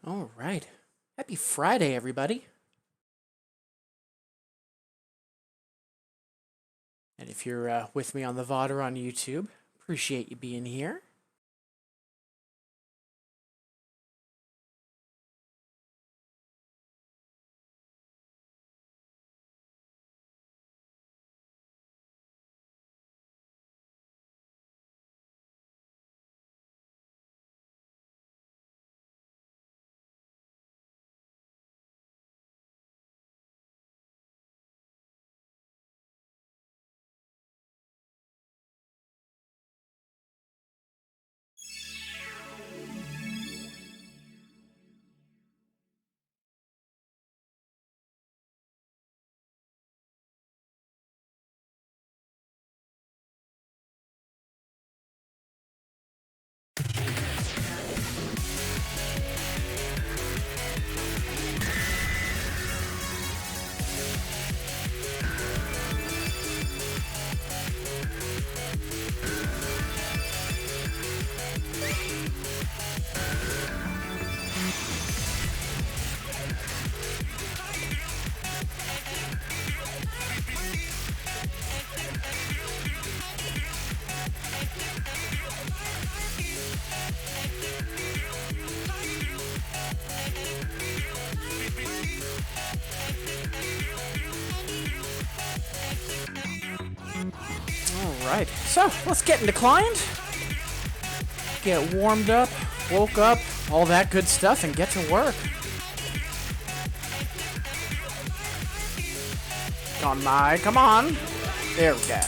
All right. Happy Friday, everybody. And if you're with me on the VOD or on YouTube, appreciate you being here. All right. So let's get into client. Get warmed up, woke up, all that good stuff, and get to work. Come on. There we go.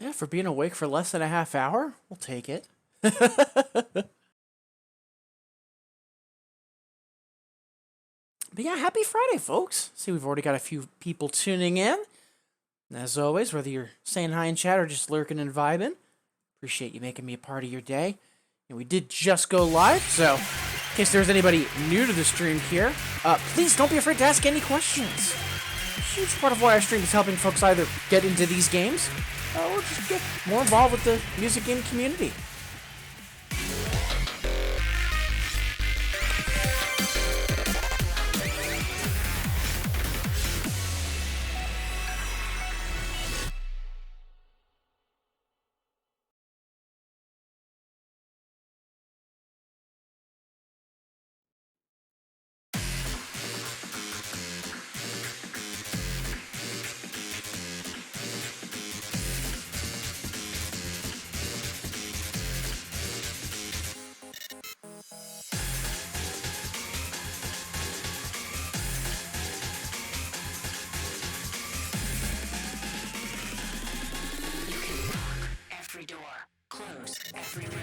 Yeah, for being awake for less than a half hour, we'll take it. But yeah, happy Friday, folks. See, we've already got a few people tuning in. And as always, whether you're saying hi in chat or just lurking and vibing, Appreciate you making me a part of your day. And we did just go live, so in case there's anybody new to the stream here, please don't be afraid to ask any questions. A huge part of why our stream is helping folks either get into these games or just get more involved with the music game community. Every door, close every room.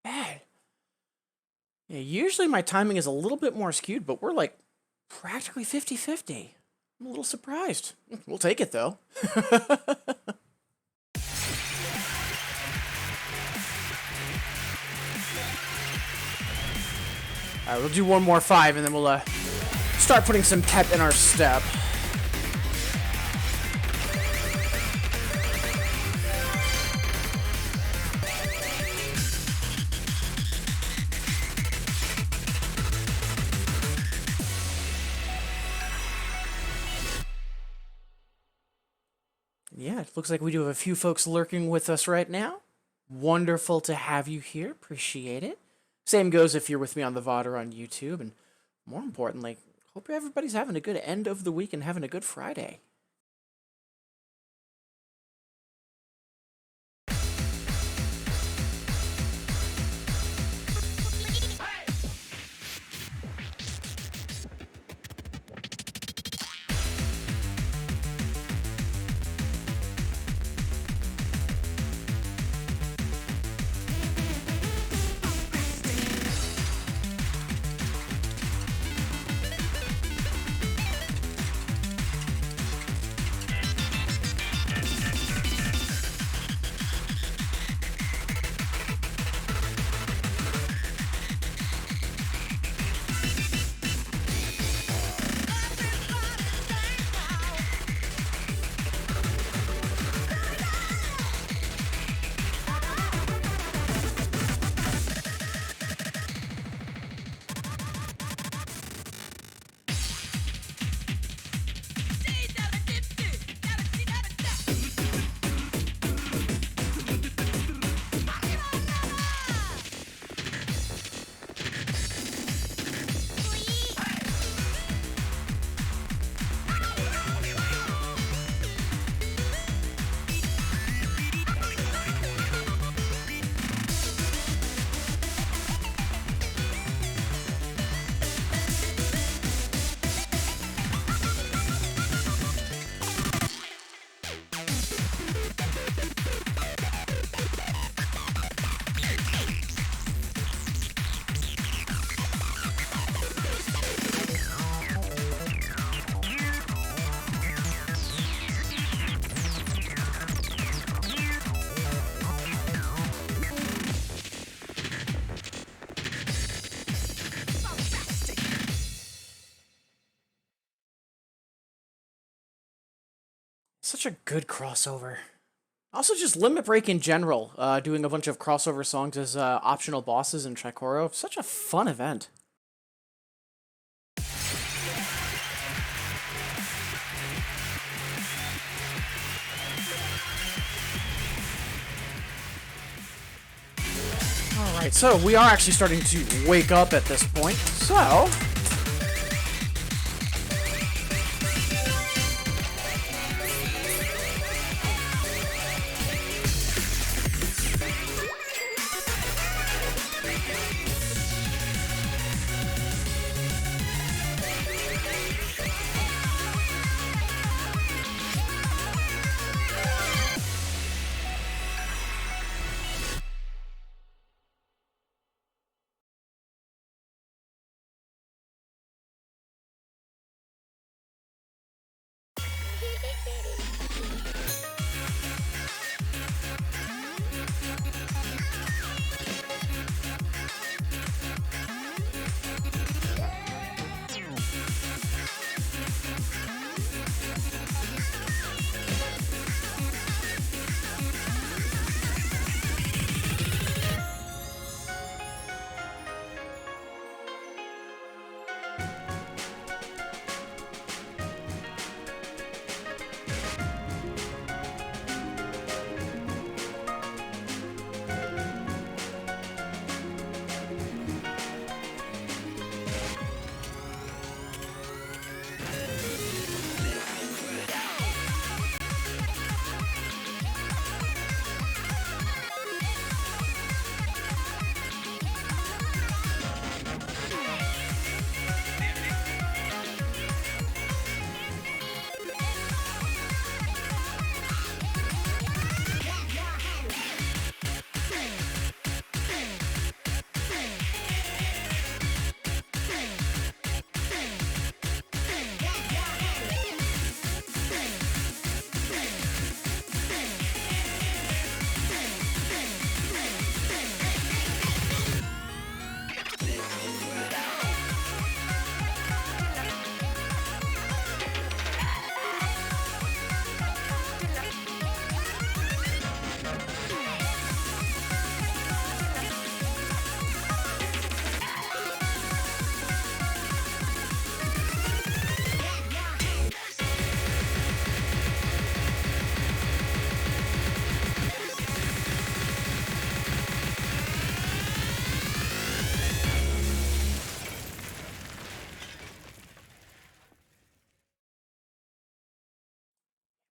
Bad. Yeah, usually my timing is a little bit more skewed, but we're like practically 50-50. I'm a little surprised. We'll take it though. Alright, we'll do one more 5 and then we'll start putting some pep in our step. Yeah, it looks like we do have a few folks lurking with us right now. Wonderful to have you here. Appreciate it. Same goes if you're with me on the VOD or on YouTube. And more importantly, hope everybody's having a good end of the week and having a good Friday. Such a good crossover. Also, just Limit Break in general, doing a bunch of crossover songs as optional bosses in Tricoro. Such a fun event. Alright, so we are actually starting to wake up at this point, so...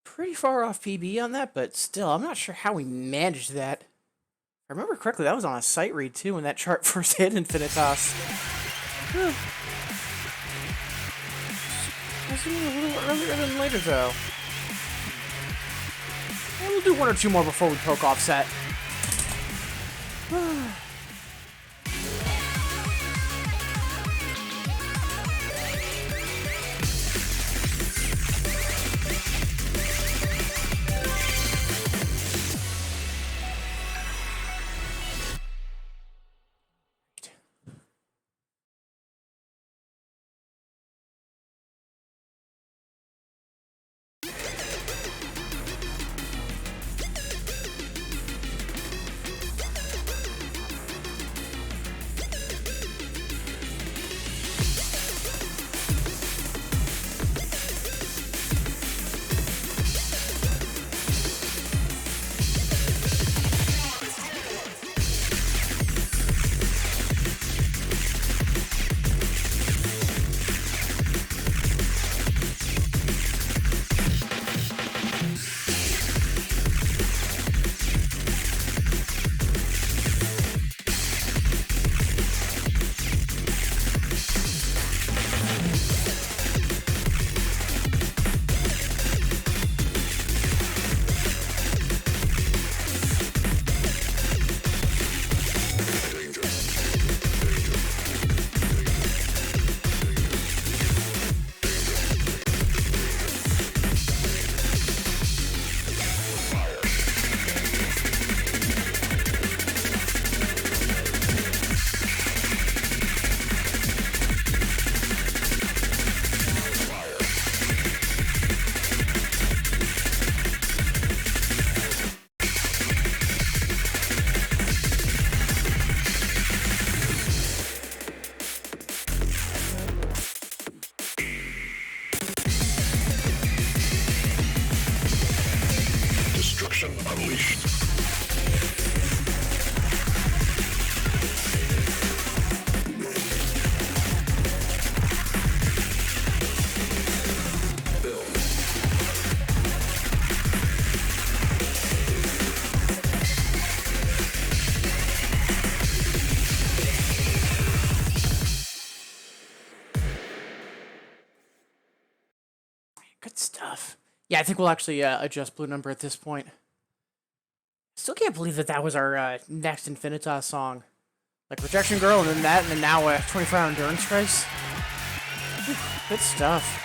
Pretty far off PB on that, but still, I'm not sure how we managed that. If I remember correctly, that was on a sight read too when that chart first hit Infinitas. I was a little earlier than later, though. Yeah, we'll do one or two more before we poke offset. Good stuff. Yeah, I think we'll actually adjust blue number at this point. Still can't believe that was our next Infinitas song. Like Rejection Girl, and then that, and then now 24-hour endurance race. Whew, good stuff.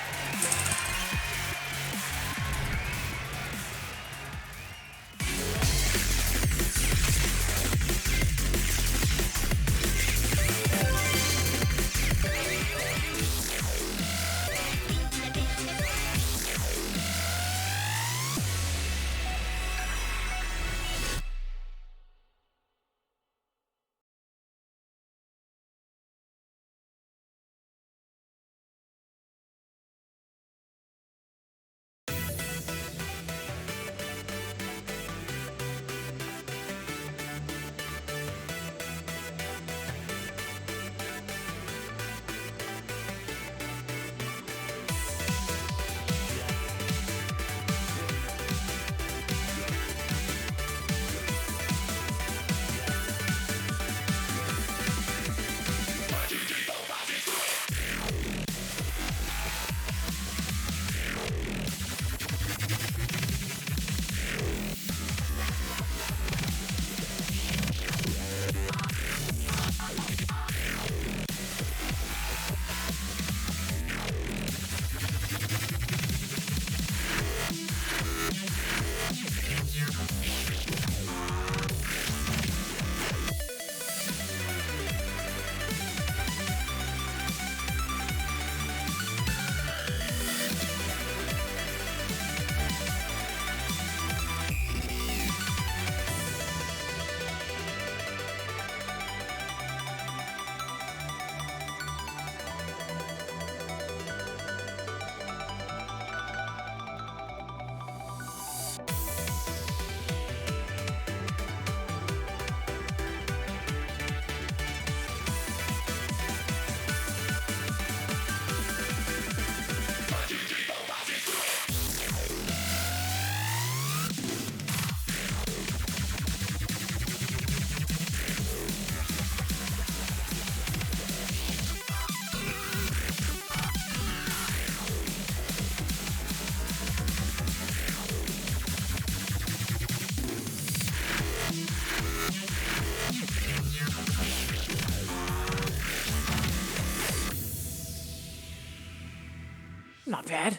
Not bad.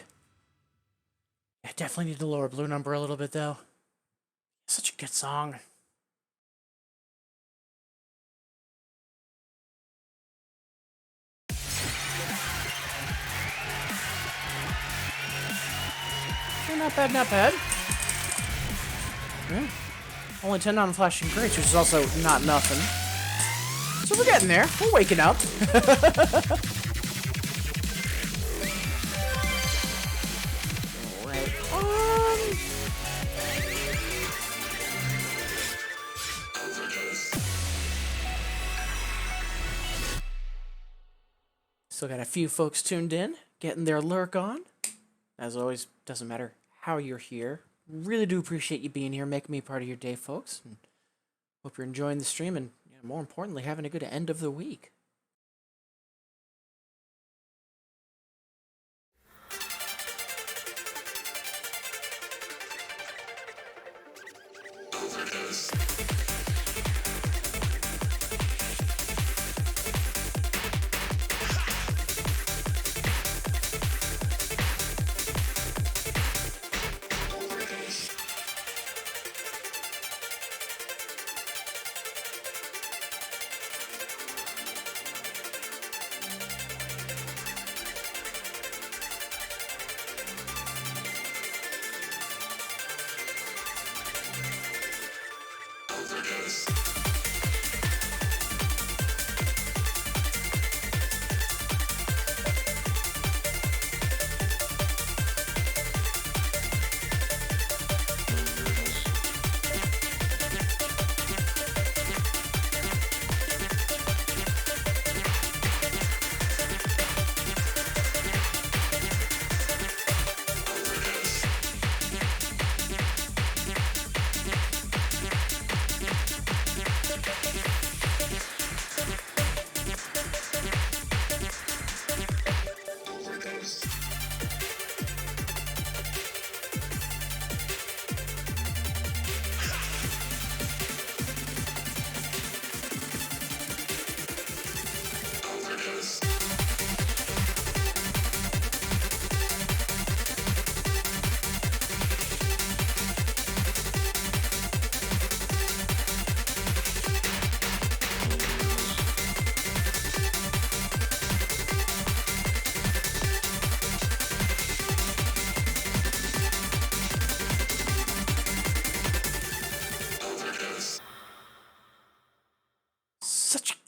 I definitely need to lower blue number a little bit, though. Such a good song. Yeah, not bad, not bad. Yeah. Only 10 on flashing grades, which is also not nothing. So we're getting there. We're waking up. Alright. Still got a few folks tuned in, getting their lurk on. As always, doesn't matter how you're here. Really do appreciate you being here, making me part of your day, folks. And hope you're enjoying the stream and, more importantly, having a good end of the week.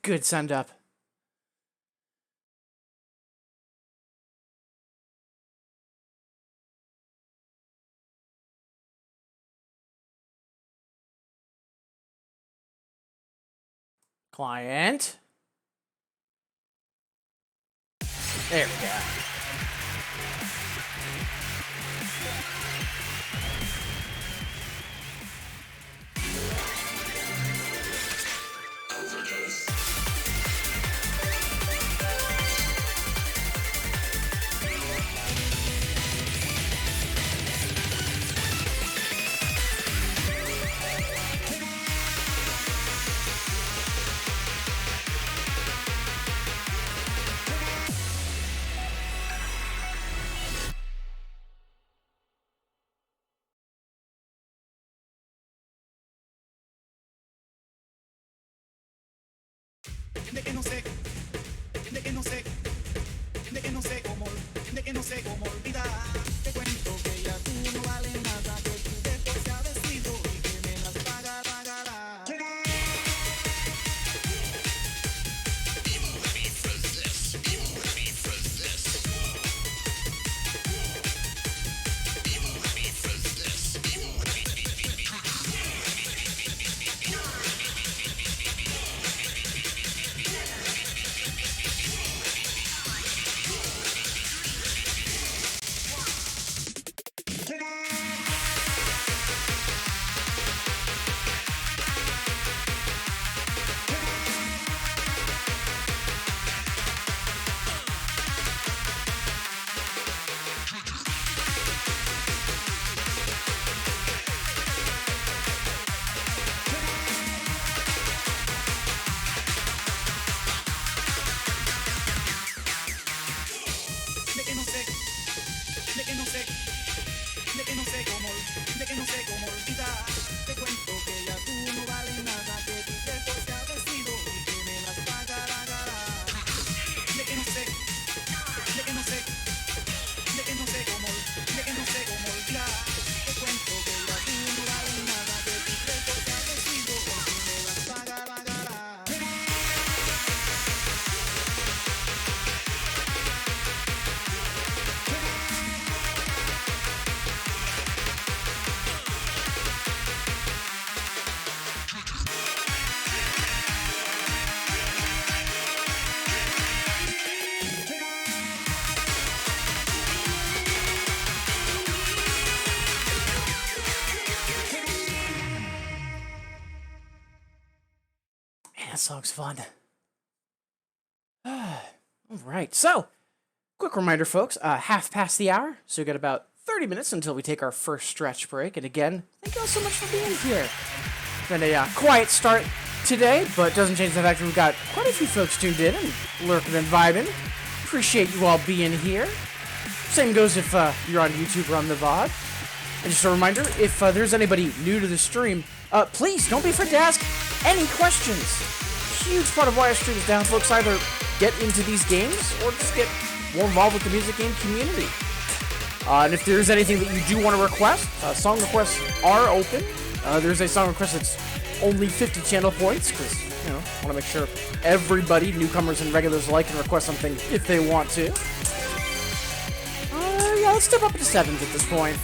good send up. Client. There we go. De que no sé, de que no sé, de que no sé cómo, de que no sé cómo olvidar. Te cuento que ya tú no vales nada, que tu dedo se ha vencido y que me las pagará. De que no sé, de que no sé, de que no sé cómo, de que no sé cómo olvidar. Te cuento que ya tú no vales nada, que tu dedo se ha vencido y que me las pagará. De que no sé, de que no sé, de que no sé cómo, de que no sé cómo olvidar. Te cuento que ya tú no vales nada, que tu dedo se ha vencido y que me las pagará. Man, that song's fun. All right, so quick reminder, folks. Half past the hour, so we got about 30 minutes until we take our first stretch break. And again, thank you all so much for being here. Been a quiet start today, but doesn't change the fact that we've got quite a few folks tuned in and lurking and vibing. Appreciate you all being here. Same goes if you're on YouTube or on the VOD. And just a reminder, if there's anybody new to the stream, please don't be afraid to ask any questions. Huge part of why I stream is to have folks either get into these games or just get more involved with the music game community. And if there's anything that you do want to request, song requests are open. There's a song request that's only 50 channel points, because, you know, I want to make sure everybody, newcomers and regulars alike, can request something if they want to. Yeah, let's step up to 7s at this point.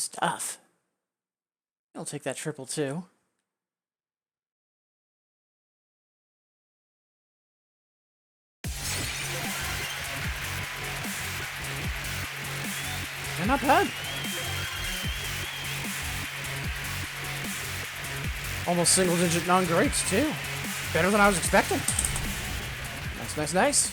stuff. I'll take that triple too. They're not bad. Almost single-digit non-greats, too. Better than I was expecting. Nice, nice, nice.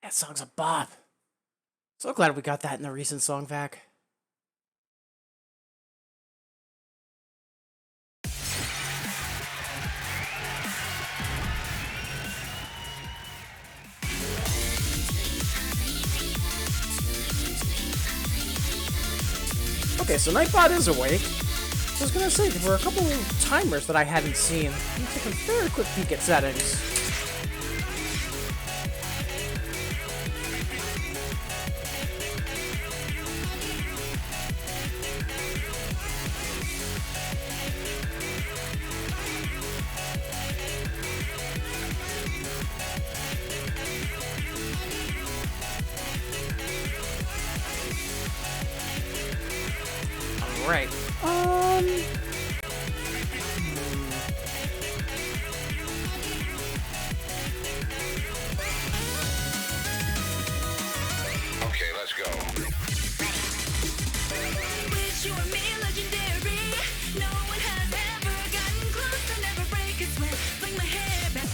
That song's a bop. So glad we got that in the recent song vac. Okay, so Nightbot is awake. I was gonna say, there were a couple timers that I hadn't seen. Let me take a very quick peek at settings. Right. Okay, let's go. Wish you were me, legendary. No one has ever gotten close to never break a sweat. Fling my hair back.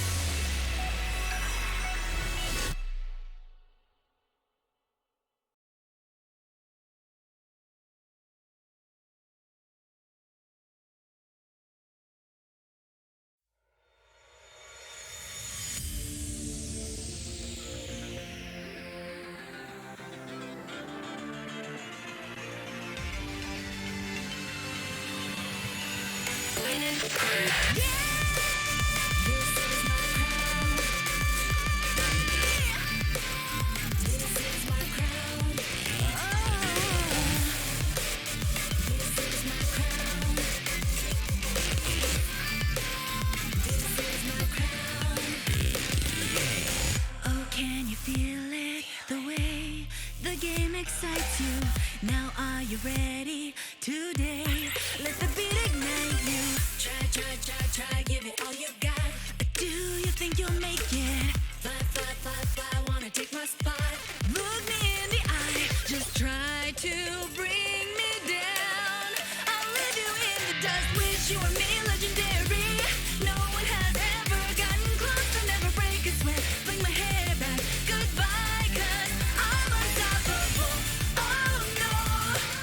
Oh, can you feel it? The way the game excites you. Now are you ready? Today, let the beat ignite you. Try, Wish you were me, legendary. No one has ever gotten close to never break a sweat. Fling my hair back, goodbye, 'cause I'm unstoppable. Oh no,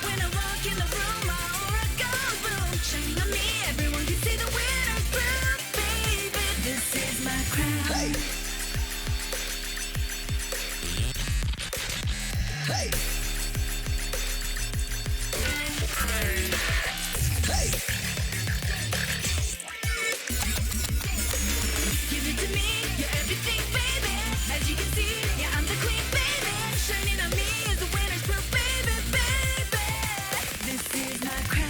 when I walk in the room, my aura goes boom. Shining on me, everyone can see the winner's proof, baby. This is my crown. Give it to me, you're everything, baby. As you can see, yeah, I'm the queen, baby. Shining on me is the winner's proof, baby, baby. This is my crown.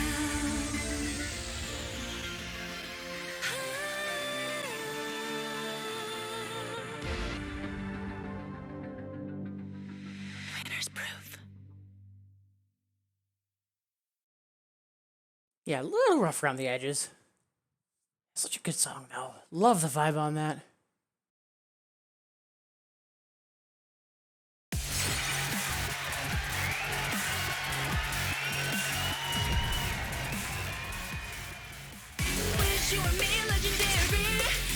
Winner's proof. Yeah, a little rough around the edges. Such a good song, though. Love the vibe on that. Wish you were me, legendary.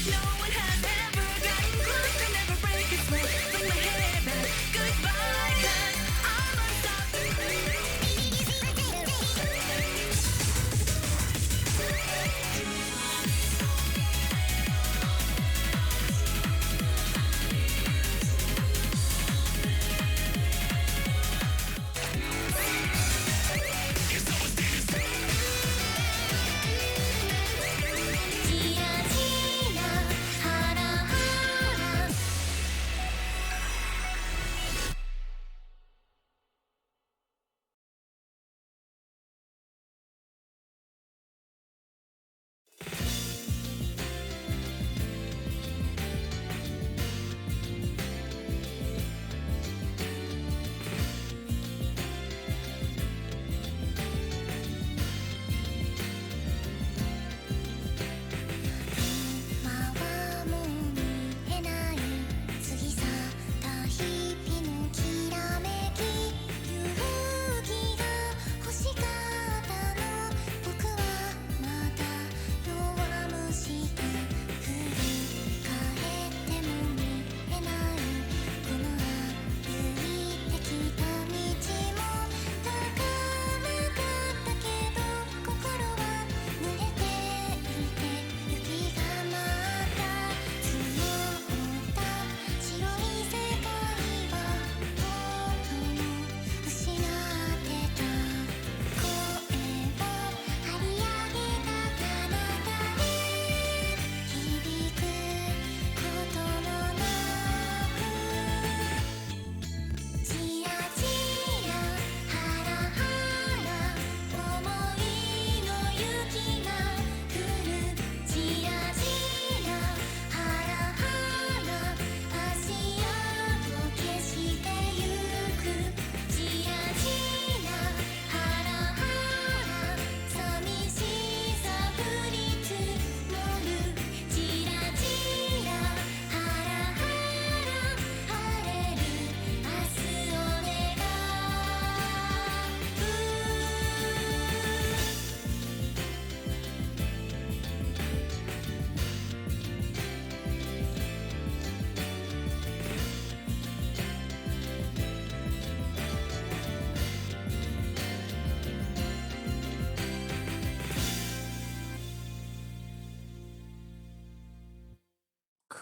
No one has ever gotten close to never break a sweat. Fling my hair back, goodbye, 'cause I'm unstoppable.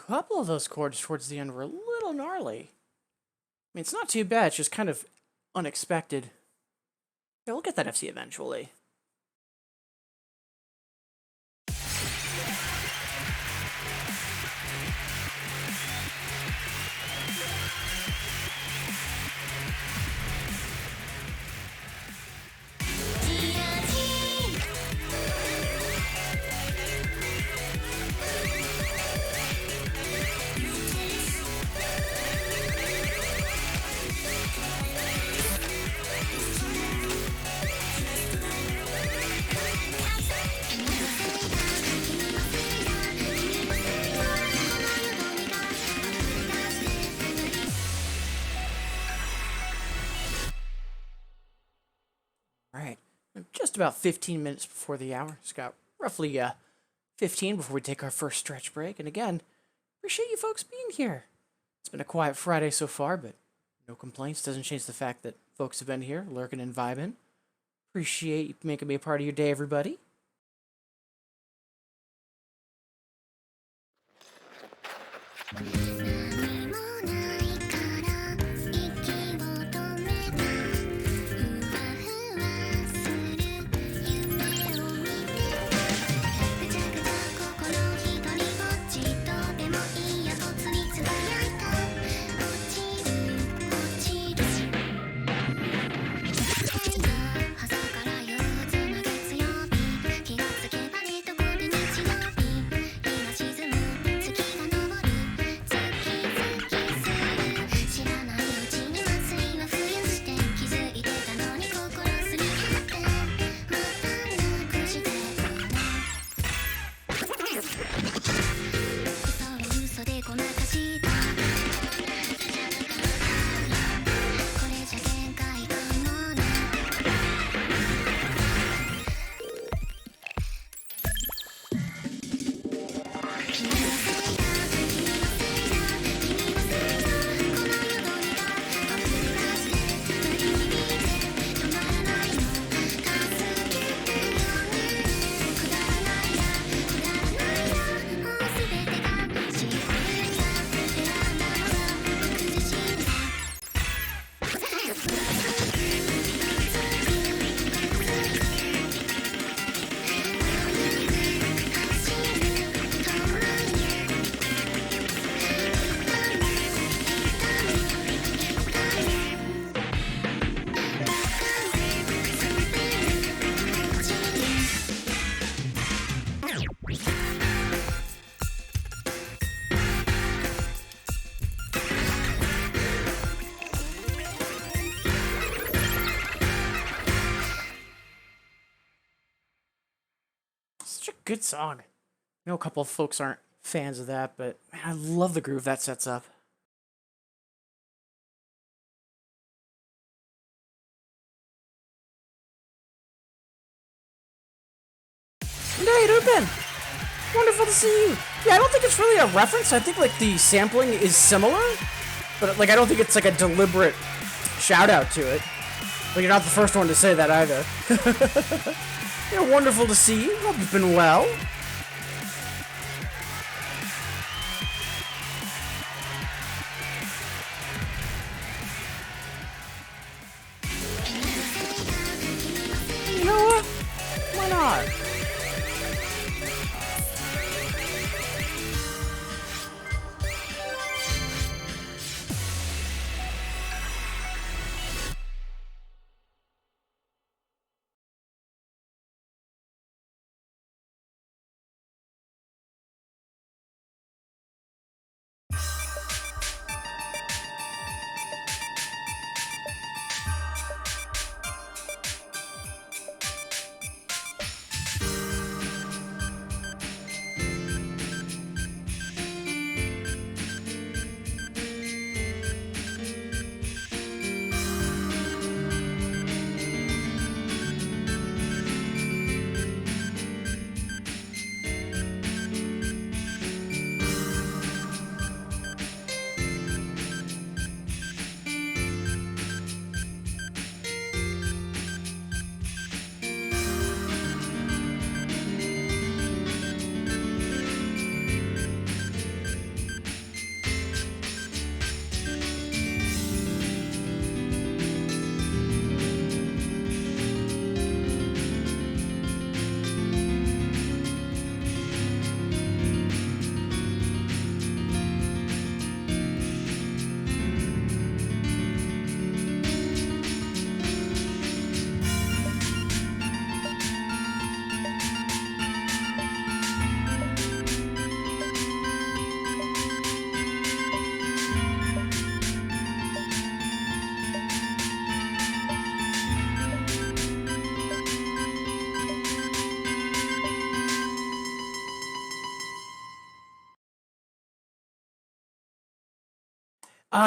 Couple of those chords towards the end were a little gnarly. I mean, it's not too bad, it's just kind of unexpected. Yeah, we'll get that FC eventually. All right, just about 15 minutes before the hour. Just got roughly 15 before we take our first stretch break. And again, appreciate you folks being here. It's been a quiet Friday so far, but no complaints. Doesn't change the fact that folks have been here, lurking and vibing. Appreciate you making me a part of your day, everybody. Such a good song. I know a couple of folks aren't fans of that, but man, I love the groove that sets up. Hey, Ruben! Wonderful to see you! Yeah, I don't think it's really a reference. I think, like, the sampling is similar, but, like, I don't think it's, like, a deliberate shout-out to it. But you're not the first one to say that either. Yeah, wonderful to see you. Hope you've been well. You know what? Why not?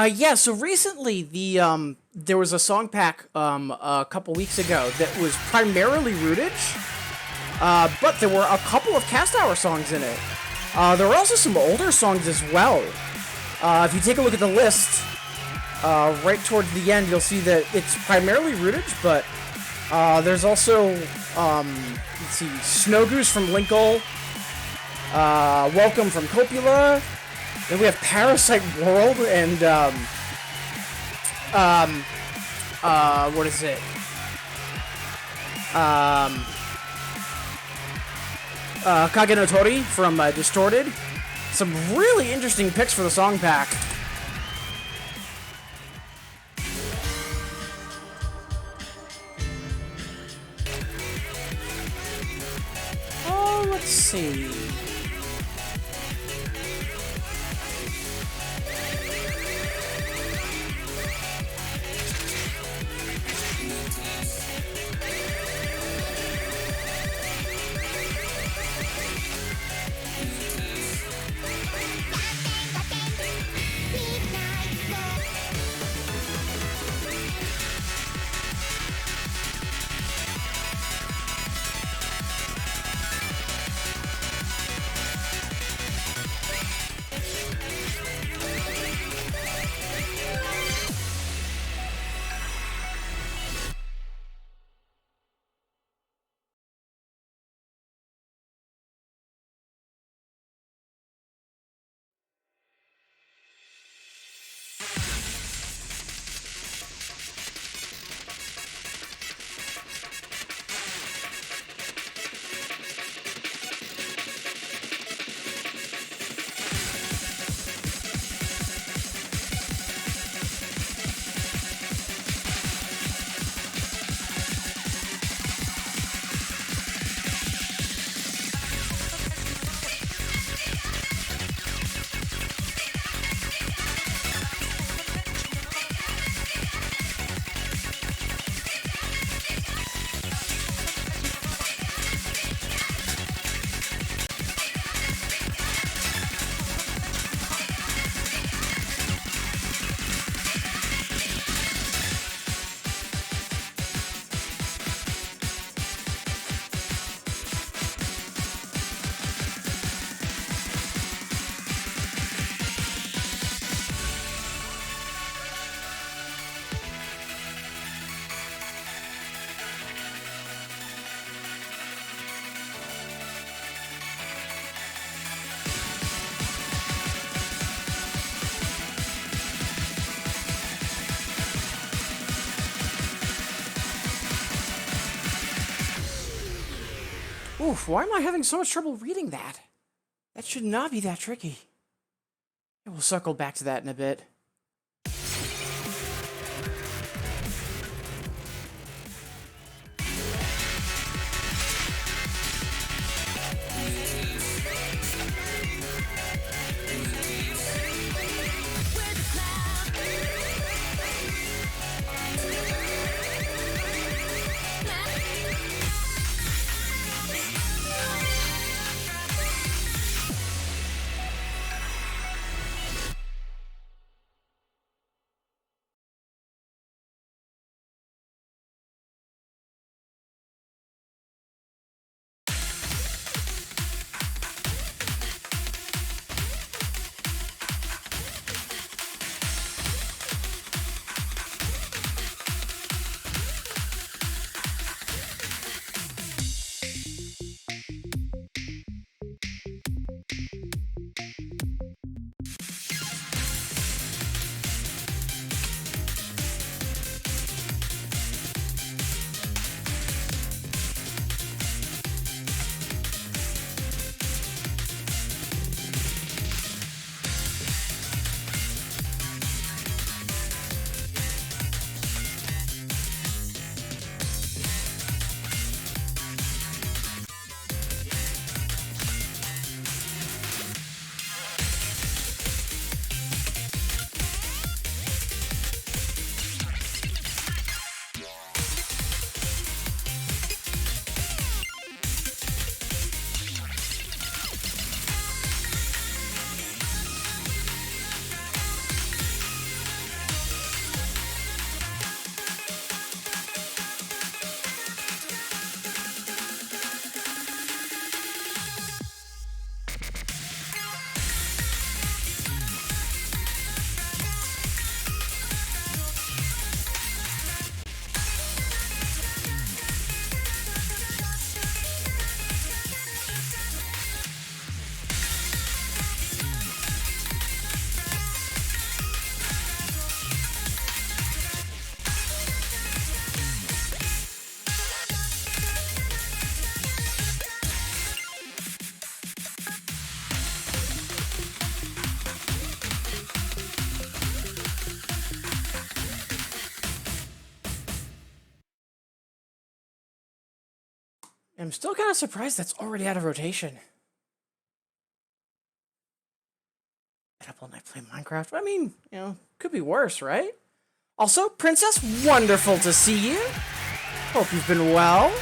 Yeah, so recently there was a song pack a couple weeks ago that was primarily Rootage. But there were a couple of Cast Hour songs in it. There were also some older songs as well. If you take a look at the list, right towards the end, you'll see that it's primarily Rootage, but there's also, let's see, Snow Goose from Linkle, Welcome from Copula, then we have Parasite World, and, what is it? Kage no Tori from Distorted. Some really interesting picks for the song pack. Oh, let's see. Oof, why am I having so much trouble reading that? That should not be that tricky. We'll circle back to that in a bit. I'm still kind of surprised that's already out of rotation. Get up all night playing Minecraft. I mean, could be worse, right? Also, Princess, wonderful to see you. Hope you've been well.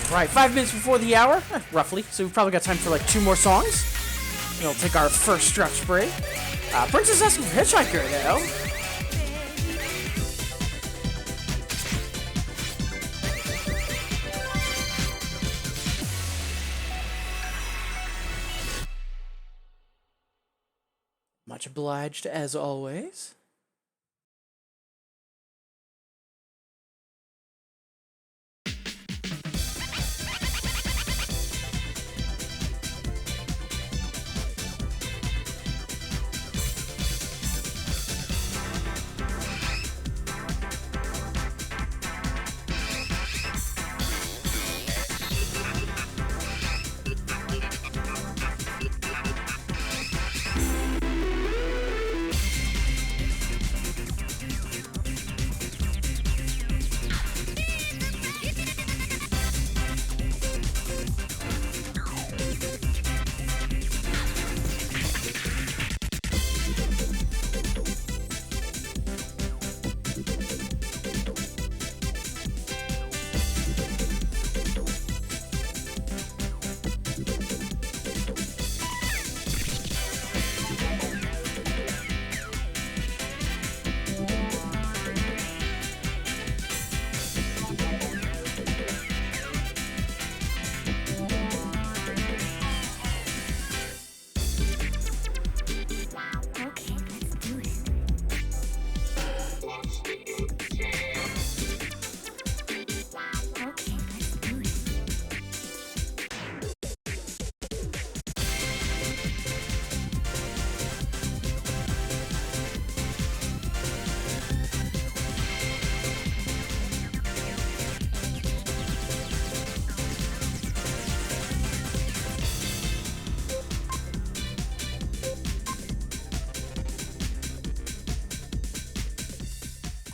Alright, 5 minutes before the hour, roughly, so we've probably got time for like 2 more songs. We'll take our first stretch break. Princess asking for Hitchhiker, though. Much obliged, as always.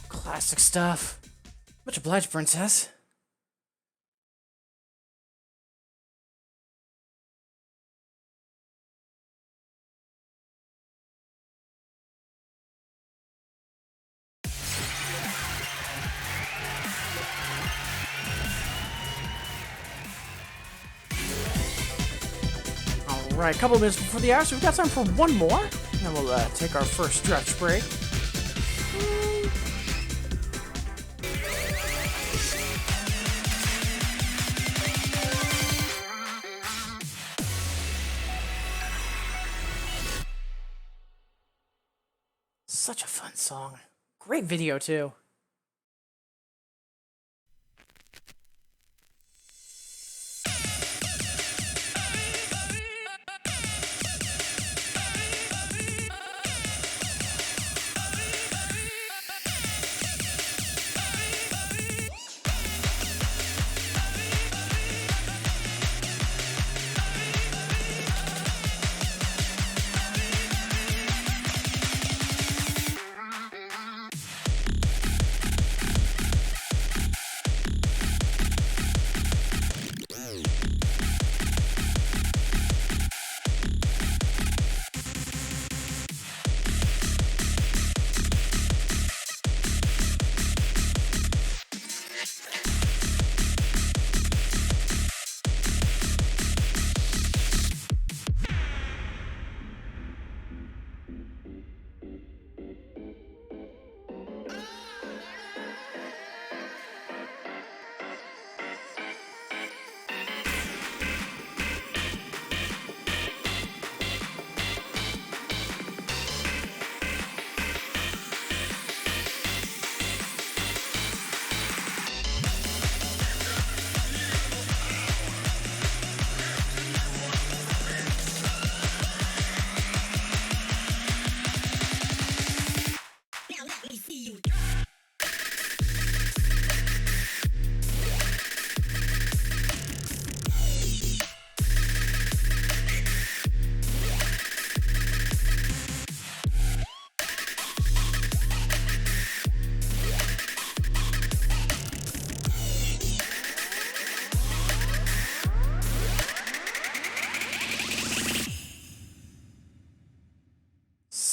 Classic stuff. Much obliged, Princess. Alright, a couple minutes before the hour, so we've got time for one more. And then we'll take our first stretch break. Such a fun song. Great video, too.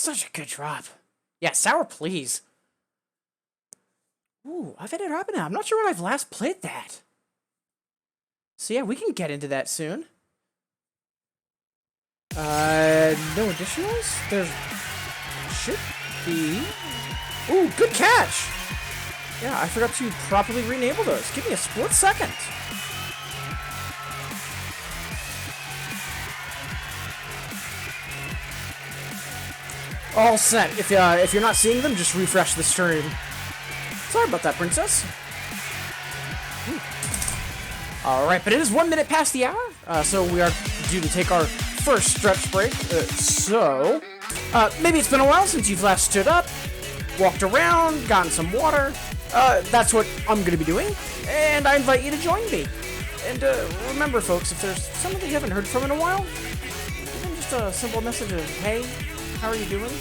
Such a good drop. Yeah, sour, please. Ooh, I've ended up now. I'm not sure when I've last played that. So yeah, we can get into that soon. No additionals? There should be. Ooh, good catch! Yeah, I forgot to properly renable those. Give me a split second. All set. If you're not seeing them, just refresh the stream. Sorry about that, princess. All right, but it is 1 minute past the hour, so we are due to take our first stretch break. Maybe it's been a while since you've last stood up, walked around, gotten some water. That's what I'm going to be doing, and I invite you to join me. And remember, folks, if there's someone that you haven't heard from in a while, even just a simple message of, hey, how are you doing?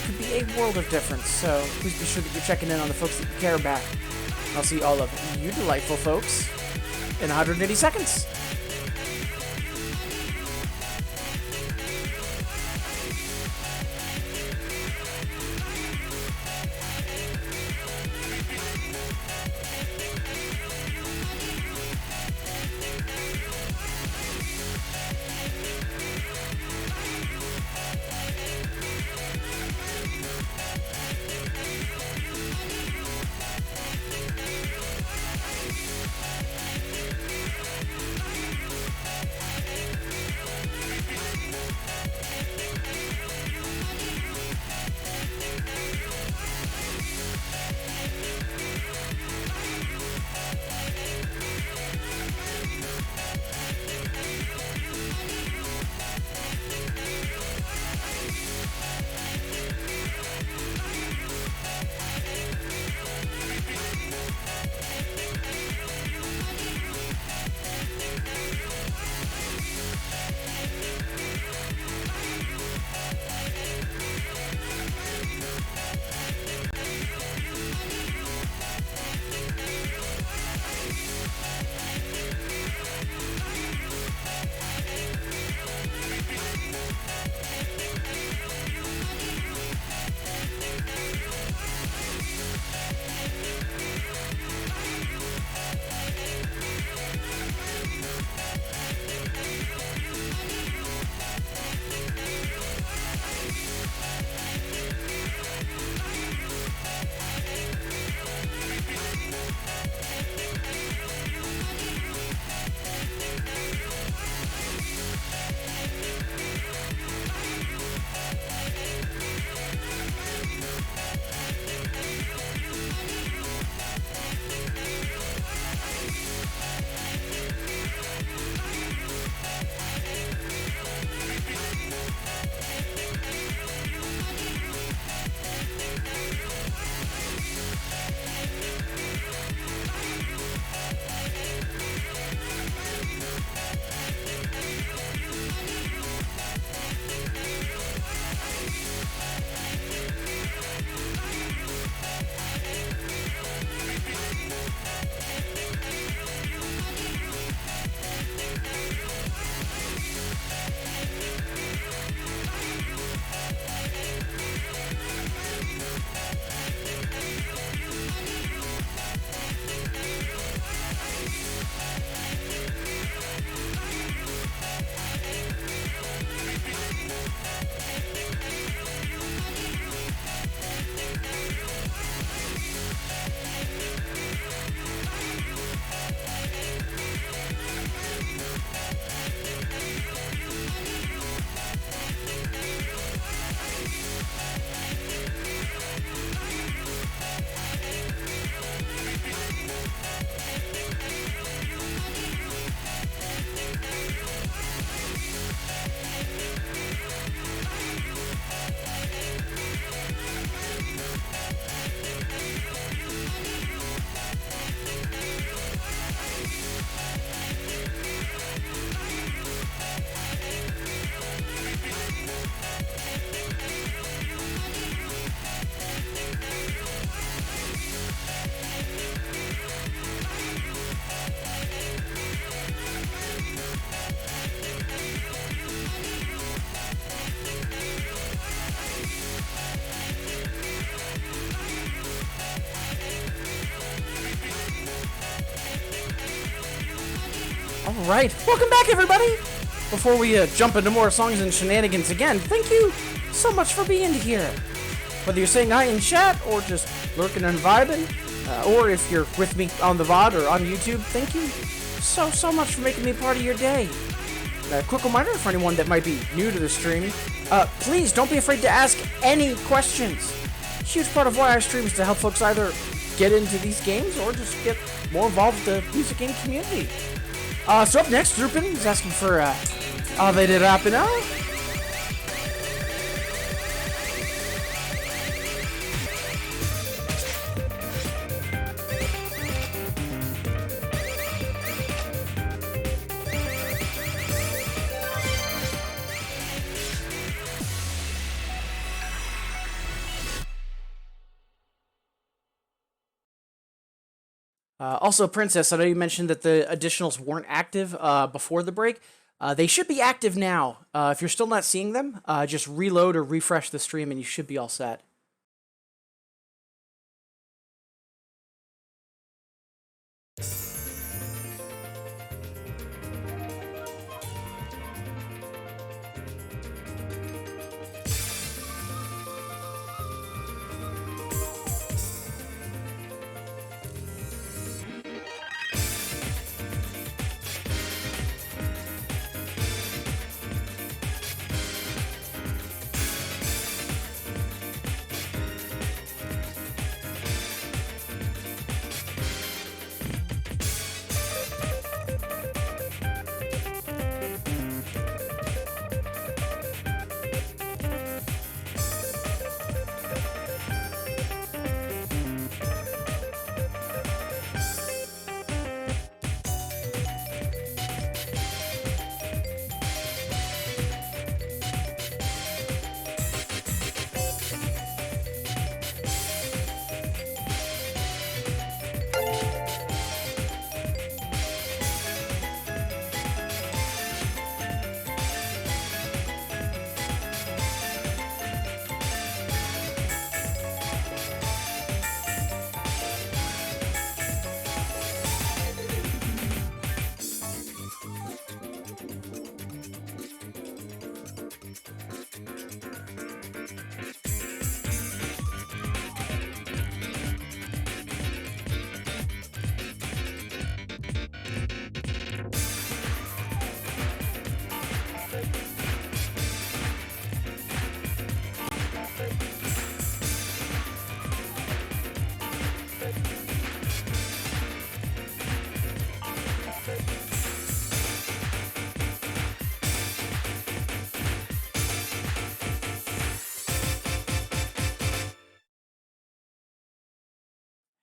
Could be a world of difference, so please be sure that you're checking in on the folks that you care about. I'll see all of you delightful folks in 180 seconds. Alright, welcome back everybody! Before we jump into more songs and shenanigans again, thank you so much for being here. Whether you're saying hi in chat, or just lurking and vibing, or if you're with me on the VOD or on YouTube, thank you so much for making me part of your day. A quick reminder for anyone that might be new to the stream, please don't be afraid to ask any questions. A huge part of why I stream is to help folks either get into these games or just get more involved with the music game community. So up next, Drupin is asking for IIDX Infinitas. Also, Princess, I know you mentioned that the additionals weren't active before the break. They should be active now. If you're still not seeing them, just reload or refresh the stream and you should be all set.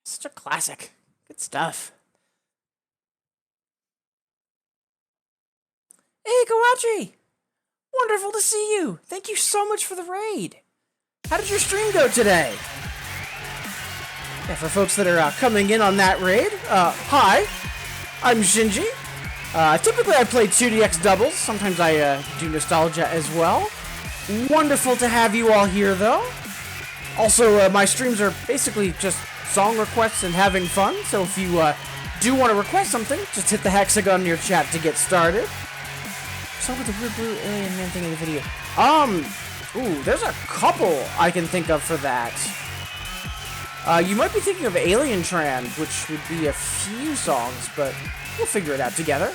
Such a classic. Good stuff. Hey, Kawachi! Wonderful to see you. Thank you so much for the raid. How did your stream go today? Yeah, for folks that are coming in on that raid, hi, I'm Shinji. Typically I play 2DX doubles. Sometimes I do nostalgia as well. Wonderful to have you all here, though. Also, my streams are basically just song requests and having fun, so if you do want to request something, just hit the hexagon in your chat to get started. So with the weird blue alien man thing in the video. Ooh, there's a couple I can think of for that. You might be thinking of Alien Tran, which would be a few songs, but we'll figure it out together.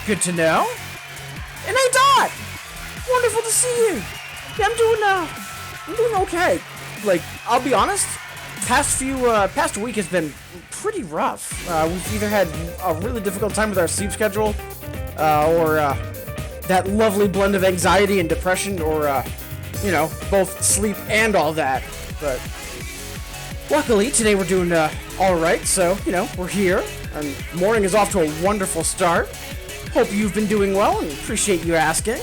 Good to know. And hey, Dot! Wonderful to see you. Yeah, I'm doing okay. Like, I'll be honest, past week has been pretty rough. We've either had a really difficult time with our sleep schedule, or that lovely blend of anxiety and depression, or you know, both sleep and all that. But luckily, today we're doing all right. So you know, we're here, and morning is off to a wonderful start. Hope you've been doing well, and appreciate you asking.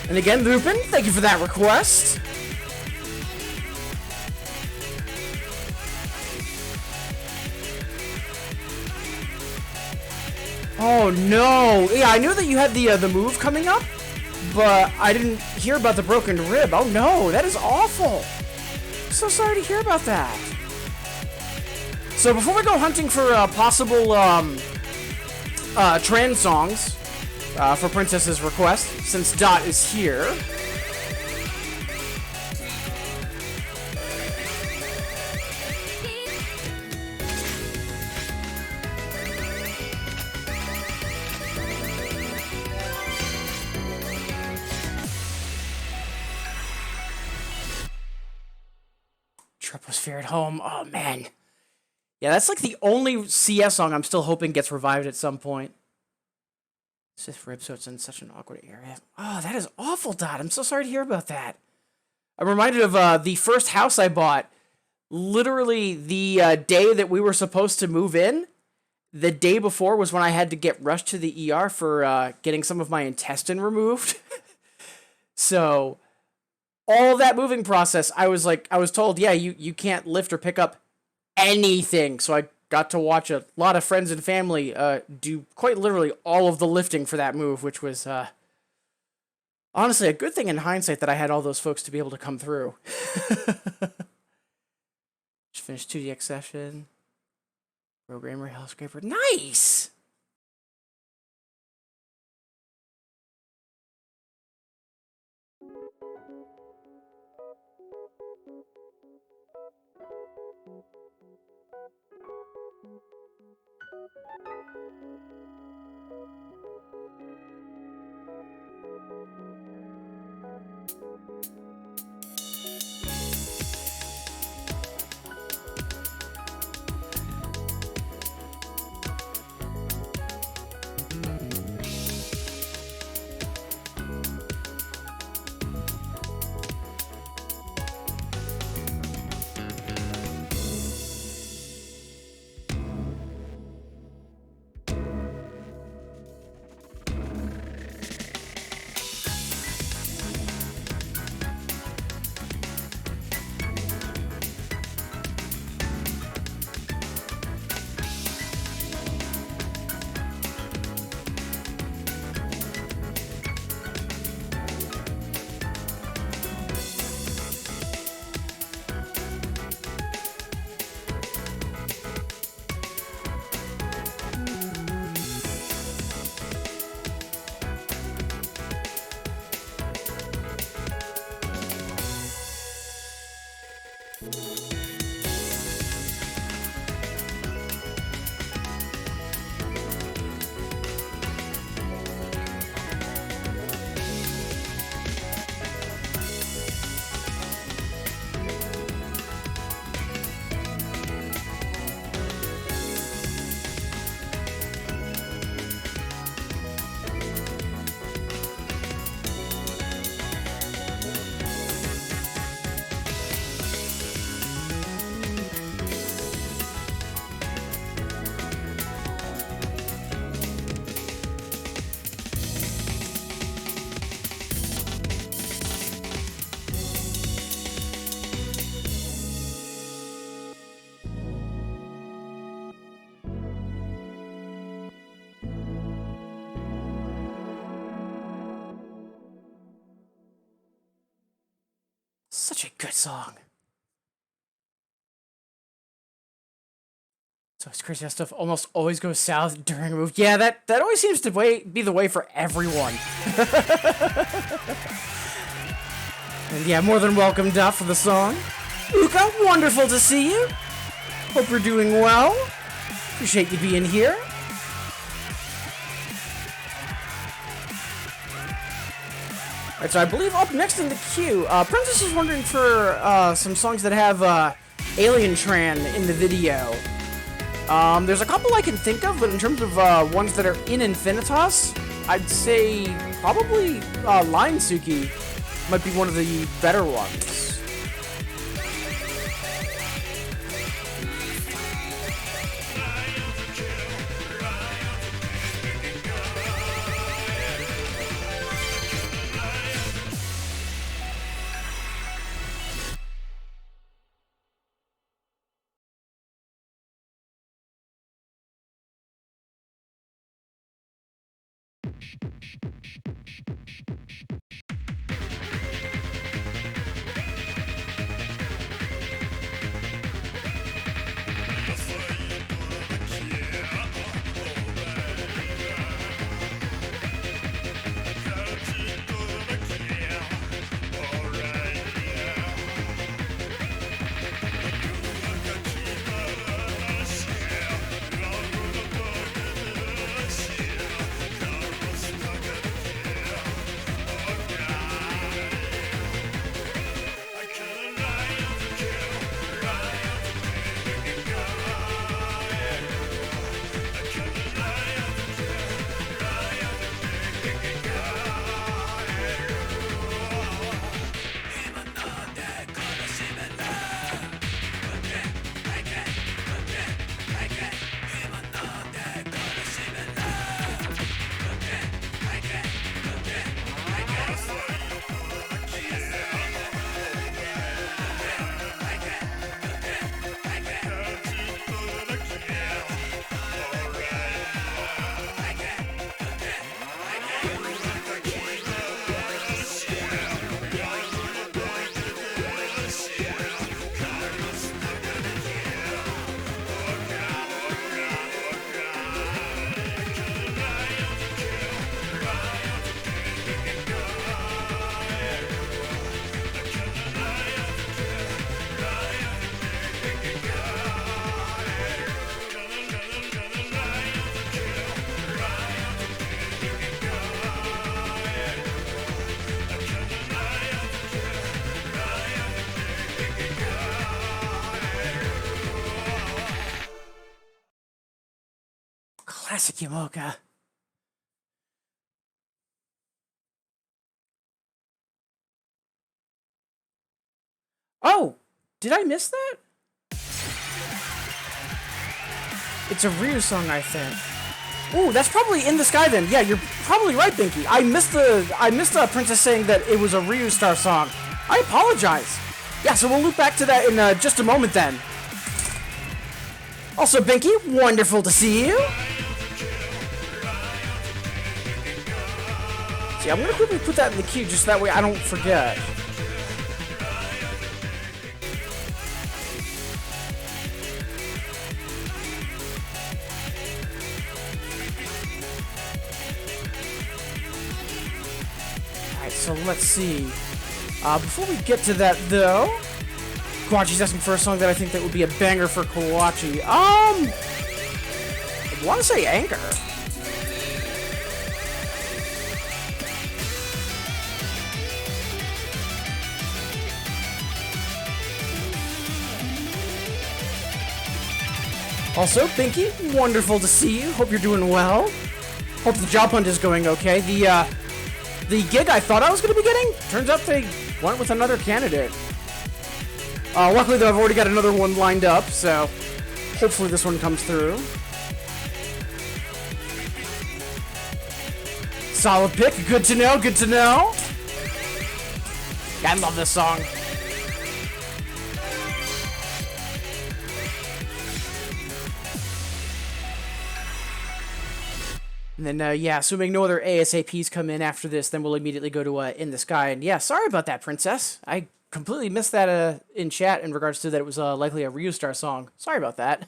And again, Lupin, thank you for that request. Oh no! Yeah, I knew that you had the move coming up, but I didn't hear about the broken rib. Oh no, that is awful. So sorry to hear about that. So before we go hunting for possible trans songs for Princess's request, since Dot is here. Troposphere at home. Oh man. Yeah, that's like the only CS song I'm still hoping gets revived at some point. Sith rib, so it's in such an awkward area. Oh, that is awful, Dot. I'm so sorry to hear about that. I'm reminded of the first house I bought. Literally the day that we were supposed to move in. The day before was when I had to get rushed to the ER for getting some of my intestine removed. So all that moving process, I was told, yeah, you can't lift or pick up anything. So I got to watch a lot of friends and family do quite literally all of the lifting for that move, which was honestly a good thing in hindsight that I had all those folks to be able to come through. Just finished 2DX session. Programmer, Hell Scraper. Nice! Such a good song. So it's crazy how stuff almost always goes south during a move. Yeah, that always seems to be the way for everyone. And yeah, more than welcome, Duff, for the song. Uka, wonderful to see you. Hope you're doing well. Appreciate you being here. Alright, so I believe up next in the queue, Princess is wondering for some songs that have Alien Tran in the video. There's a couple I can think of, but in terms of ones that are in Infinitas, I'd say probably Line Suki might be one of the better ones. Classic Yamoka. Oh, did I miss that? It's a Ryu song, I think. Ooh, that's probably In the Sky then. Yeah, you're probably right, Binky. I missed the Princess saying that it was a Ryu Star song. I apologize. Yeah, so we'll loop back to that in just a moment then. Also, Binky, wonderful to see you. See, I'm gonna quickly put that in the queue just that way I don't forget. Alright, so let's see. Before we get to that, though, Kawachi's asking for a song that I think that would be a banger for Kawachi. I want to say Anchor. Also, Binky, wonderful to see you. Hope you're doing well. Hope the job hunt is going okay. The gig I thought I was going to be getting, turns out they went with another candidate. Luckily, though, I've already got another one lined up, so hopefully this one comes through. Solid pick. Good to know. Good to know. I love this song. And then, yeah, assuming no other ASAPs come in after this, then we'll immediately go to In the Sky. And yeah, sorry about that, Princess. I completely missed that in chat in regards to that it was likely a Ryu Star song. Sorry about that.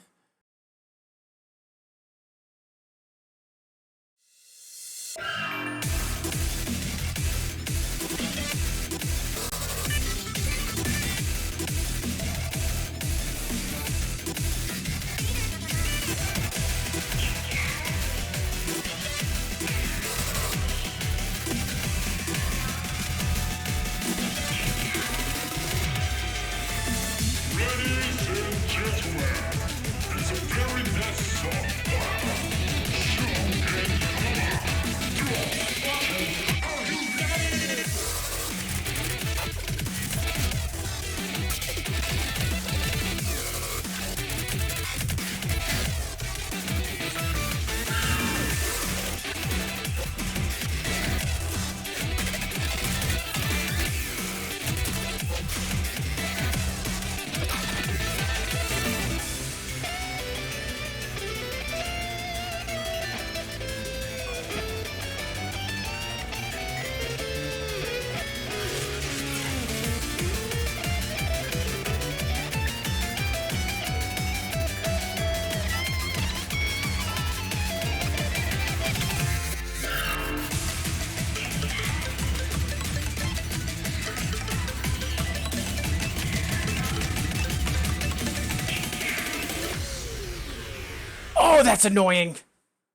Oh, that's annoying.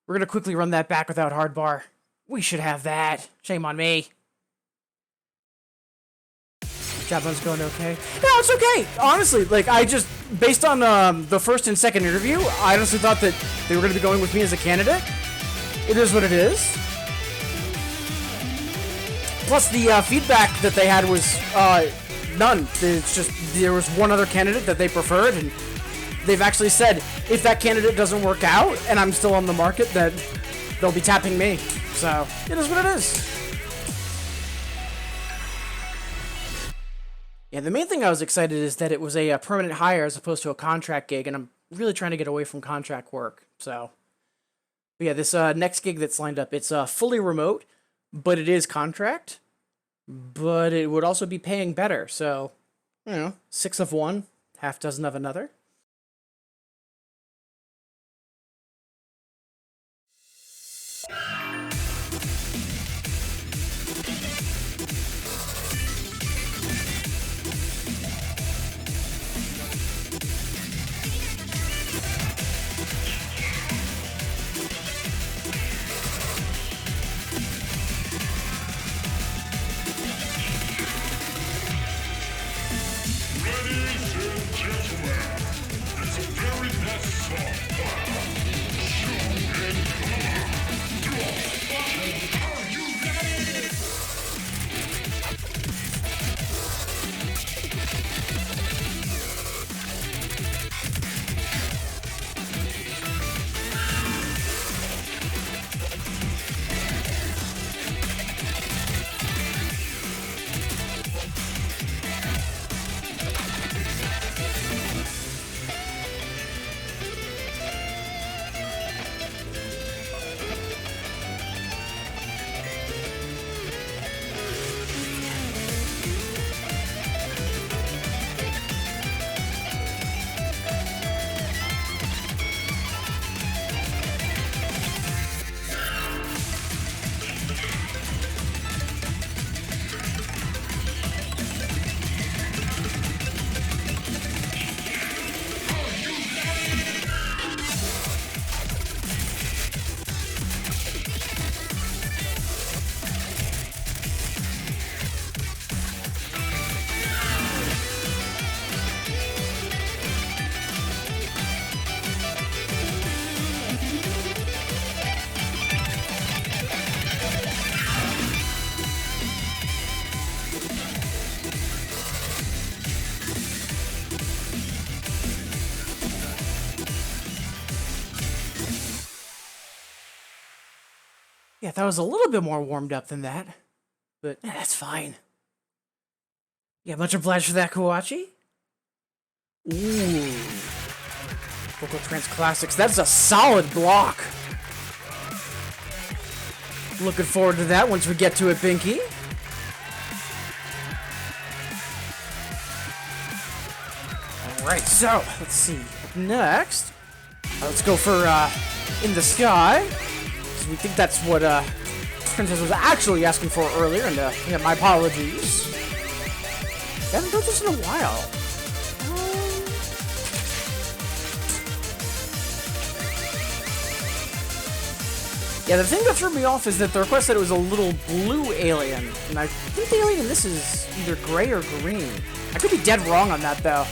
We're gonna quickly run that back without hardbar. We should have that. Shame on me. Job one's going okay. No, it's okay. Honestly, like, I just, based on the first and second interview, I honestly thought that they were going to be going with me as a candidate. It is what it is. Plus, the feedback that they had was none. It's just, there was one other candidate that they preferred, and they've actually said, if that candidate doesn't work out, and I'm still on the market, that they'll be tapping me. So, it is what it is. Yeah, the main thing I was excited is that it was a permanent hire as opposed to a contract gig, and I'm really trying to get away from contract work. So, but yeah, this next gig that's lined up, it's fully remote, but it is contract, but it would also be paying better. So, 6 of one, half dozen of another. Yeah, that was a little bit more warmed up than that, but that's fine. Yeah, much obliged for that, Kawachi. Ooh. Vocal Trance Classics. That's a solid block. Looking forward to that once we get to it, Binky. Alright, so, let's see. Next, let's go for In the Sky. We think that's what Princess was actually asking for earlier, and yeah, my apologies. I haven't done this in a while. Yeah, the thing that threw me off is that the request said it was a little blue alien, and I think the alien in this is either gray or green. I could be dead wrong on that, though.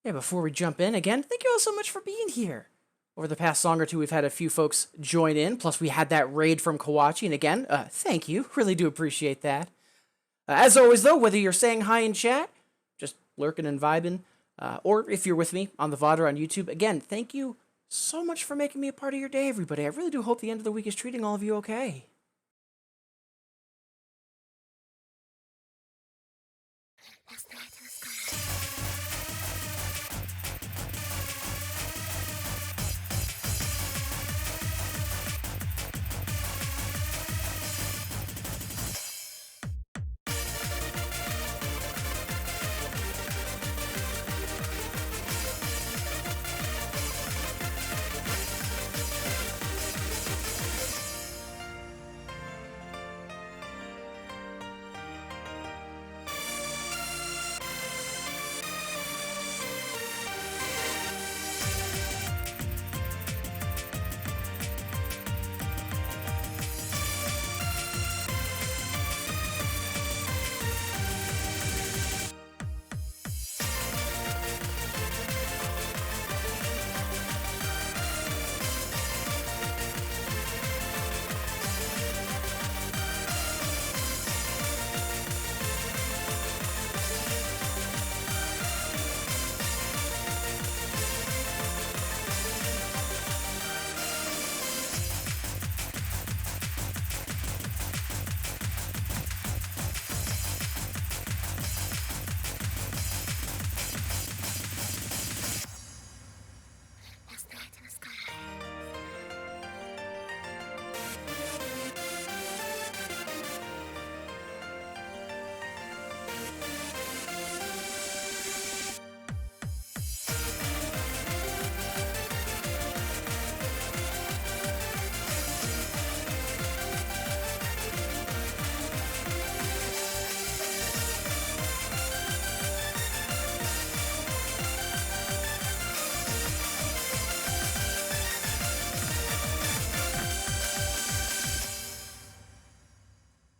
Yeah, before we jump in, again, thank you all so much for being here. Over the past song or two, we've had a few folks join in, plus we had that raid from Kawachi, and again, thank you. Really do appreciate that. As always, though, whether you're saying hi in chat, just lurking and vibing, or if you're with me on the VOD or on YouTube, again, thank you so much for making me a part of your day, everybody. I really do hope the end of the week is treating all of you okay.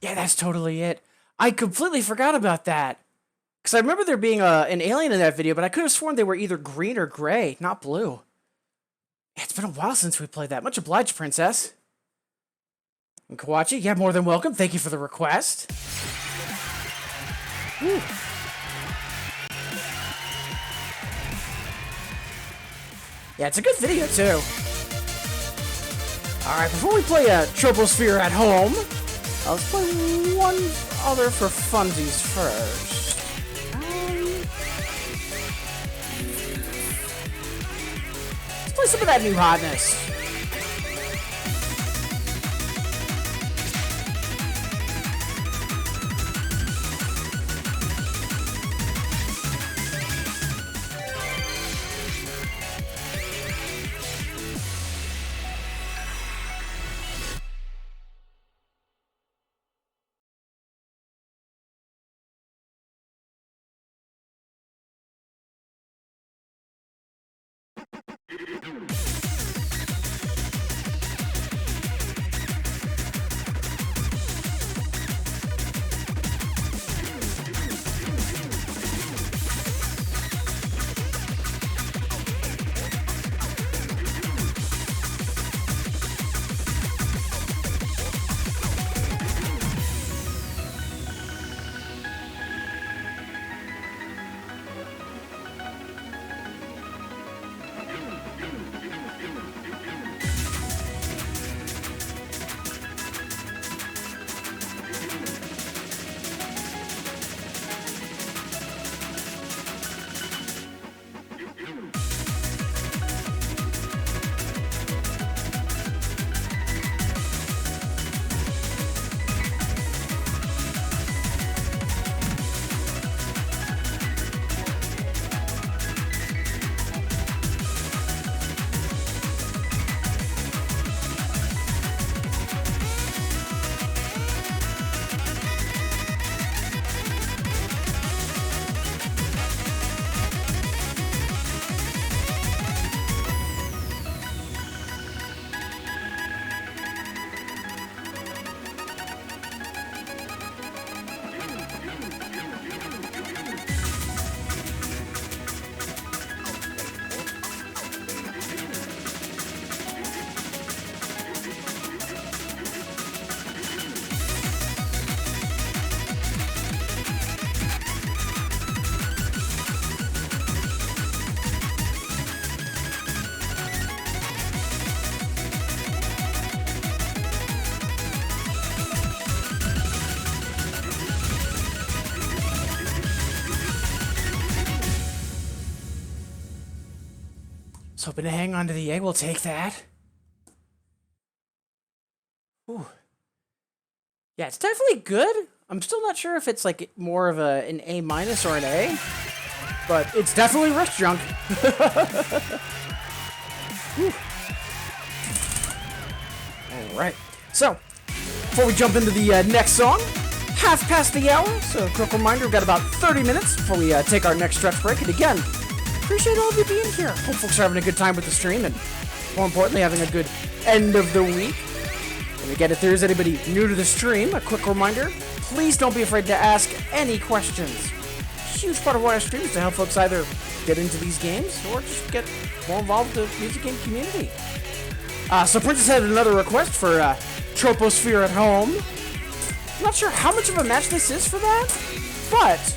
Yeah, that's totally it. I completely forgot about that. Because I remember there being an alien in that video, but I could have sworn they were either green or gray, not blue. Yeah, it's been a while since we played that. Much obliged, Princess. And Kawachi, yeah, more than welcome. Thank you for the request. Whew. Yeah, it's a good video, too. Alright, before we play a Troposphere at home, let's play one other for funsies first. Let's play some of that new hotness. Was hoping to hang on to the egg. We'll take that. Ooh. Yeah, it's definitely good. I'm still not sure if it's like more of an A- or an A, but it's definitely wrist junk. All right. So, before we jump into the next song, half past the hour. So, a quick reminder: we've got about 30 minutes before we take our next stretch break. And again, appreciate all of you being here. Hope folks are having a good time with the stream, and more importantly, having a good end of the week. And again, if there's anybody new to the stream, a quick reminder, please don't be afraid to ask any questions. A huge part of why I stream is to help folks either get into these games or just get more involved with the music game community. So Princess had another request for Troposphere at home. I'm not sure how much of a match this is for that, but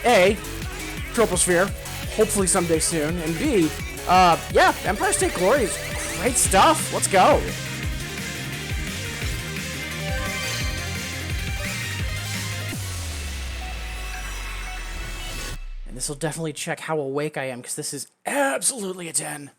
A, Troposphere, hopefully someday soon, and B, yeah, Empire State Glory is great stuff. Let's go. And this will definitely check how awake I am, because this is absolutely a 10.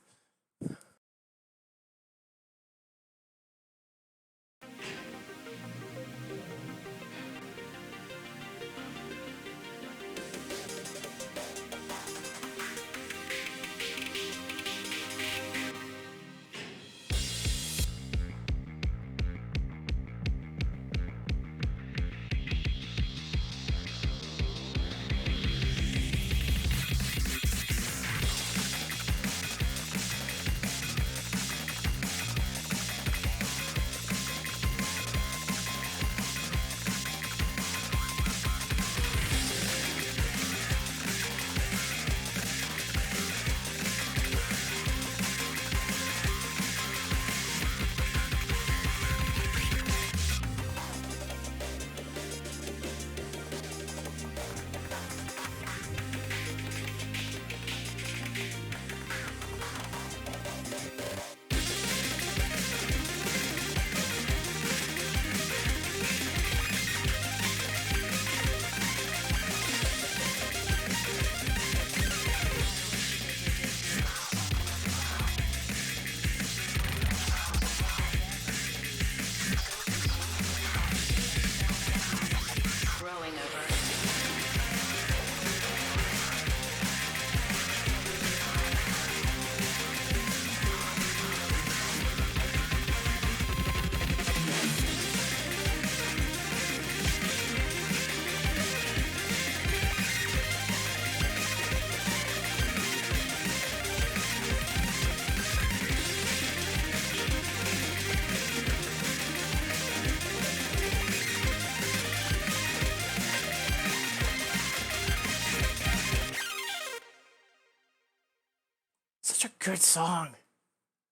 Such a good song.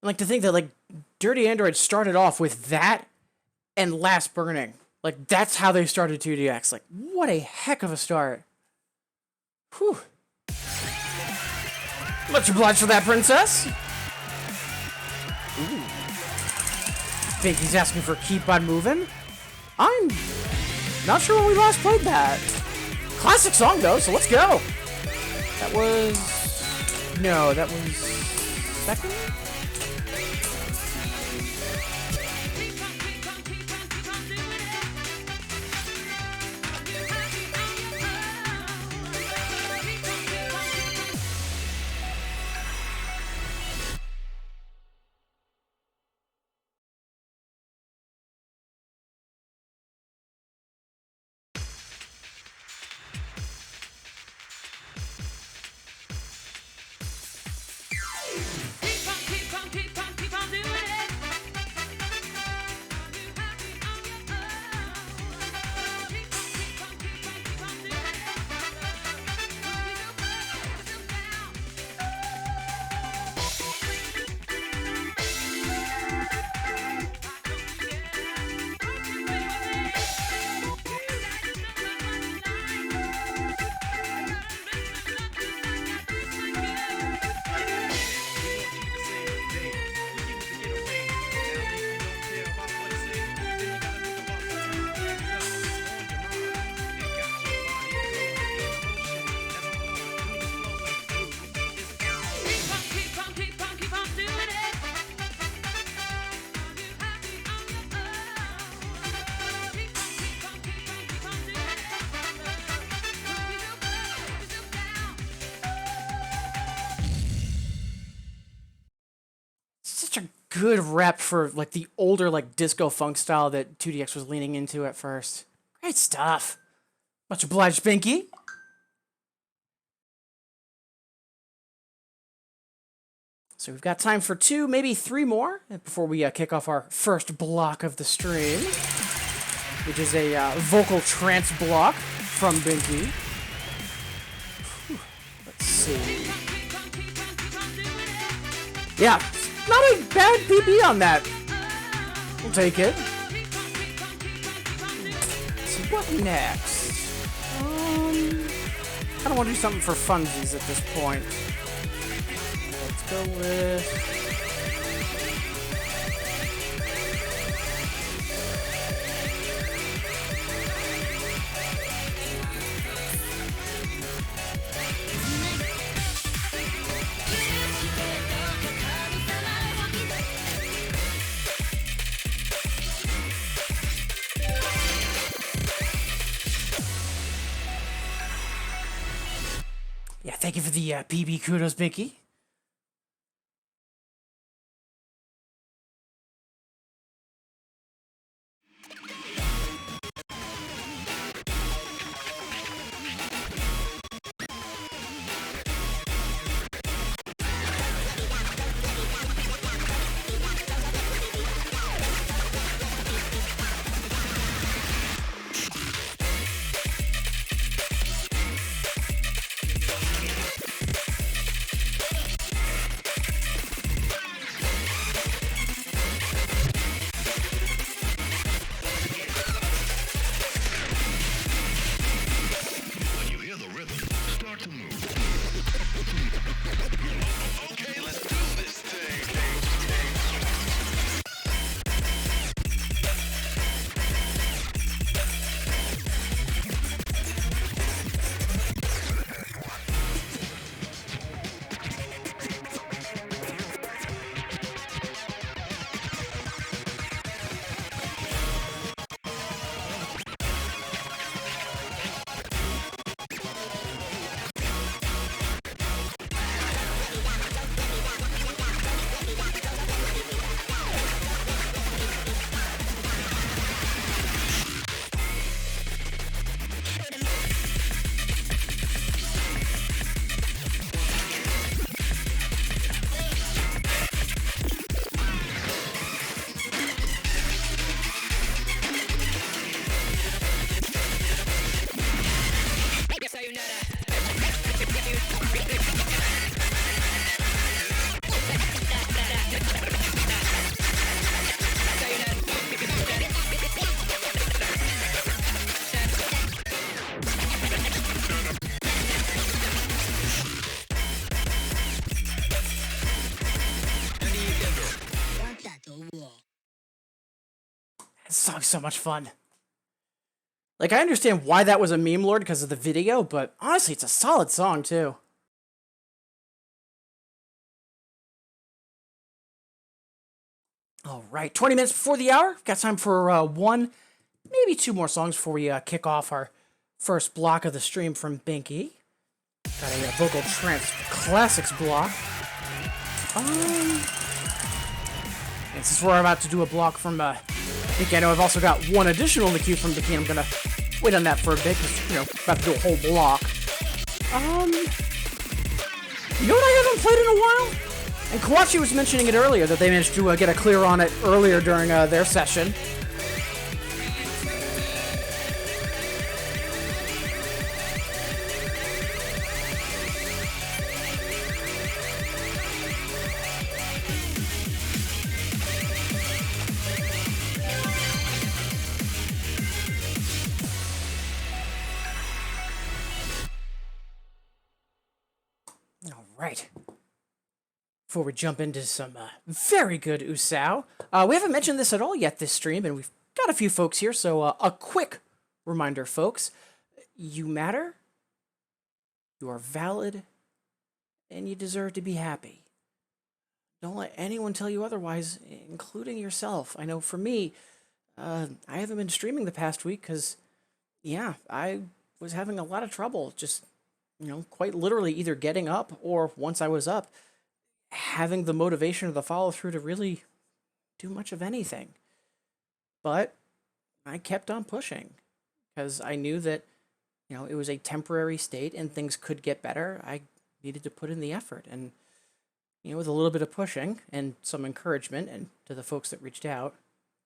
Like, to think that, like, Dirty Android started off with that and Last Burning. Like, that's how they started 2DX. Like, what a heck of a start. Whew. Much obliged for that, princess. Ooh. Think he's asking for Keep On Moving? I'm not sure when we last played that. Classic song, though, so let's go. That was... No, that was... Second? Such a good rep for, like, the older, like, disco funk style that 2DX was leaning into at first. Great stuff. Much obliged, Binky. So we've got time for 2, maybe 3 more before we kick off our first block of the stream, which is a vocal trance block from Binky. Whew. Let's see. Yeah, not a bad PB on that. We'll take it. So what next? I kind of want to do something for funsies at this point. Let's go with... Yeah, thank you for the PB kudos, Binky. This song's so much fun. Like, I understand why that was a meme lord because of the video, but honestly, it's a solid song, too. All right, 20 minutes before the hour. Got time for one, maybe two more songs before we kick off our first block of the stream from Binky. Got a vocal trance classics block. And this is where I'm about to do a block from Binky. I know I've also got one additional in the queue from Binky. I'm gonna wait on that for a bit because, you know, about to do a whole block. You know what I haven't played in a while? And Kawachi was mentioning it earlier, that they managed to get a clear on it earlier during their session. All right. Before we jump into some very good Usao. We haven't mentioned this at all yet this stream, and we've got a few folks here, so a quick reminder, folks. You matter, you are valid, and you deserve to be happy. Don't let anyone tell you otherwise, including yourself. I know for me, I haven't been streaming the past week because, yeah, I was having a lot of trouble just, you know, quite literally either getting up or once I was up, having the motivation or the follow through to really do much of anything. But I kept on pushing because I knew that, you know, it was a temporary state and things could get better. I needed to put in the effort. And, you know, with a little bit of pushing and some encouragement, and to the folks that reached out,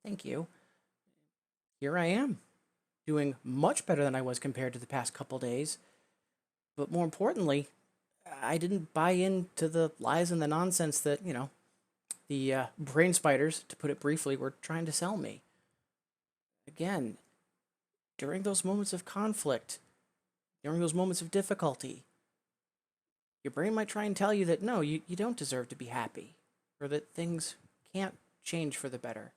thank you. Here I am, doing much better than I was compared to the past couple days. But more importantly, I didn't buy into the lies and the nonsense that, you know, the brain spiders, to put it briefly, were trying to sell me. Again, during those moments of conflict, during those moments of difficulty, your brain might try and tell you that, no, you don't deserve to be happy, or that things can't change for the better.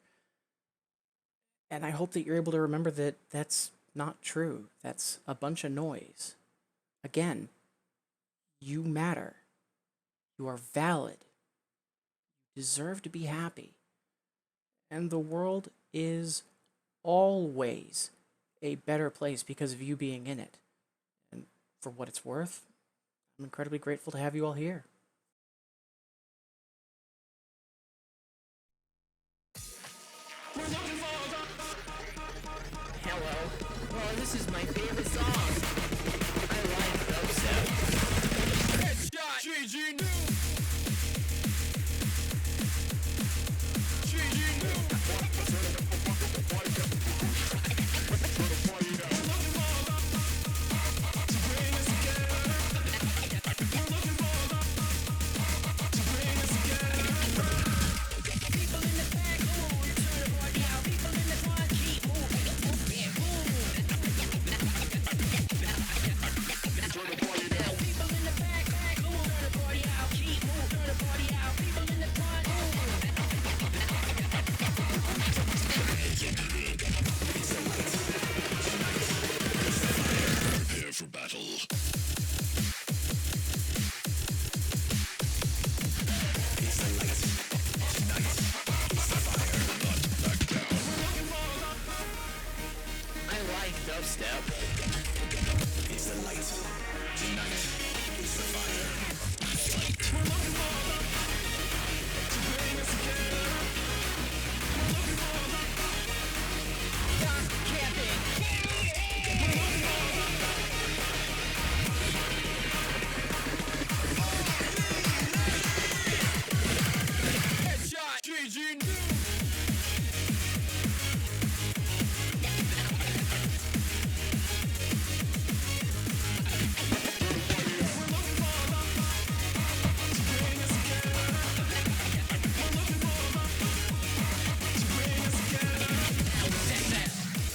And I hope that you're able to remember that that's not true. That's a bunch of noise. Again, you matter. You are valid. You deserve to be happy. And the world is always a better place because of you being in it. And for what it's worth, I'm incredibly grateful to have you all here. Hello. Well, this is my favorite song. I like dubstep. Headshot. GG new. GG new. For battle. It's the light. Tonight. It's the fire. Not back down. I like dubstep. It's the light. Tonight. It's the fire. Fight. Stop camping. GG new.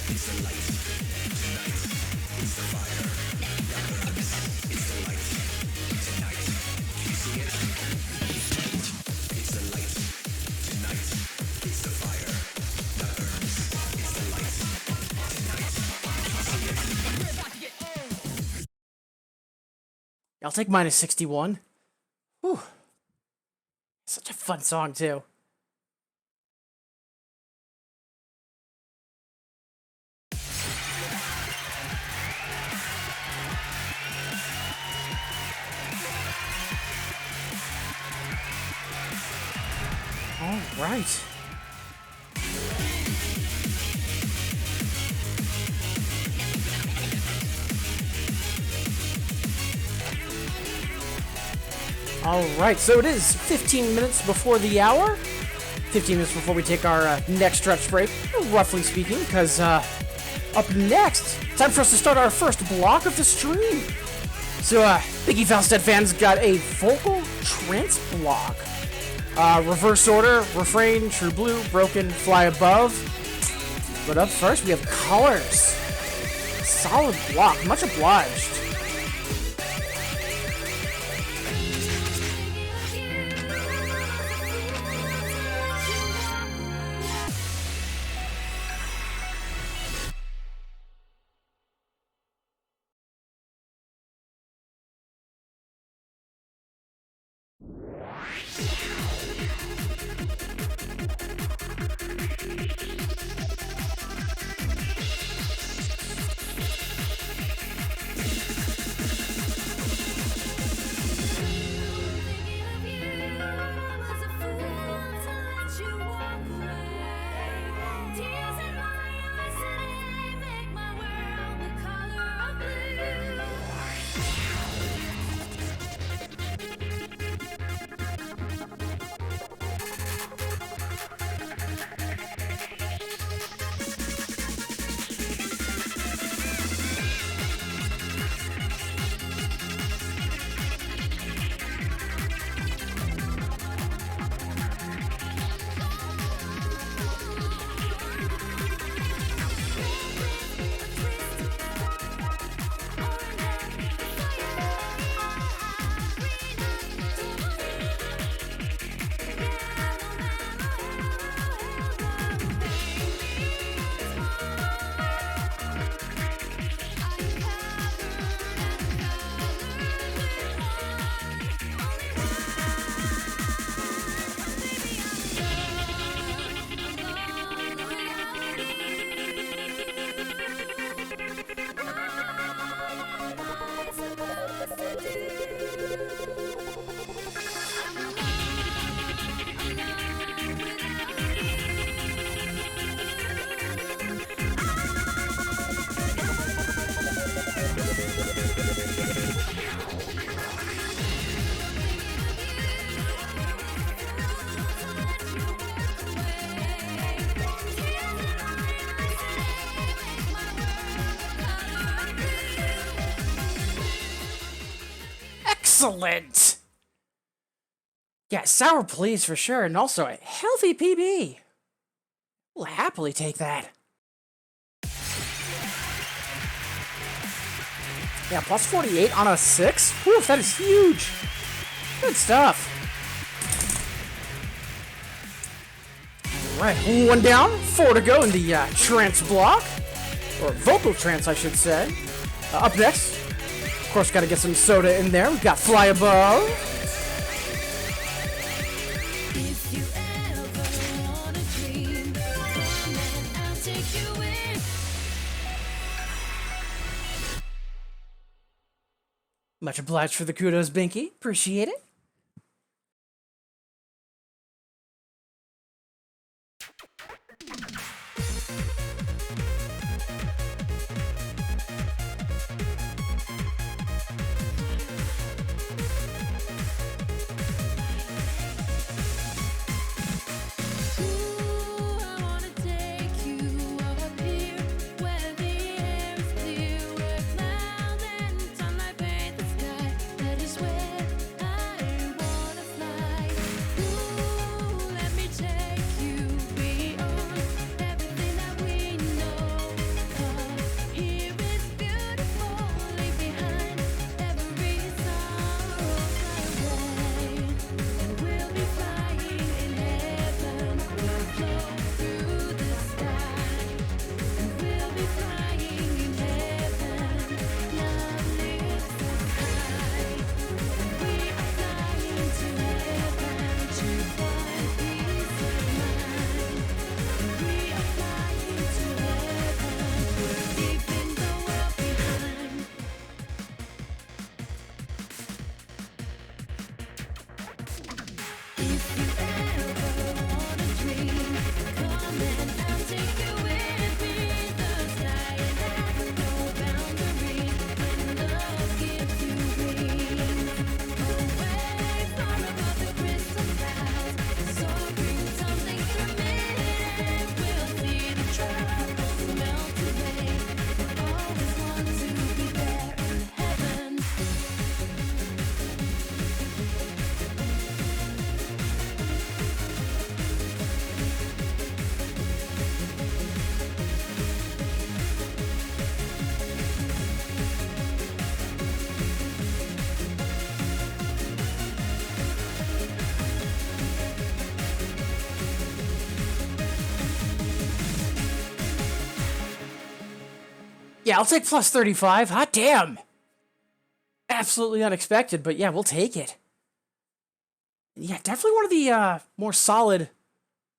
It's the light. Tonight. It's the fire. It's the light. Tonight. You see it? It's the light. Tonight. I'll take minus 61. Whew. Such a fun song, too. All right. All right, so it is 15 minutes before the hour. 15 minutes before we take our next stretch break, roughly speaking, because up next, time for us to start our first block of the stream. So, Biggie Falstead fans got a vocal trance block. Reverse order, refrain, true blue, broken, fly above. But up first, we have colors. Solid block, much obliged. Excellent! Yeah, sour please for sure, and also a healthy PB. We'll happily take that. Yeah, plus 48 on a 6? Whew, that is huge! Good stuff. Alright, 1 down, 4 to go in the trance block. Or vocal trance, I should say. Up next, of course, gotta get some soda in there. We've got Fly Above. If you ever wanna dream, come and I'll take you in. Much obliged for the kudos, Binky. Appreciate it. Ooh, I wanna take you up here, where the air is clear, where clouds and sunlight paint the sky. That is where I Yeah, I'll take plus 35. Hot damn. Absolutely unexpected, but yeah, we'll take it. Yeah, definitely one of the more solid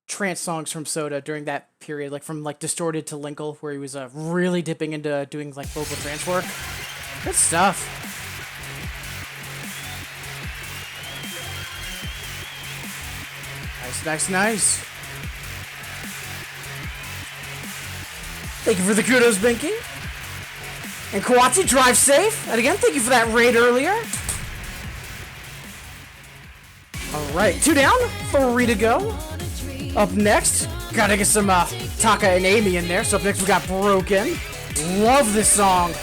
trance songs from Soda during that period, like from like Distorted to Linkle, where he was really dipping into doing like vocal trance work. Good stuff. Nice. Thank you for the kudos, Binky. And Kawatsi, drive safe. And again, thank you for that raid earlier. Alright, 2 down, 3 to go. Up next, gotta get some Taka and Amy in there. So up next we got Broken. Love this song.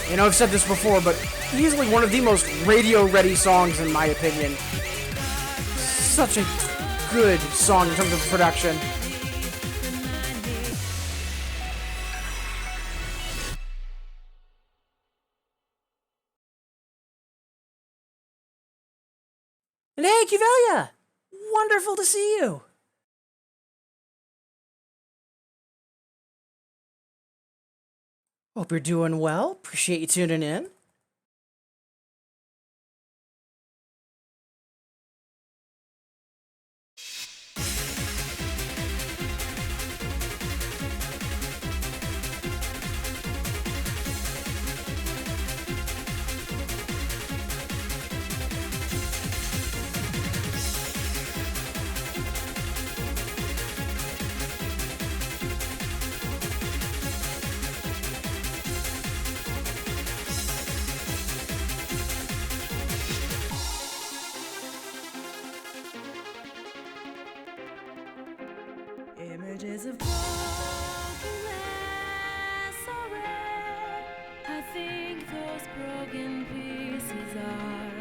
You know, I've said this before, but easily one of the most radio-ready songs in my opinion. Such a good song in terms of production. And hey, Kivelia! Wonderful to see you! Hope you're doing well. Appreciate you tuning in. Images of broken glass are red. I think those broken pieces are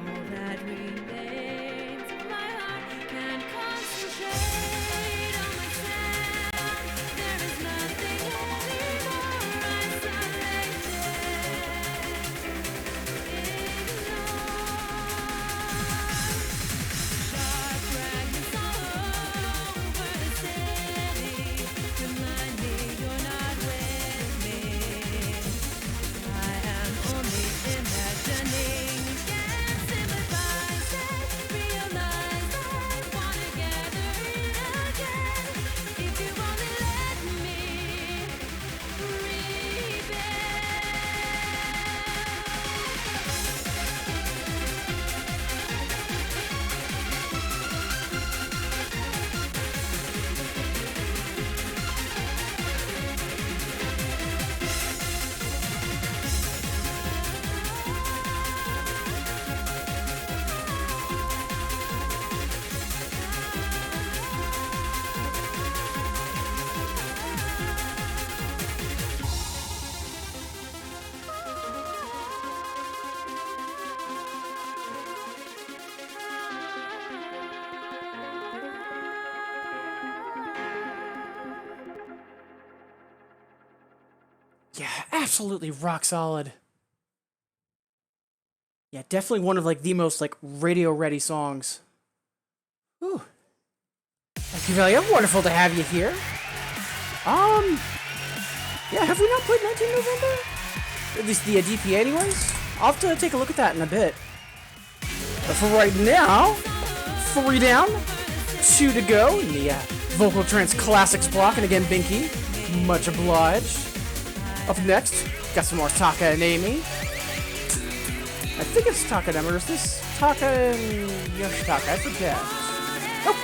all that remains. My heart can't concentrate on my sound. There is nothing anymore isolated. Dark fragments all over the city. Remind me you're not with me. I am only imagining. Can't sympathize and realize I wanna gather it again. If you only let me rebuild. Yeah, absolutely rock solid. Yeah, definitely one of like the most like radio ready songs. Whew. Thank you, Valia. Wonderful to have you here. Yeah, have we not played 19 November? At least the DP anyways? I'll have to take a look at that in a bit. But for right now, 3 down, 2 to go in the Vocal Trance Classics block. And again, Binky, much obliged. Up next, got some more Taka and Amy. I think it's Taka and Amy, or is this Taka and Yoshitaka? I forget. Nope.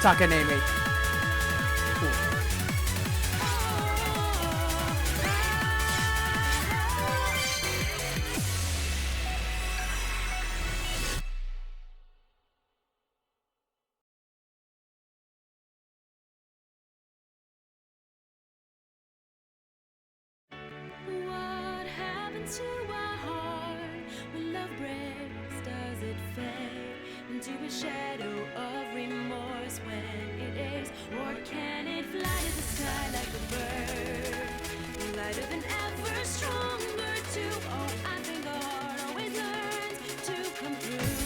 Taka and Amy. Cool. What happens to our heart when love breaks? Does it fade into a shadow of remorse when it aches? Or can it fly to the sky like a bird? Lighter than ever, stronger too. Oh, I think a heart always learns to come through.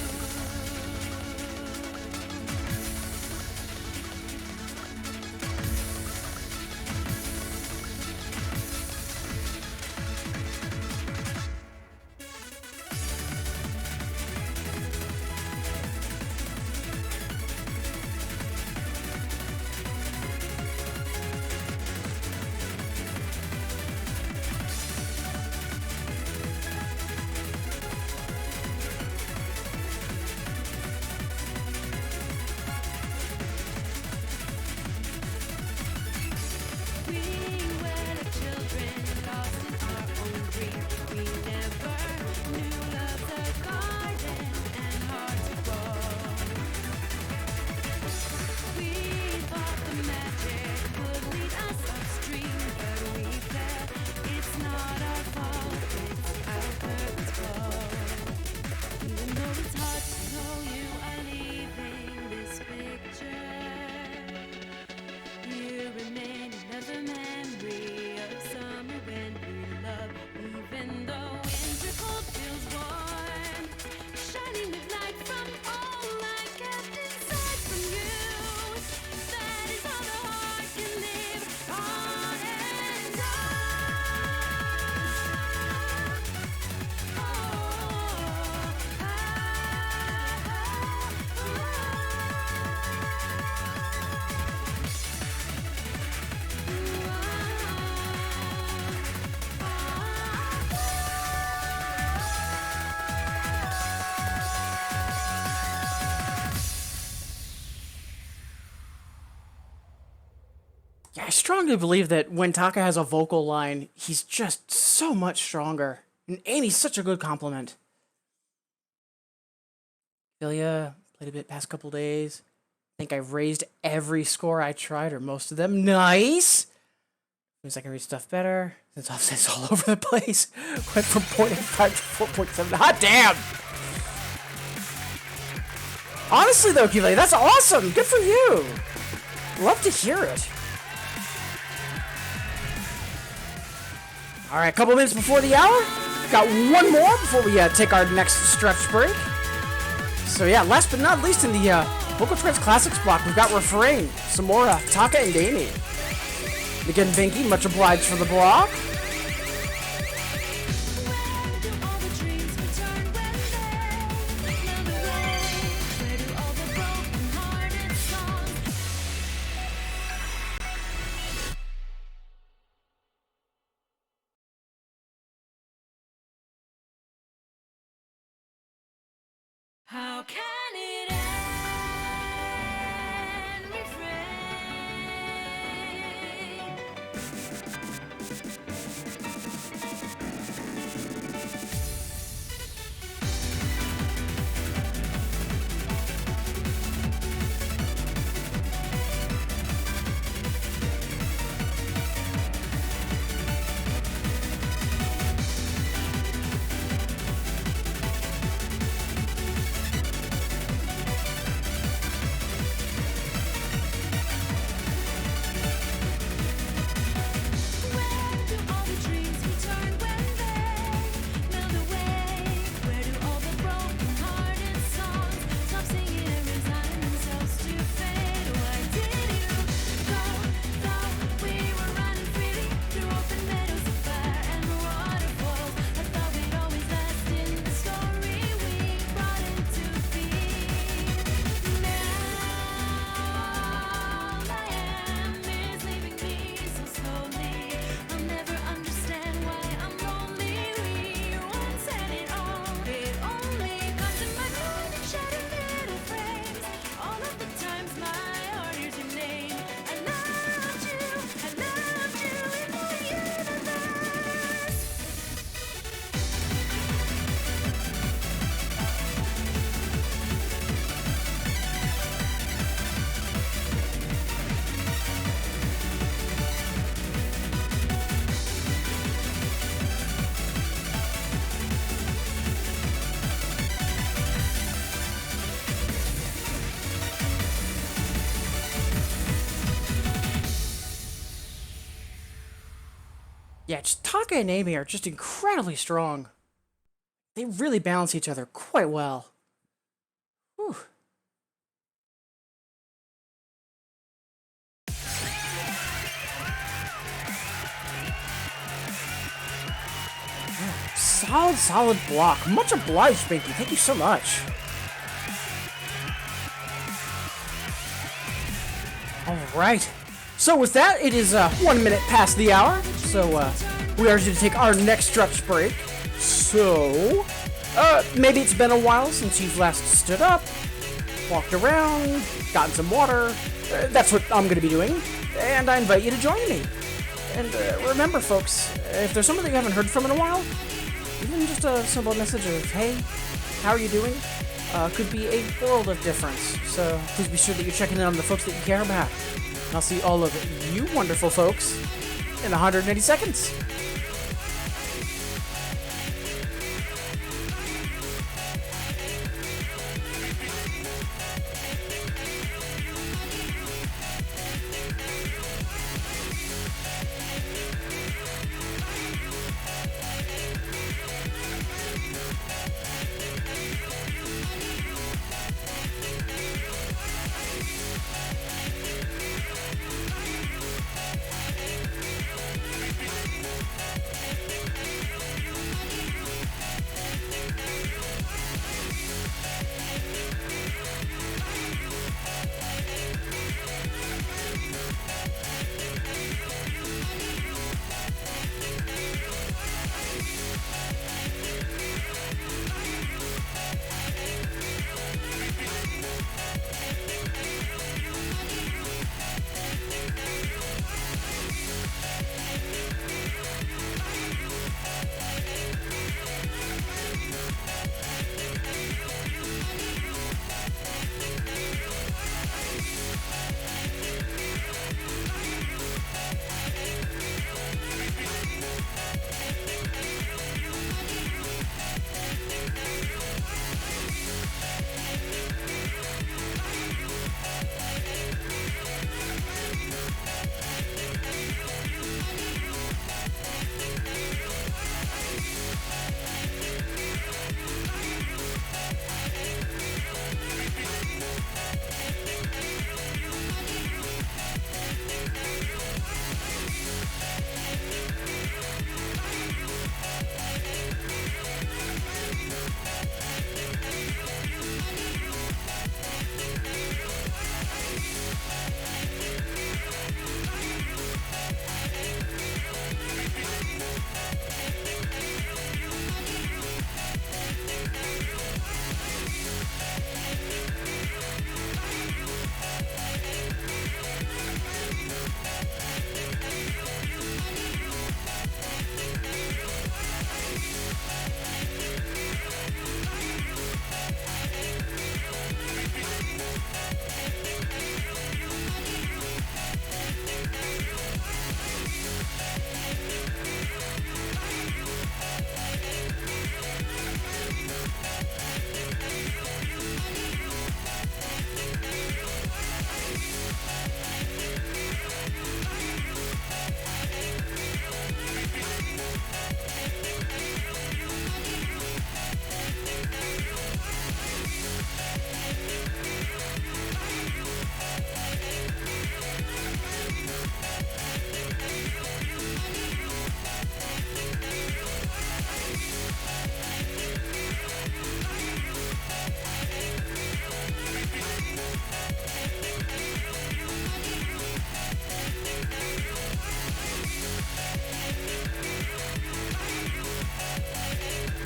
Yeah, I strongly believe that when Taka has a vocal line, he's just so much stronger. And Amy's such a good compliment. Philia, played a bit past couple days. I think I've raised every score I tried, or most of them. Nice! Means I can read stuff better. Since offset's all over the place. Went from 0.85 to 4.7. Hot damn! Honestly though, Philia, that's awesome! Good for you! Love to hear it. Alright, a couple minutes before the hour. Got one more before we take our next stretch break. So yeah, last but not least in the Vocal Trends Classics block, we've got Refrain, Samora, Taka, and Amy. Again, Vinky, much obliged for the block. How can it end? Refrain. Where do all the dreams return when they melt away? Where do all the broken-hearted songs stop singing and resign themselves to fade? Why did you go? Thought we were running freely through open meadows of fire and waterfalls. I thought we'd always last in the story we brought into being. Now I am is leaving me so slowly. I'll never understand why I'm lonely. We once had it all. It only comes in my mood and shattered little frames. All of the times my heart hears your name. I loved you in the universe. Yeah, just Taka and Amy are just incredibly strong. They really balance each other quite well. Whew. Yeah, solid block. Much obliged, Binky. Thank you so much. Alright. So with that, it is 1 minute past the hour. So we are due to take our next stretch break. So maybe it's been a while since you've last stood up, walked around, gotten some water. That's what I'm going to be doing. And I invite you to join me. And remember, folks, if there's someone that you haven't heard from in a while, even just a simple message of, hey, how are you doing? Could be a world of difference. So please be sure that you're checking in on the folks that you care about. And I'll see all of you wonderful folks in 180 seconds.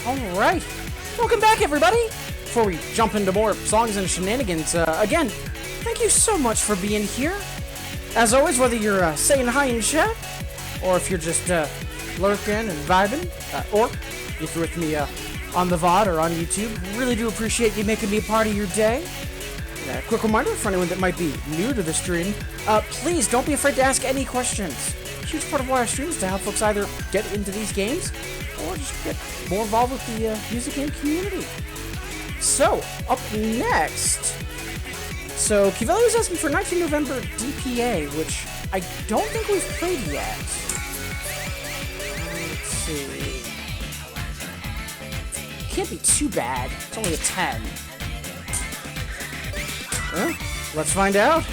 Alright, welcome back everybody! Before we jump into more songs and shenanigans, again, thank you so much for being here. As always, whether you're saying hi in chat, or if you're just lurking and vibing, or if you're with me on the VOD or on YouTube, really do appreciate you making me a part of your day. And a quick reminder for anyone that might be new to the stream, please don't be afraid to ask any questions. A huge part of why I stream is to help folks either get into these games, or just get more involved with the music game community. So, up next, so Kivelli was asking for 19 November DPA, which I don't think we've played yet. Let's see. Can't be too bad. It's only a 10. Well, let's find out.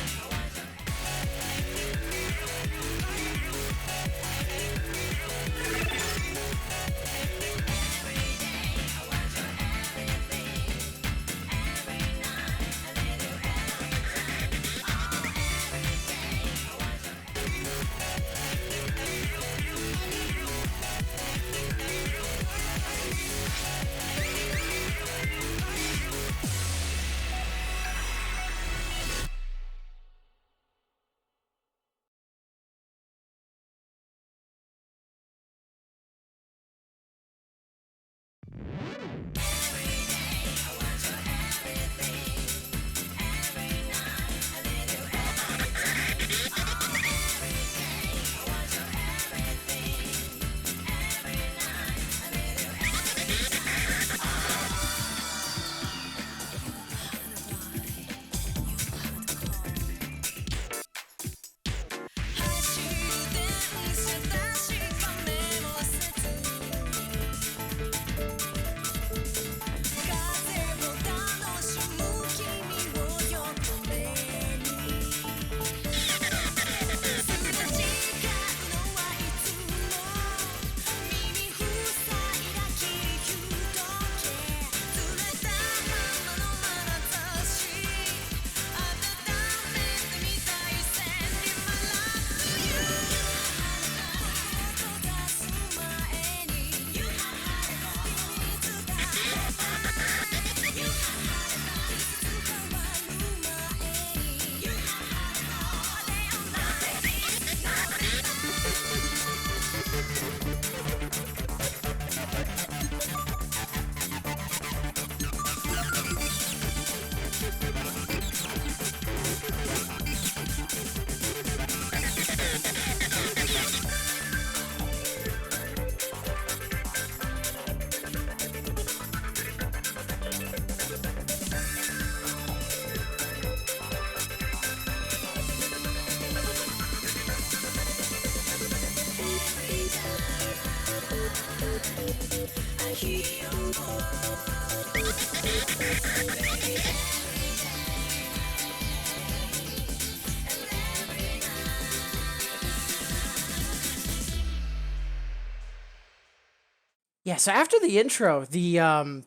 Yeah, so after the intro, the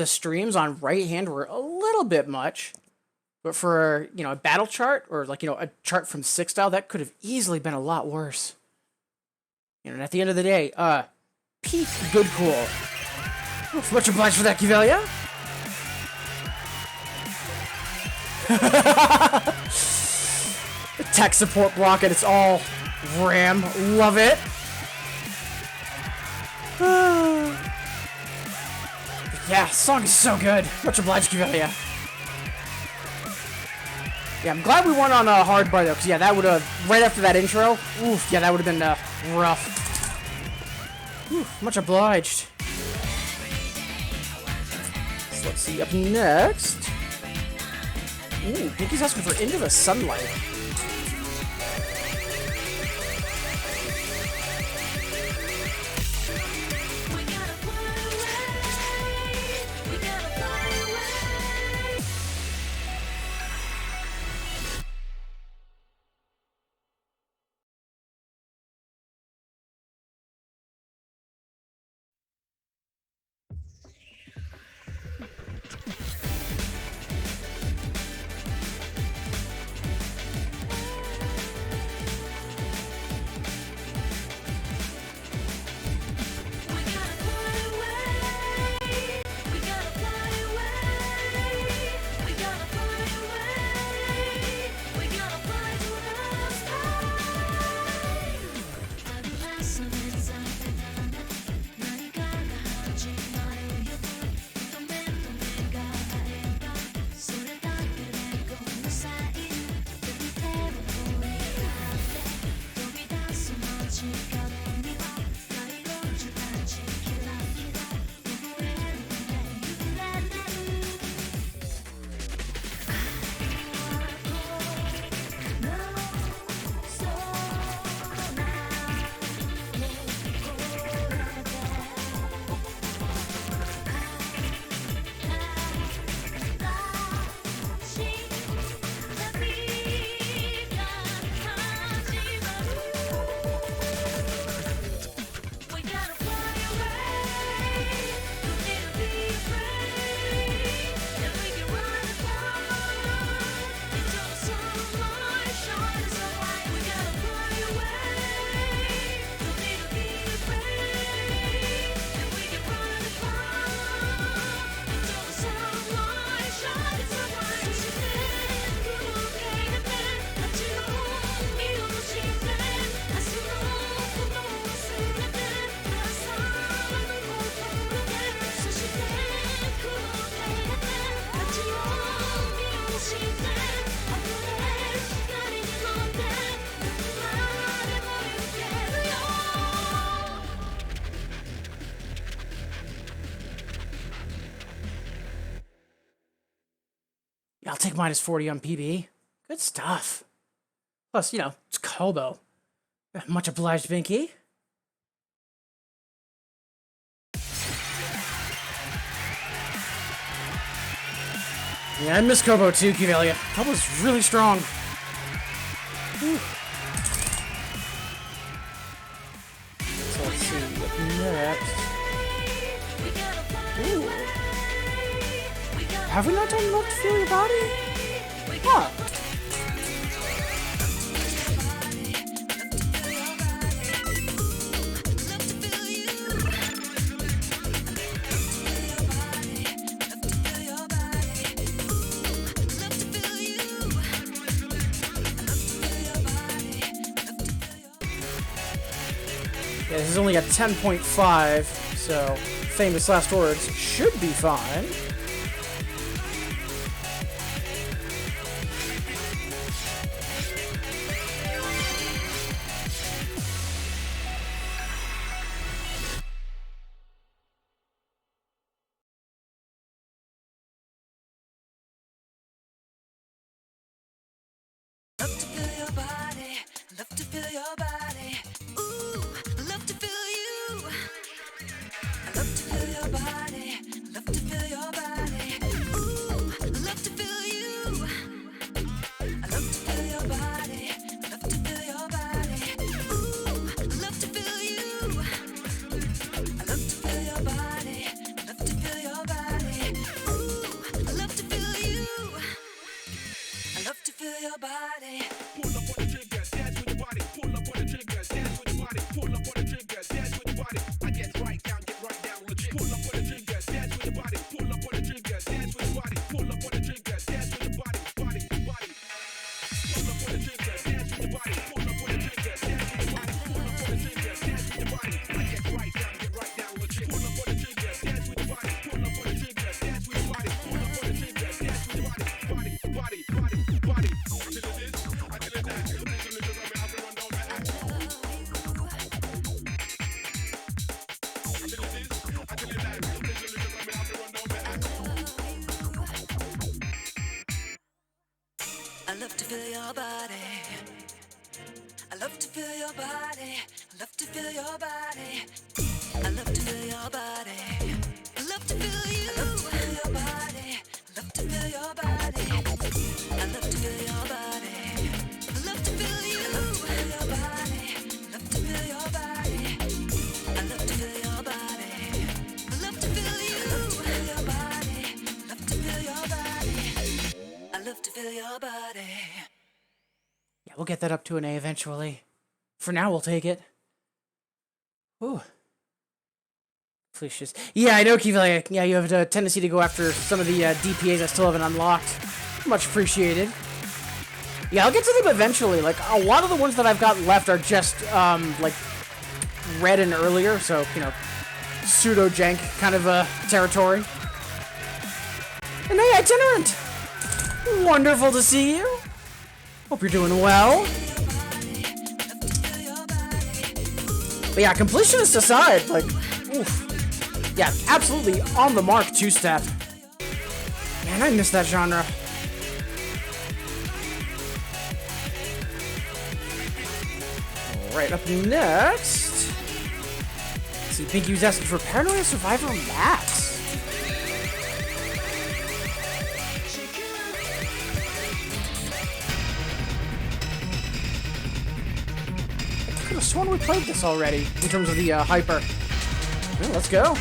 streams on right hand were a little bit much, but for, you know, a battle chart or like, you know, a chart from 6 style, that could have easily been a lot worse. You know, and at the end of the day, peak good cool. Much obliged for that, Kivelia. Tech support block and it's all RAM. Love it. Yeah, song is so good. Much obliged, Kivelia. Yeah, I'm glad we went on a hard bar though, because yeah, that would have, right after that intro, oof, yeah, that would have been rough. Oof, much obliged. So let's see, up next. Ooh, Pinky's asking for Into the Sunlight. Yeah, I'll take minus 40 on PB. Good stuff. Plus, you know, it's Kobo. Much obliged, Vinky. Yeah, I miss Kobo too, Kivelia. Kobo's really strong. Whew. So let's see what next. Ooh. Have we not done Love to Feel Your Body? Huh. Yeah, this is only at 10.5, so famous last words should be fine. Love to feel your body, love to feel your body. Ooh, love to feel you. I love to feel your body, love to feel your body. Ooh, love to feel you. I love to feel your body, love to feel your body. Ooh, love to feel you. I love to feel your body, love to feel your body. Ooh, I love to feel you. I love to feel your body. Pull up on the trigger, dance with your body. Pull up on the trigger, dance with your body. Pull up on the trigger, dance with your body. I get right down, legit. Pull up on the trigger, dance with your body. Pull up on the trigger, dance with your body. Pull up on the trigger, dance with your body, body, body. Pull up on the trigger, dance with your body. Pull up on the trigger, dance with your body. Pull up on the trigger, dance with your body. I get right down, legit. Pull up on the trigger, dance with your body. Pull up on the trigger, dance with your body. Pull up on the trigger, dance with your body, body, body, body, body. I love to feel your body. I love to feel your body. I love to feel your body. I love to feel your body. I love to feel you. I love to feel your body. I love to feel your body. I love to feel your body. I love to feel you. I love to feel your body. I love to feel your body. I love to feel your body. I love to feel you. I love to feel your body. I love to feel your body. I love to feel your body. Yeah, we'll get that up to an A eventually. For now, we'll take it. Ooh. Felicia's. Yeah, I know, Kivelia. Yeah, you have a tendency to go after some of the DPAs I still haven't unlocked. Much appreciated. Yeah, I'll get to them eventually. Like, a lot of the ones that I've got left are just, like, red and earlier, so, you know, pseudo-jank kind of territory. And hey, Itinerant! Wonderful to see you. Hope you're doing well. But yeah, completionist aside, like, oof. Yeah, absolutely on the mark two-step. Man, I miss that genre. Alright, up next. Let's see, Pinky was asking for Paranoia Survivor Max. I could have sworn we played this already in terms of the hyper. Well, let's go.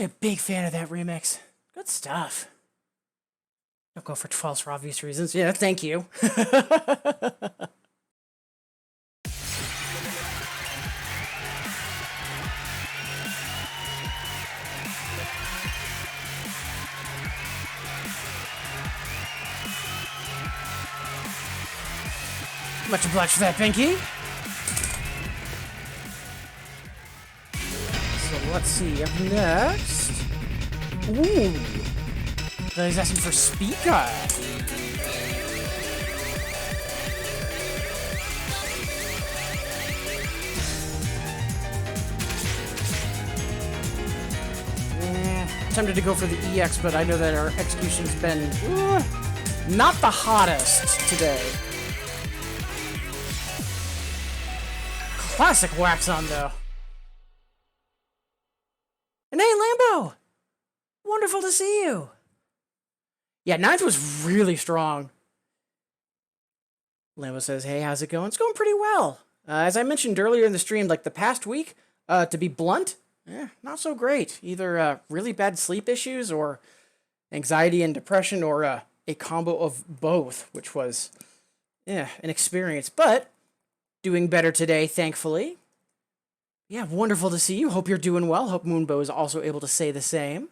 Actually, a big fan of that remix. Good stuff. Don't go for 12s for obvious reasons. Yeah, thank you. Much obliged for that, Pinky. So let's see. Up next. Ooh. He's asking for Speaker. Tempted to go for the EX, but I know that our execution's been not the hottest today. Classic wax on though. And hey, Lambo! Wonderful to see you. Yeah, ninth was really strong. Lambo says, hey, how's it going? It's going pretty well. As I mentioned earlier in the stream, like the past week, to be blunt, not so great. Either really bad sleep issues or anxiety and depression or a combo of both, which was an experience. But doing better today, thankfully. Yeah, wonderful to see you. Hope you're doing well. Hope Moonbow is also able to say the same.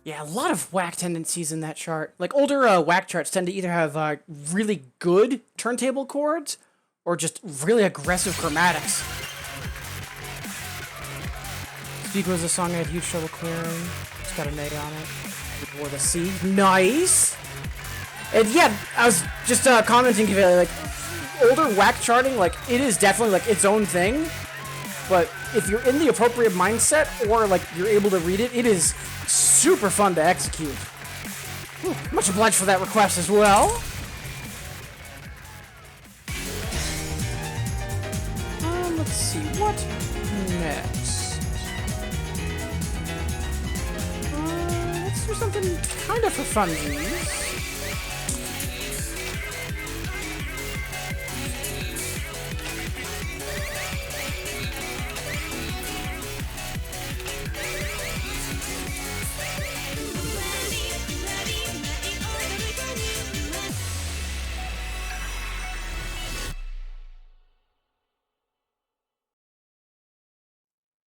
Yeah, a lot of whack tendencies in that chart. Like, older whack charts tend to either have really good turntable chords or just really aggressive chromatics. Speak was a song I had huge trouble clearing. It's got an A on it. Before the C. Nice! And yeah, I was just commenting, like, older whack charting, like, it is definitely, like, its own thing. But if you're in the appropriate mindset or, like, you're able to read it, it is super fun to execute. Whew, much obliged for that request as well. Let's see, what next? Let's do something kind of for funsies.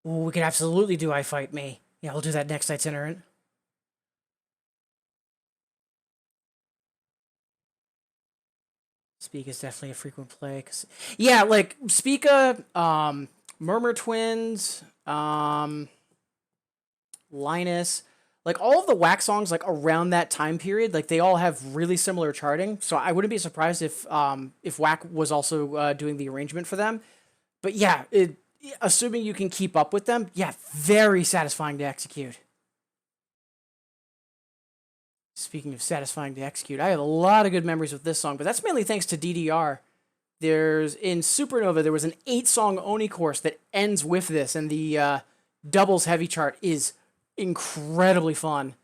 Ooh, we could absolutely do I Fight Me. Yeah, we'll do that next itinerant. Speak is definitely a frequent play. Yeah, like, Speaka, Murmur Twins, Linus. like all of the Whack songs like around that time period, like they all have really similar charting. So I wouldn't be surprised if Whack was also doing the arrangement for them. But yeah, assuming you can keep up with them, yeah, very satisfying to execute. Speaking of satisfying to execute, I have a lot of good memories with this song, but that's mainly thanks to DDR. In Supernova, there was an 8-song Oni course that ends with this, and the doubles heavy chart is incredibly fun.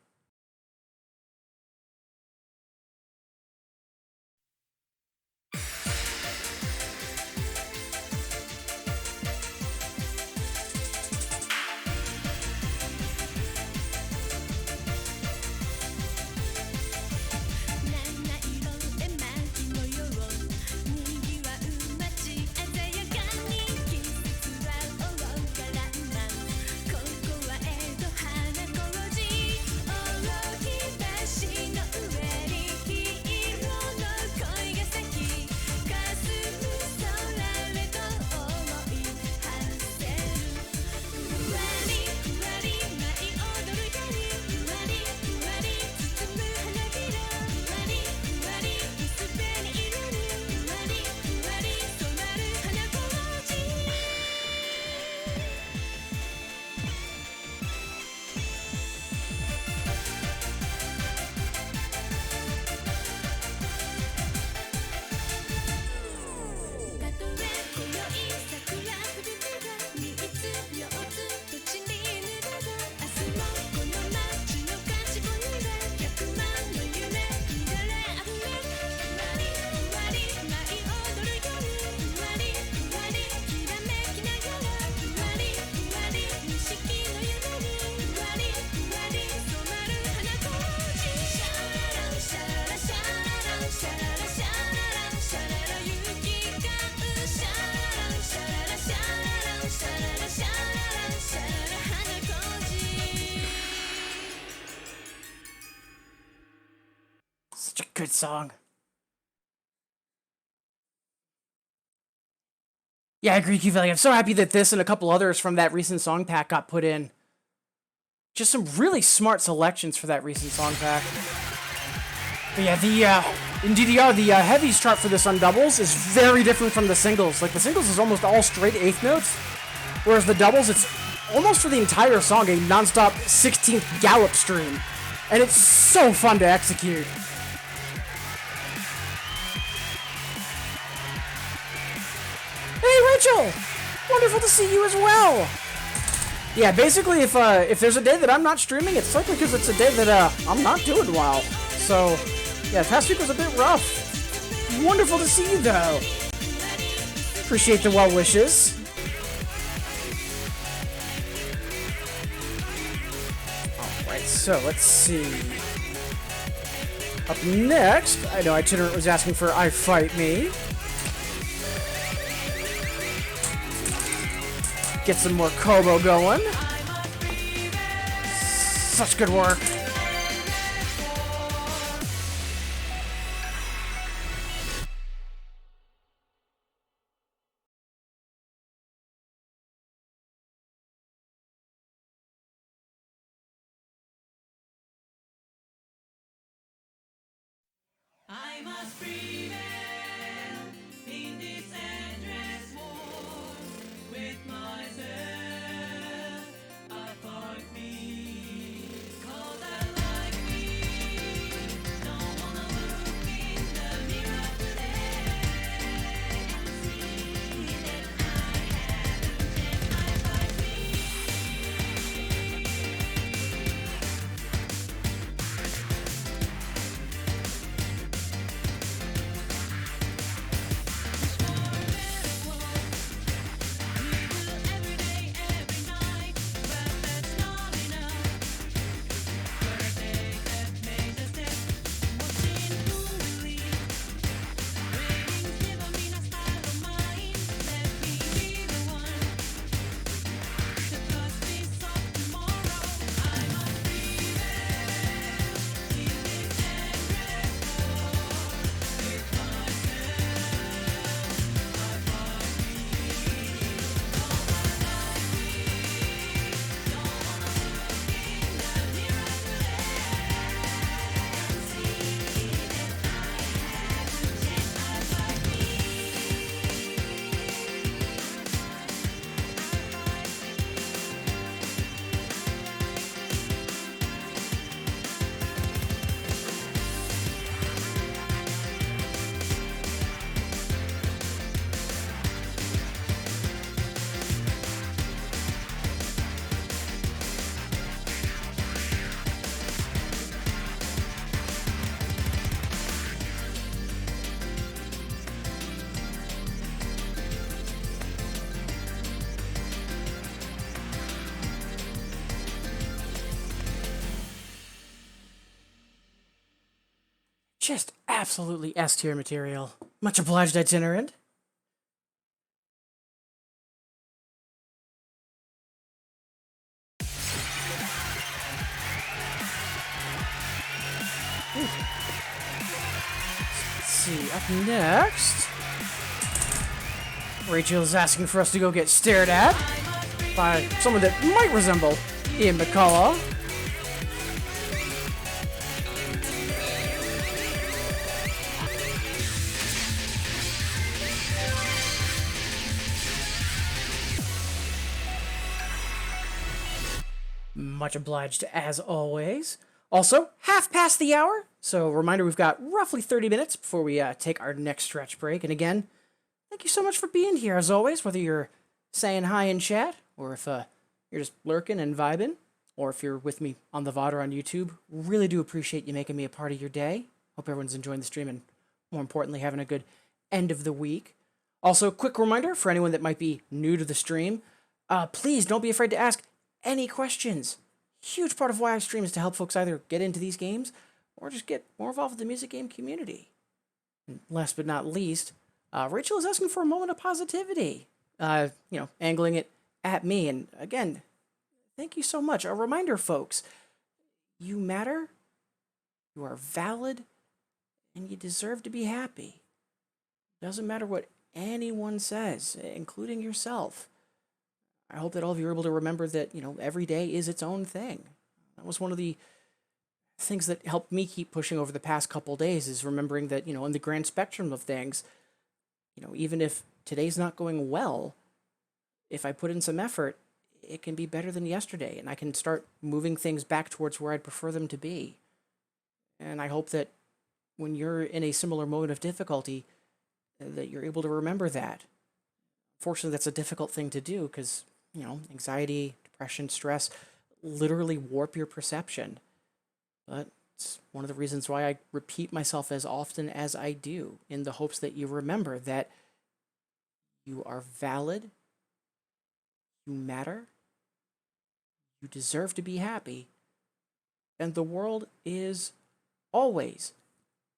Such a good song. Yeah, I agree, Q-Valley. I'm so happy that this and a couple others from that recent song pack got put in. Just some really smart selections for that recent song pack. But yeah, in DDR, the heavies chart for this on doubles is very different from the singles. Like, the singles is almost all straight 8th notes, whereas the doubles, it's almost for the entire song a non-stop 16th gallop stream. And it's so fun to execute. Hey, Rachel! Wonderful to see you as well! Yeah, basically, if there's a day that I'm not streaming, it's likely because it's a day that, I'm not doing well. So, yeah, past week was a bit rough. Wonderful to see you, though. Appreciate the well wishes. Alright, so, let's see. Up next, I know Itinerant was asking for I Fight Me. Get some more Kobo going. Such good work. I must prevail in this endless war with myself apart me. 'Cause I like me, don't wanna look in the mirror today. See that I haven't and I fight me. Every day Just absolutely S tier material. Much obliged, itinerant. Let's see, up next, Rachel is asking for us to go get stared at by someone that might resemble Ian McCullough. Much obliged as always. Also, half past the hour, so reminder we've got roughly 30 minutes before we take our next stretch break. And again, thank you so much for being here as always, whether you're saying hi in chat, or if you're just lurking and vibing, or if you're with me on the VOD or on YouTube. Really do appreciate you making me a part of your day. Hope everyone's enjoying the stream and, more importantly, having a good end of the week. Also, quick reminder for anyone that might be new to the stream, please don't be afraid to ask any questions. Huge part of why I stream is to help folks either get into these games or just get more involved with the music game community. And last but not least, Rachel is asking for a moment of positivity, angling it at me. And again, thank you so much. A reminder, folks, you matter, you are valid, and you deserve to be happy. Doesn't matter what anyone says, including yourself. I hope that all of you are able to remember that, every day is its own thing. That was one of the things that helped me keep pushing over the past couple days, is remembering that, in the grand spectrum of things, even if today's not going well, if I put in some effort, it can be better than yesterday, and I can start moving things back towards where I'd prefer them to be. And I hope that when you're in a similar moment of difficulty, that you're able to remember that. Fortunately, that's a difficult thing to do because, anxiety, depression, stress literally warp your perception. But it's one of the reasons why I repeat myself as often as I do, in the hopes that you remember that you are valid, you matter, you deserve to be happy, and the world is always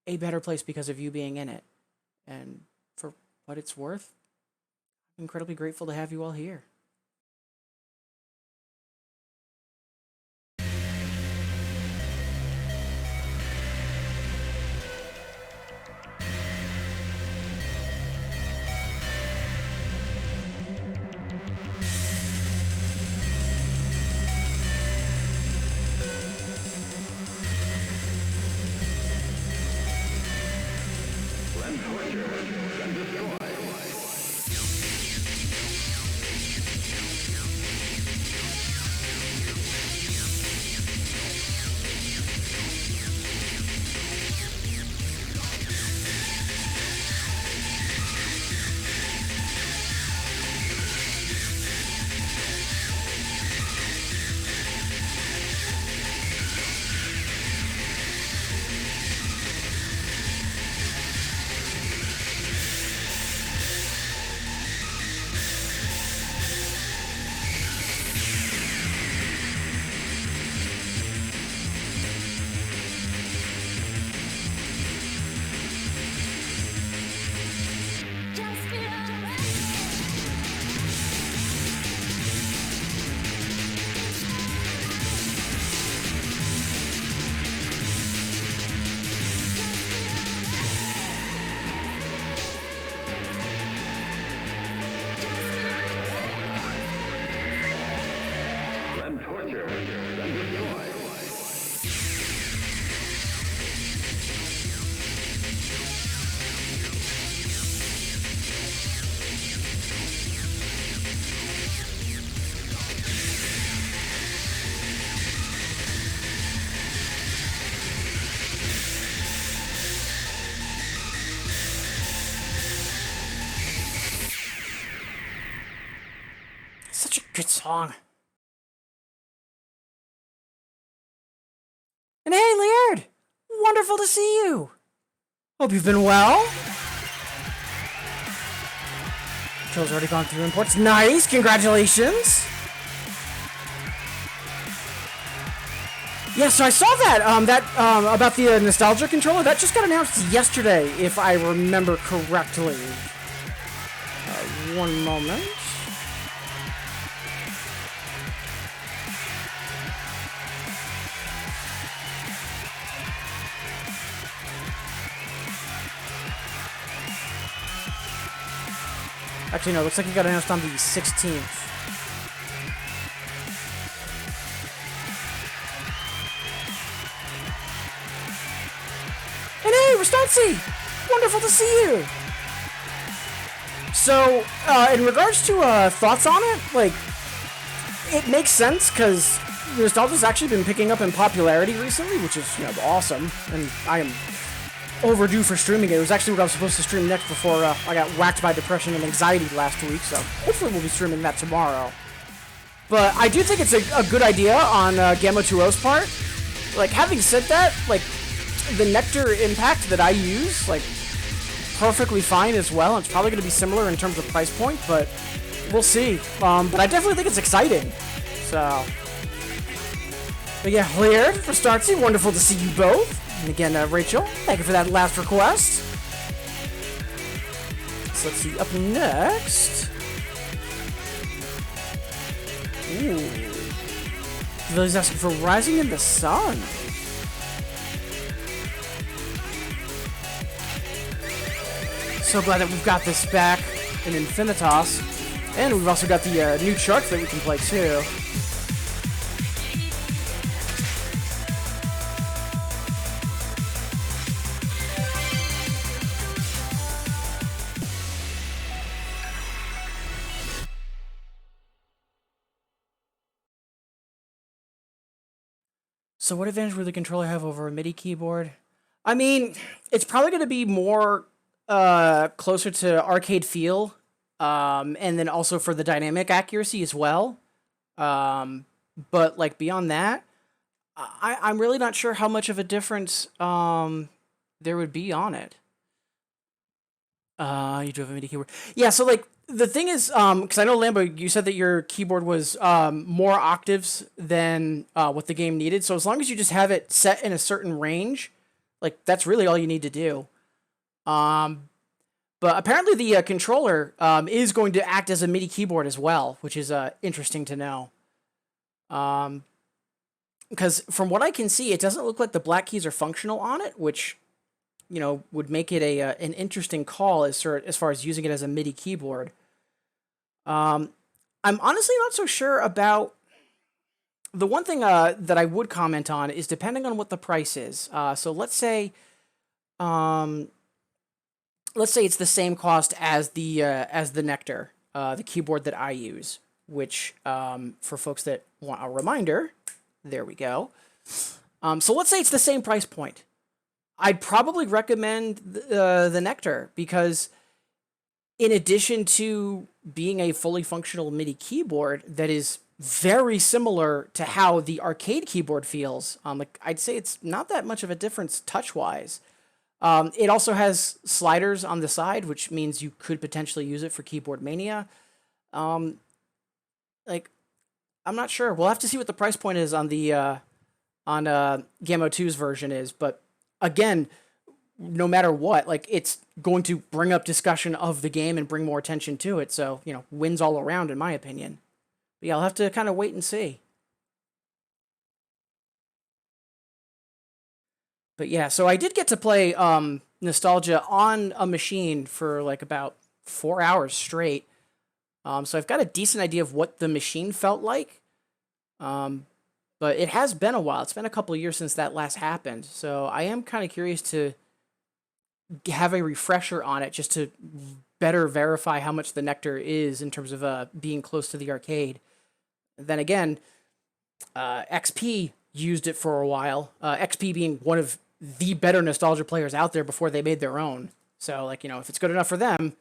a better place because of you being in it. And for what it's worth, I'm incredibly grateful to have you all here. Such a good song. And hey, Laird! Wonderful to see you! Hope you've been well. Joe's already gone through imports. Nice! Congratulations! Yeah, so I saw that about the nostalgia controller that just got announced yesterday, if I remember correctly. One moment. Actually, no, it looks like it got announced on the 16th. And hey, Restancy! Wonderful to see you! So, in regards to thoughts on it, like, it makes sense because Nostalgia's actually been picking up in popularity recently, which is, you know, awesome. And I am overdue for streaming it. It was actually what I was supposed to stream next before I got whacked by depression and anxiety last week, so hopefully we'll be streaming that tomorrow. But I do think it's a good idea on Gamma 2O's part. Like, having said that, like, the Nectar impact that I use, like, perfectly fine as well. It's probably going to be similar in terms of price point, but we'll see. But I definitely think it's exciting. So, but yeah, Lear, for Startsy, wonderful to see you both. And again, Rachel, thank you for that last request. So let's see, up next. Ooh. Lily's asking for Rising in the Sun. So glad that we've got this back in Infinitas. And we've also got the new charts that we can play too. So what advantage would the controller have over a MIDI keyboard? I mean, it's probably going to be more closer to arcade feel, and then also for the dynamic accuracy as well. But like beyond that, I'm really not sure how much of a difference there would be on it. You do have a MIDI keyboard. Yeah, so like the thing is, because I know Lambo, you said that your keyboard was more octaves than what the game needed. So as long as you just have it set in a certain range, like that's really all you need to do. But apparently the controller is going to act as a MIDI keyboard as well, which is interesting to know. Because from what I can see, it doesn't look like the black keys are functional on it, which, you know, would make it an interesting call as far as using it as a MIDI keyboard. I'm honestly not so sure about... The one thing that I would comment on is depending on what the price is. So let's say it's the same cost as the Nectar, the keyboard that I use, which for folks that want a reminder, there we go. So let's say it's the same price point. I'd probably recommend the Nectar because in addition to being a fully functional MIDI keyboard that is very similar to how the arcade keyboard feels, like I'd say it's not that much of a difference touch-wise. It also has sliders on the side, which means you could potentially use it for Keyboard Mania. Like, I'm not sure. We'll have to see what the price point is on the Gamma 2's version is, but again, no matter what, like it's going to bring up discussion of the game and bring more attention to it. So, you know, wins all around in my opinion. But yeah, I'll have to kind of wait and see. But yeah, so I did get to play Nostalgia on a machine for like about 4 hours straight. So I've got a decent idea of what the machine felt like. But it has been a while. It's been a couple of years since that last happened. So I am kind of curious to have a refresher on it just to better verify how much the Nectar is in terms of being close to the arcade. Then again, XP used it for a while. XP being one of the better Nostalgia players out there before they made their own. So, like, you know, if it's good enough for them...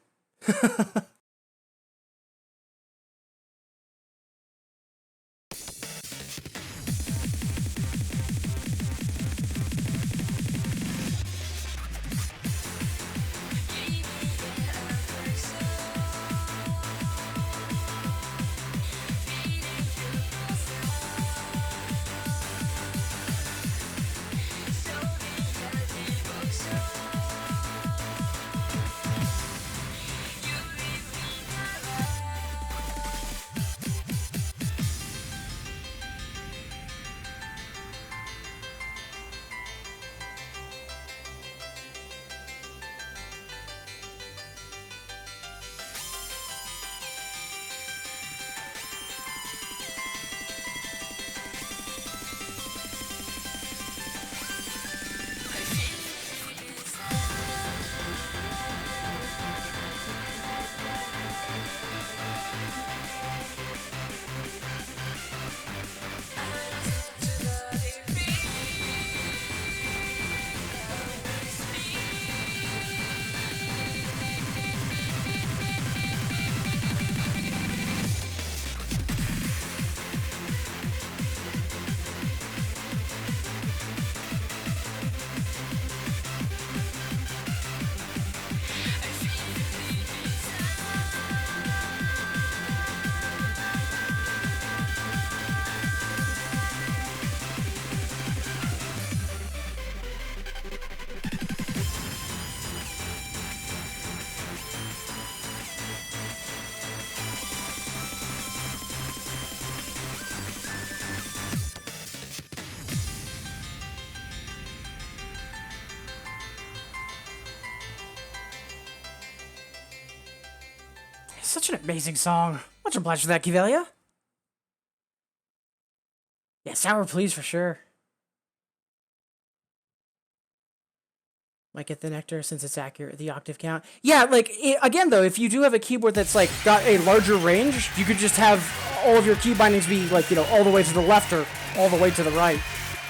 Such an amazing song. Much obliged for that, Kivelia. Yeah, sour please for sure. Might get the nectar since it's accurate, the octave count. Yeah, like, again, though, if you do have a keyboard that's, like, got a larger range, you could just have all of your key bindings be, like, you know, all the way to the left or all the way to the right.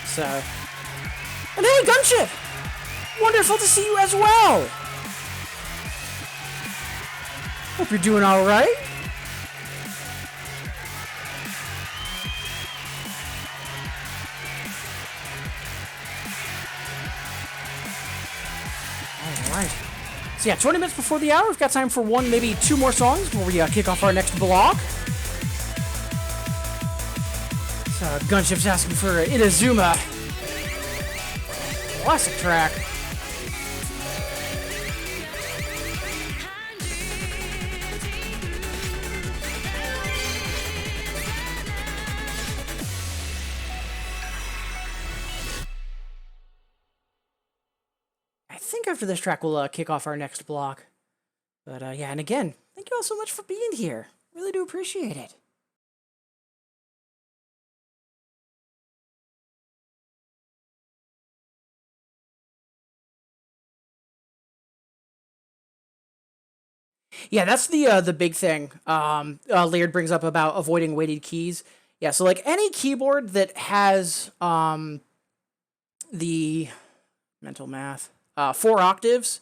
So. And hey, Gunship! Wonderful to see you as well! Hope you're doing alright. Alright. So yeah, 20 minutes before the hour, we've got time for one, maybe two more songs before we kick off our next block. So Gunship's asking for Inazuma. Classic track. I think after this track we'll kick off our next block. But yeah, and again, thank you all so much for being here. Really do appreciate it. Yeah, that's the big thing. Laird brings up about avoiding weighted keys. Yeah, so like any keyboard that has the mental math 4 octaves.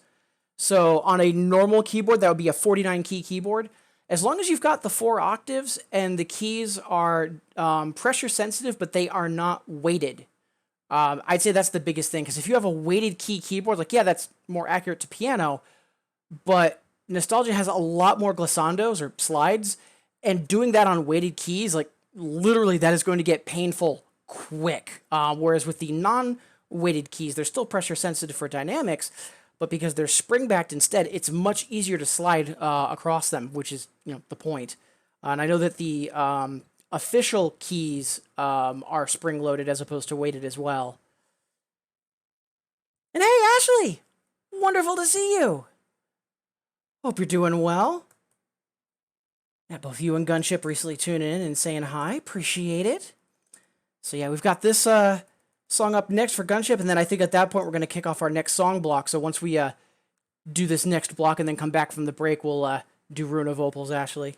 So on a normal keyboard, that would be a 49 key keyboard. As long as you've got the 4 octaves and the keys are pressure sensitive, but they are not weighted. I'd say that's the biggest thing, because if you have a weighted key keyboard, like, yeah, that's more accurate to piano, but Nostalgia has a lot more glissandos or slides, and doing that on weighted keys, like, literally that is going to get painful quick. Whereas with the non-weighted keys, they're still pressure sensitive for dynamics, but because they're spring-backed instead, it's much easier to slide across them, which is, you know, the point. And I know that the official keys are spring-loaded as opposed to weighted as well. And hey, Ashley! Wonderful to see you! Hope you're doing well. Yeah, both you and Gunship recently tuning in and saying hi. Appreciate it. So yeah, we've got this song up next for Gunship, and then I think at that point we're going to kick off our next song block. So once we do this next block and then come back from the break, we'll do Rune of Opals, Ashley.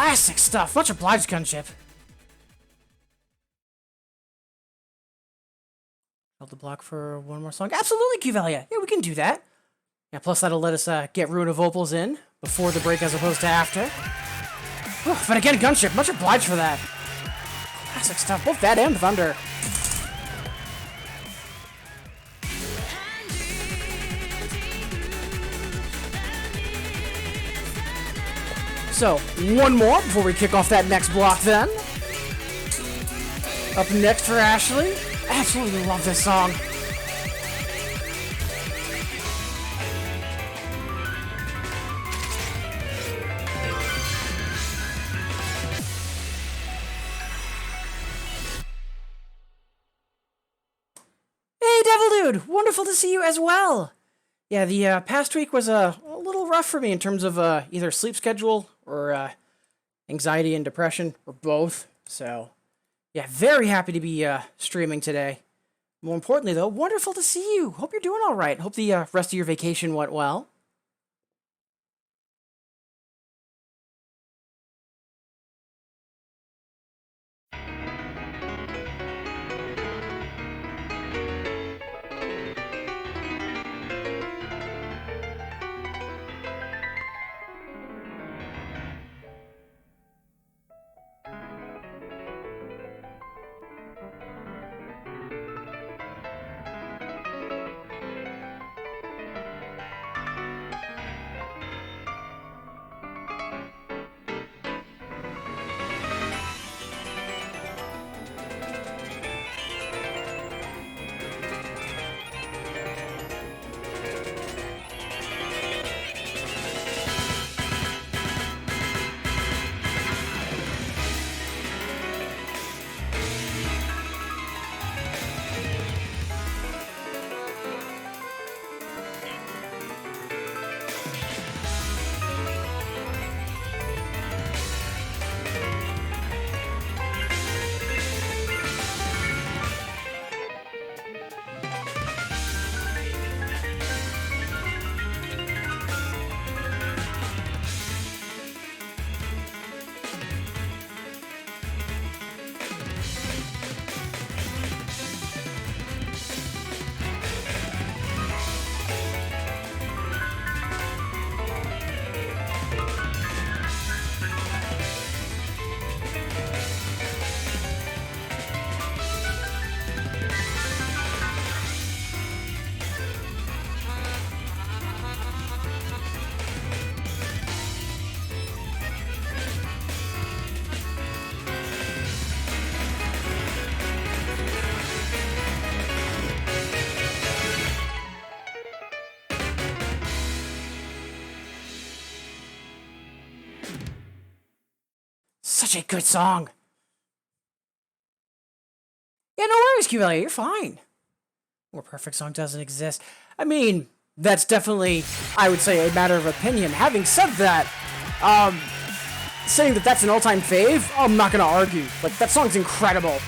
Classic stuff. Much obliged, Gunship. Hold the block for one more song. Absolutely, Kivelia. Yeah, we can do that. Yeah, plus that'll let us get Rune of Opals in before the break as opposed to after. But again, Gunship, much obliged for that. Classic stuff, both that and Thunder. So, one more before we kick off that next block then. Up next for Ashley. Absolutely love this song. Hey, Devil Dude! Wonderful to see you as well! Yeah, the past week was a little rough for me in terms of either sleep schedule or anxiety and depression, or both. So, yeah, very happy to be streaming today. More importantly, though, wonderful to see you. Hope you're doing all right. Hope the rest of your vacation went well. Such a good song. Yeah, no worries, QLA, you're fine. More perfect song doesn't exist. I mean, that's definitely, I would say, a matter of opinion. Having said that, saying that that's an all-time fave, I'm not gonna argue. Like, that song's incredible.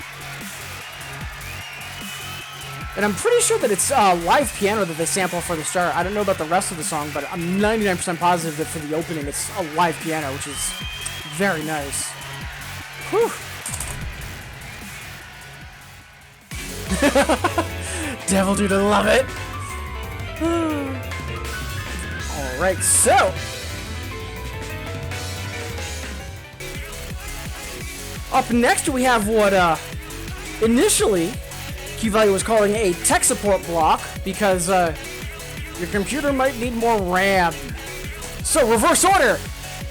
And I'm pretty sure that it's live piano that they sample for the start. I don't know about the rest of the song, but I'm 99% positive that for the opening it's a live piano, which is very nice. Whew. Devil Dude, I love it. Alright, so up next we have what initially Q-Value was calling a tech support block because your computer might need more RAM. So reverse order.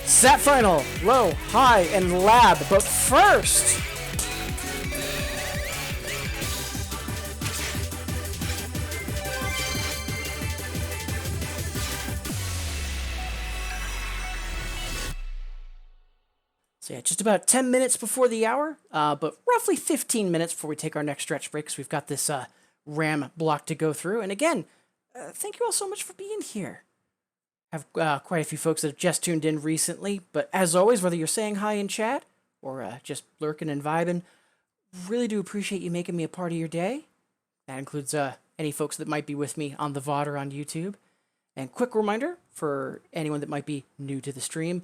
Sat final, low, high, and lab. But first, so yeah, just about 10 minutes before the hour, but roughly 15 minutes before we take our next stretch break, because we've got this RAM block to go through. And again, thank you all so much for being here. I have quite a few folks that have just tuned in recently, but as always, whether you're saying hi in chat or just lurking and vibing, really do appreciate you making me a part of your day. That includes any folks that might be with me on the VOD or on YouTube. And quick reminder for anyone that might be new to the stream,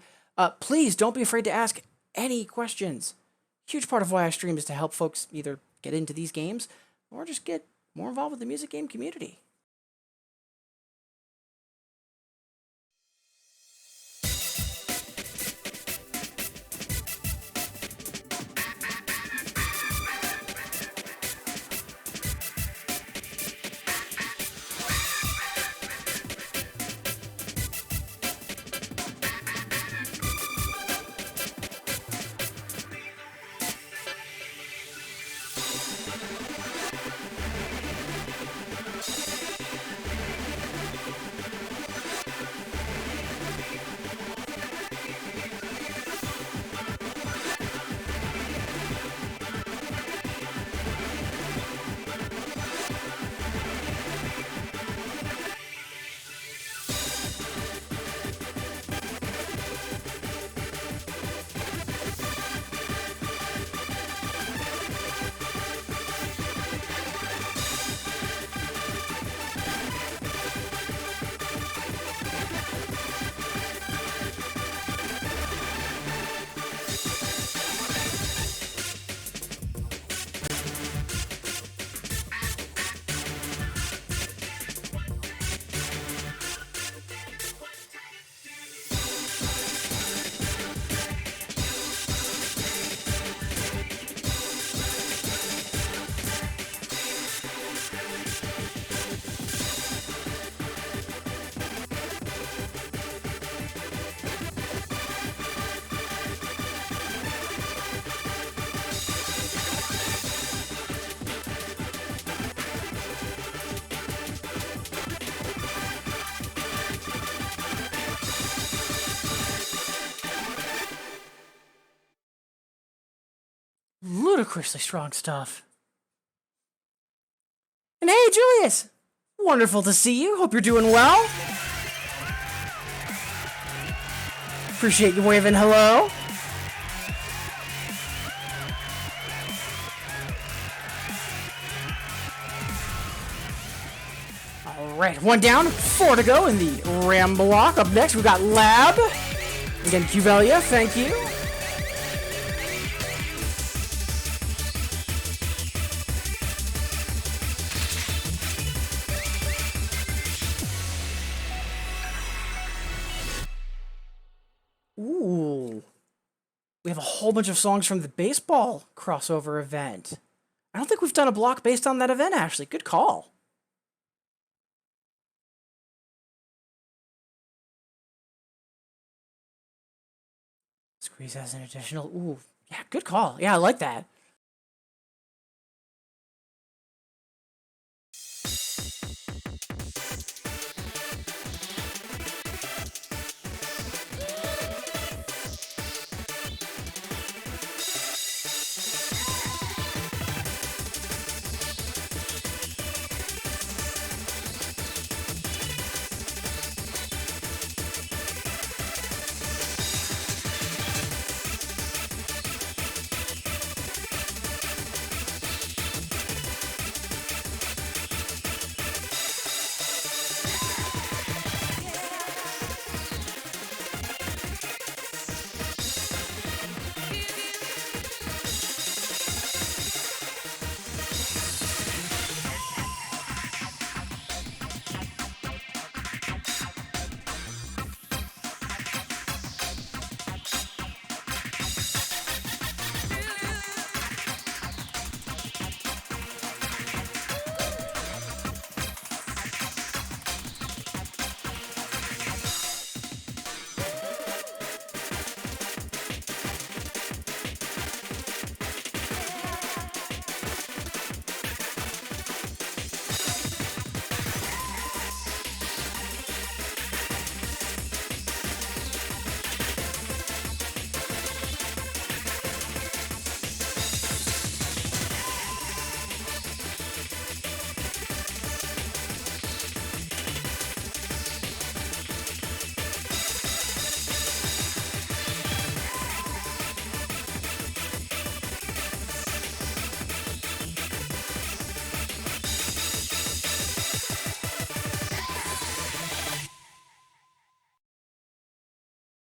please don't be afraid to ask any questions. Huge part of why I stream is to help folks either get into these games or just get more involved with the music game community. ludicrously strong stuff. And hey, Julius! Wonderful to see you. Hope you're doing well. Appreciate you waving hello. Alright, 1 down, 4 to go in the Ram block. Up next, we got Lab. Again, Qvelia, thank you. Ooh. We have a whole bunch of songs from the baseball crossover event. I don't think we've done a block based on that event, Ashley. Good call. Squeeze has an additional. Ooh, yeah, good call. Yeah, I like that.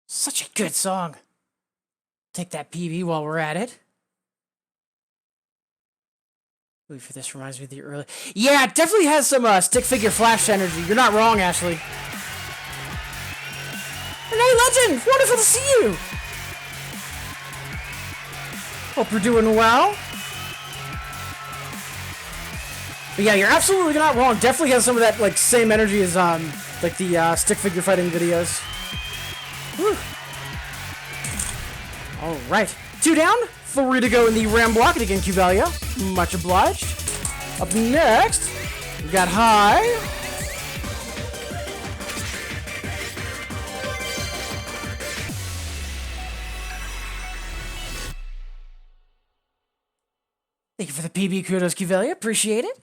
Such a good song. Take that PB while we're at it. Wait for this reminds me of the early. Yeah, it definitely has some stick figure flash energy. You're not wrong, Ashley. And hey, Legend! Wonderful to see you! Hope you're doing well. But yeah, you're absolutely not wrong. Definitely has some of that like same energy as like the stick figure fighting videos. Whew. All right, 2 down, 3 to go in the Ram block. And again, Qvelia, much obliged. Up next, we got High. Thank you for the PB kudos, Qvelia. Appreciate it.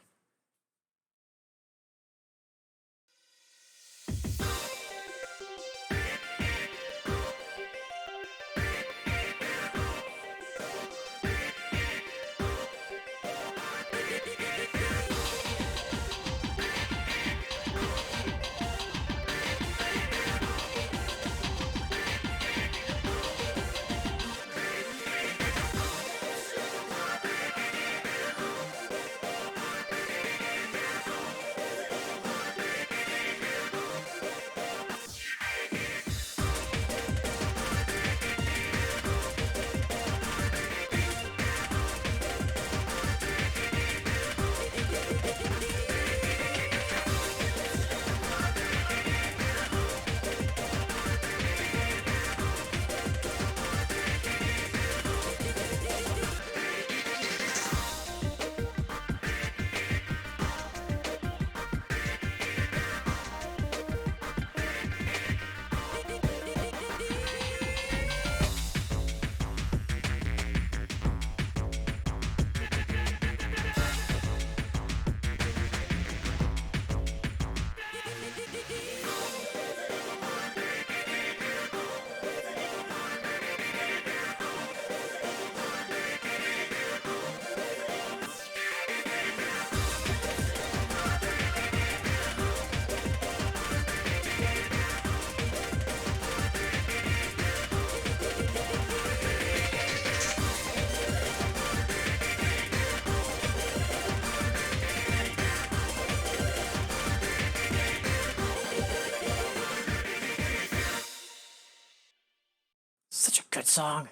Good song.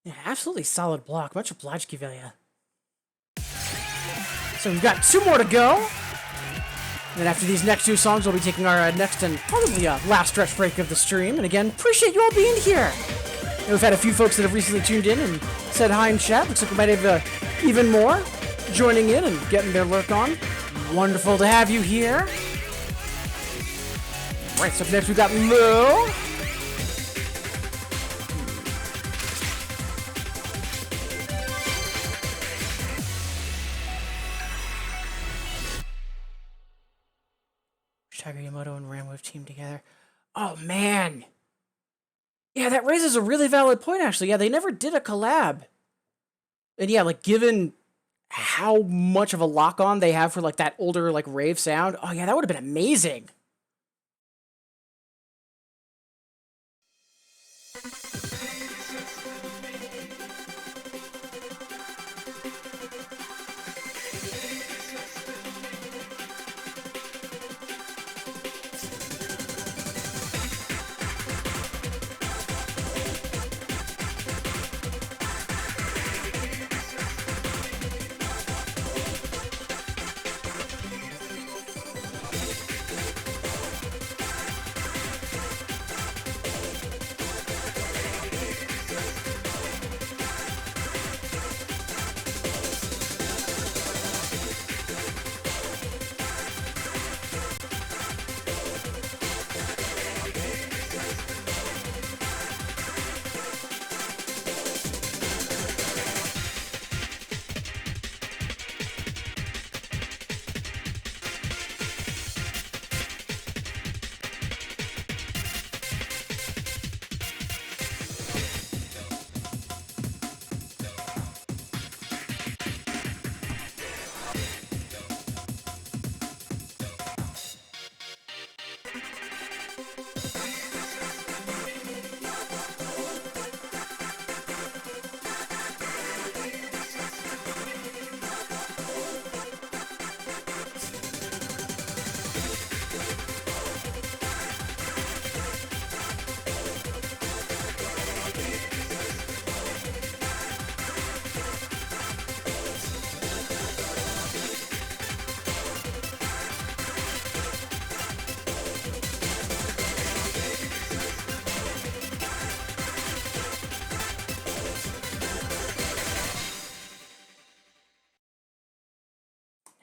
Yeah, absolutely solid block. Much obliged, Kivelia. So we've got 2 more to go. And then after these next 2 songs, we'll be taking our next and probably last stretch break of the stream. And again, appreciate you all being here. And we've had a few folks that have recently tuned in and said hi in chat. Looks like we might have even more joining in and getting their lurk on. Wonderful to have you here. Right, so up next we've got Lou. Tiger Yamato and Ramwave team together. Oh, man. Yeah, that raises a really valid point, actually. Yeah, they never did a collab. And yeah, like, given how much of a lock-on they have for, like, that older, like, rave sound, oh, yeah, that would have been amazing.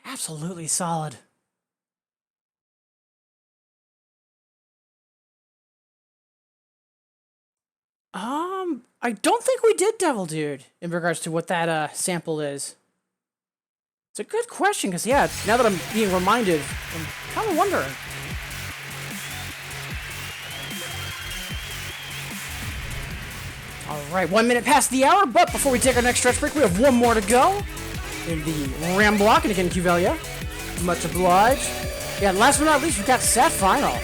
Absolutely solid. I don't think we did Devil Dude in regards to what that sample is. It's a good question, because yeah, now that I'm being reminded, I'm kind of wondering. Alright, 1 minute past the hour, but before we take our next stretch break, we have 1 more to go in the Ram block, and again, Cuvelia, much obliged. Yeah, last but not least, we've got Seth Final.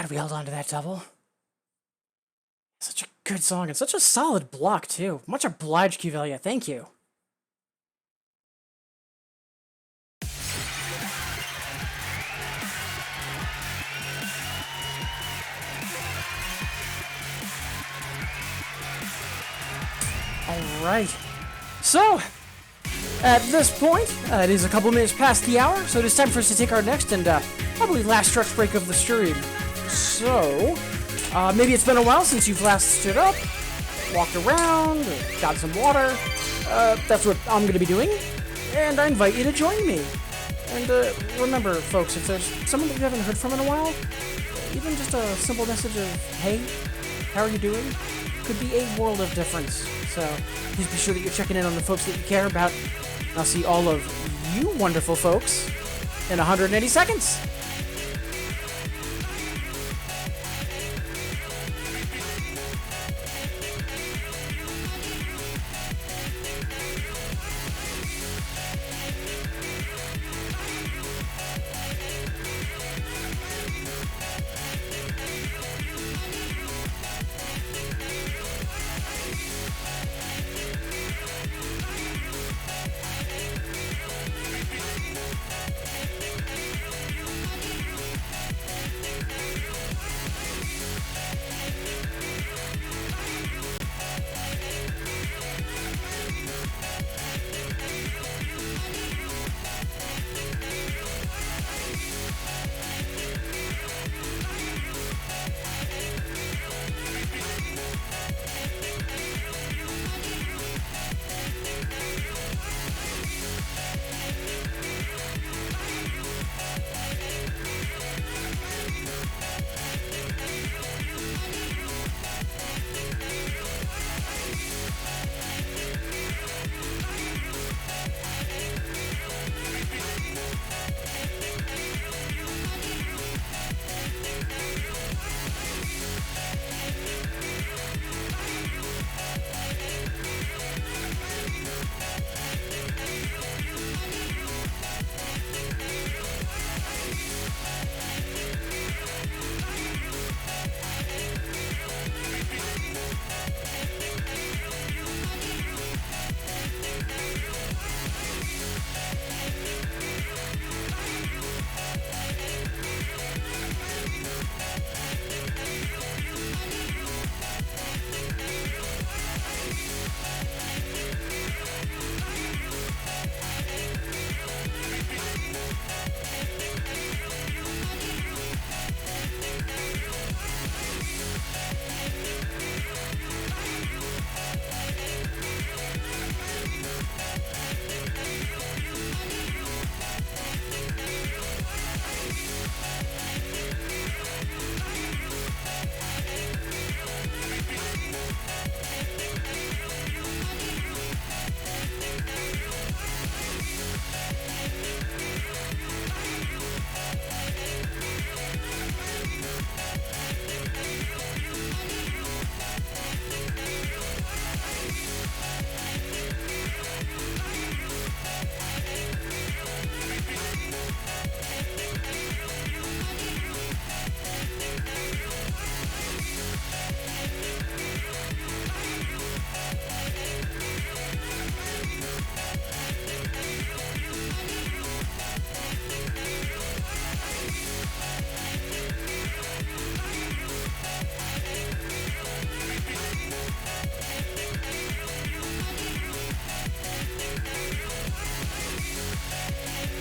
Glad we held on to that double. Such a good song and such a solid block, too. Much obliged, Qvelia. Thank you. Alright. So, at this point, it is a couple minutes past the hour, so it is time for us to take our next and probably last stretch break of the stream. So, maybe it's been a while since you've last stood up, walked around, got some water. That's what I'm going to be doing, and I invite you to join me. And remember, folks, if there's someone that you haven't heard from in a while, even just a simple message of, hey, how are you doing, could be a world of difference. So please be sure that you're checking in on the folks that you care about. I'll see all of you wonderful folks in 180 seconds.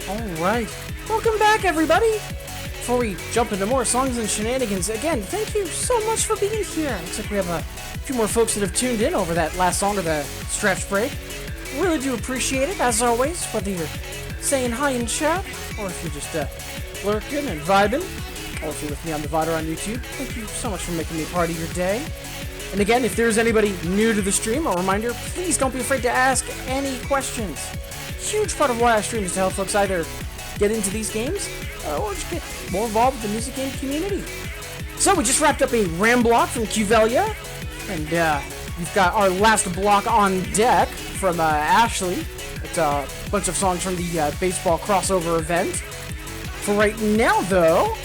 Alright, welcome back everybody! Before we jump into more songs and shenanigans, again, thank you so much for being here. Looks like we have a few more folks that have tuned in over that last song of the stretch break. Really do appreciate it, as always, whether you're saying hi in chat, or if you're just lurking and vibing, or if you're with me on the VOD or on YouTube. Thank you so much for making me part of your day. And again, if there's anybody new to the stream, a reminder, please don't be afraid to ask any questions. Huge part of why I stream is to help folks either get into these games or just get more involved with the music game community. So we just wrapped up a RAM block from Qvelia, and we've got our last block on deck from Ashley. It's a bunch of songs from the baseball crossover event. For right now, though,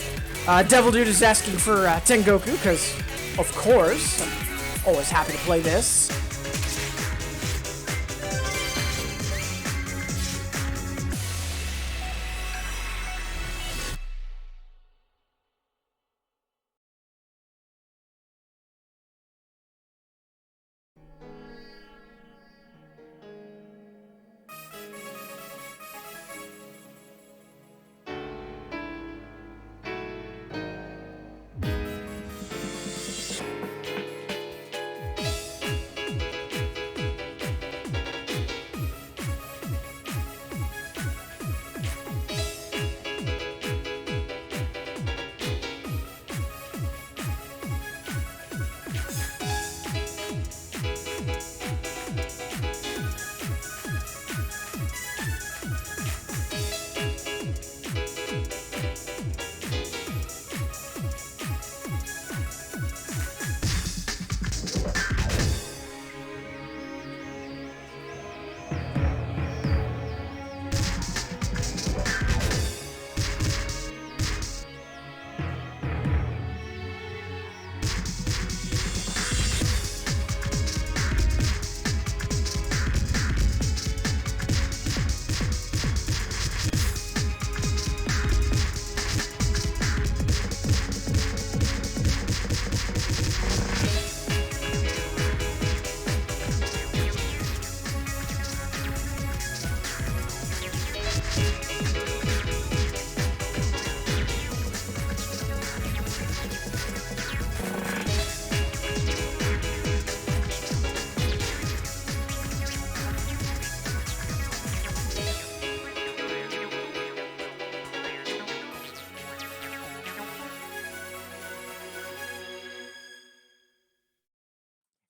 Devil Dude is asking for Tengoku, because, of course, I'm always happy to play this.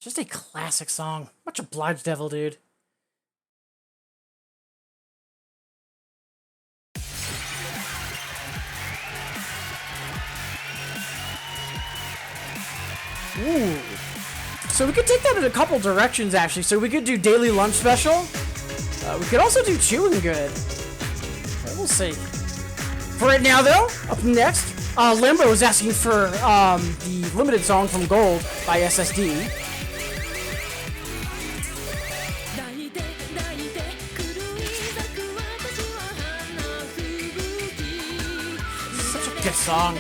Just a classic song. Much obliged, Devil Dude. Ooh. So we could take that in a couple directions, actually. So we could do Daily Lunch Special. We could also do Chewing Good. We'll see. For right now, though, up next, Limbo is asking for the limited song from Gold by SSD. Such a good song.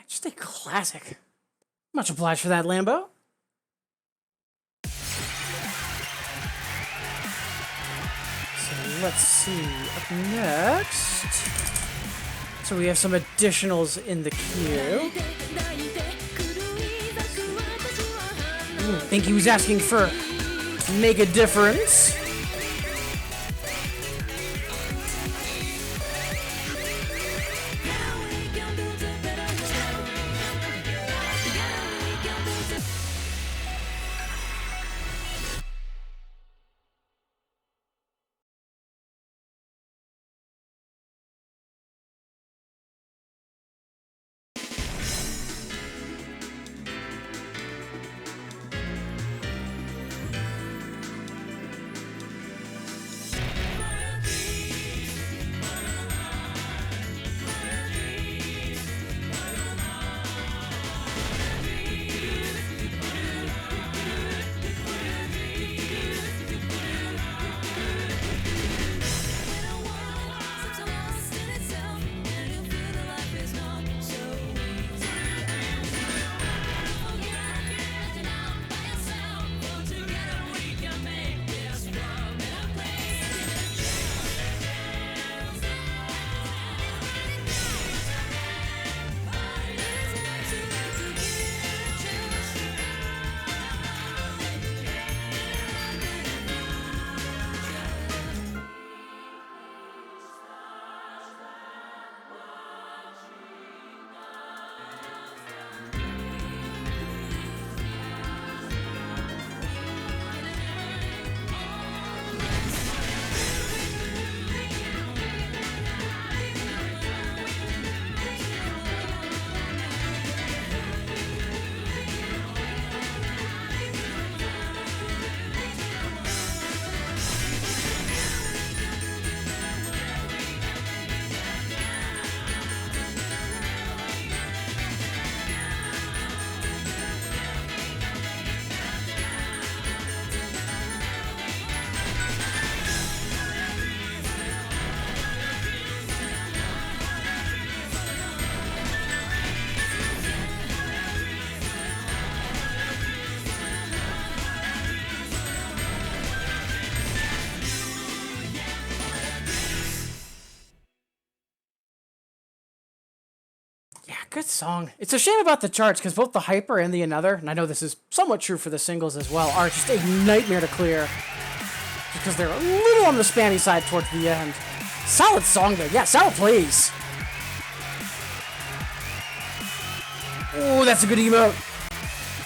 Just a classic. Much obliged for that, Lambo. So let's see. Up next. So we have some additionals in the queue. Ooh. I think he was asking for make a difference. Good song. It's a shame about the charts because both the Hyper and the Another, and I know this is somewhat true for the singles as well, are just a nightmare to clear because they're a little on the spammy side towards the end. Solid song though. Yeah, solid plays. Oh, that's a good emote.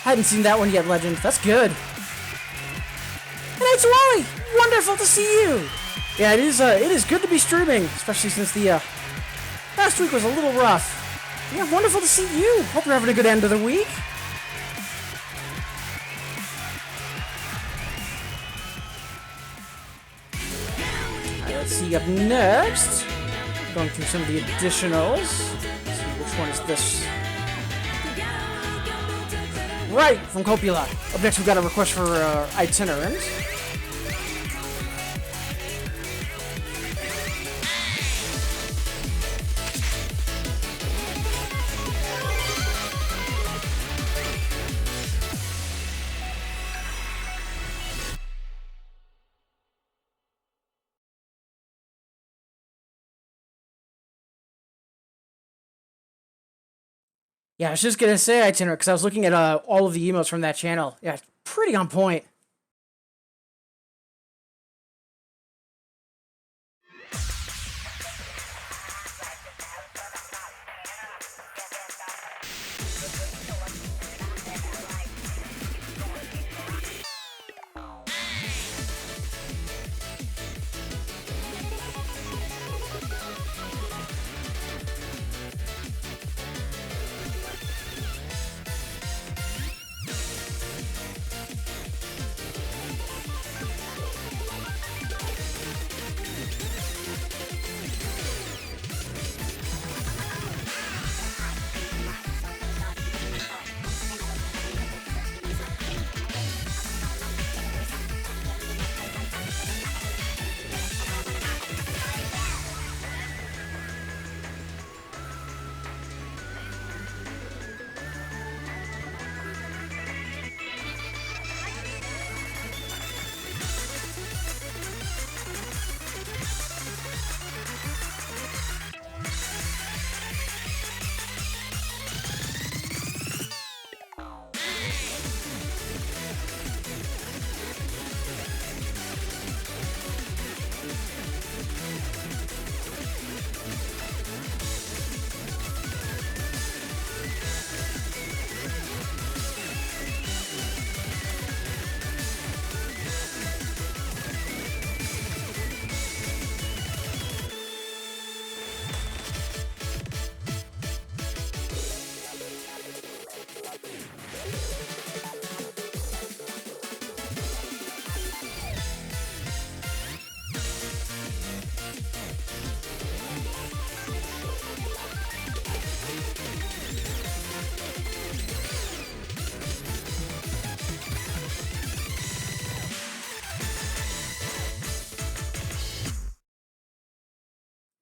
Hadn't seen that one yet, Legend. That's good. And it's Wally. Wonderful to see you. Yeah, it is good to be streaming, especially since the last week was a little rough. Yeah, wonderful to see you. Hope you're having a good end of the week. Alright, let's see up next. Going through some of the additionals. Let's see which one is this. Right, from Copula. Up next, we've got a request for itinerant. Yeah, I was just gonna say itinerant because I was looking at all of the emails from that channel. Yeah, pretty on point.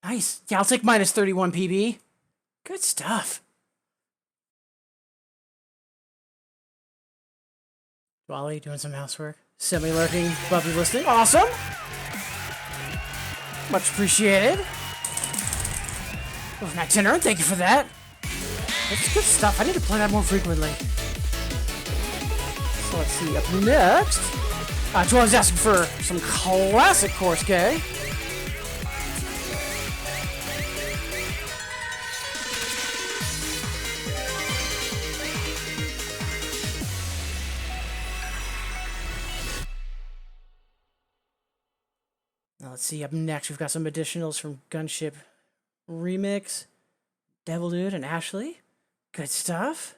Nice. Yeah, I'll take minus 31 PB. Good stuff. Wally doing some housework. Semi-lurking, Buffy listening. Awesome. Much appreciated. Oh, itinerant, thank you for that. That's good stuff. I need to play that more frequently. So let's see. Up next, Joel's asking for some classic Course K. Now let's see. Up next, we've got some additionals from Gunship Remix, Devil Dude, and Ashley. Good stuff.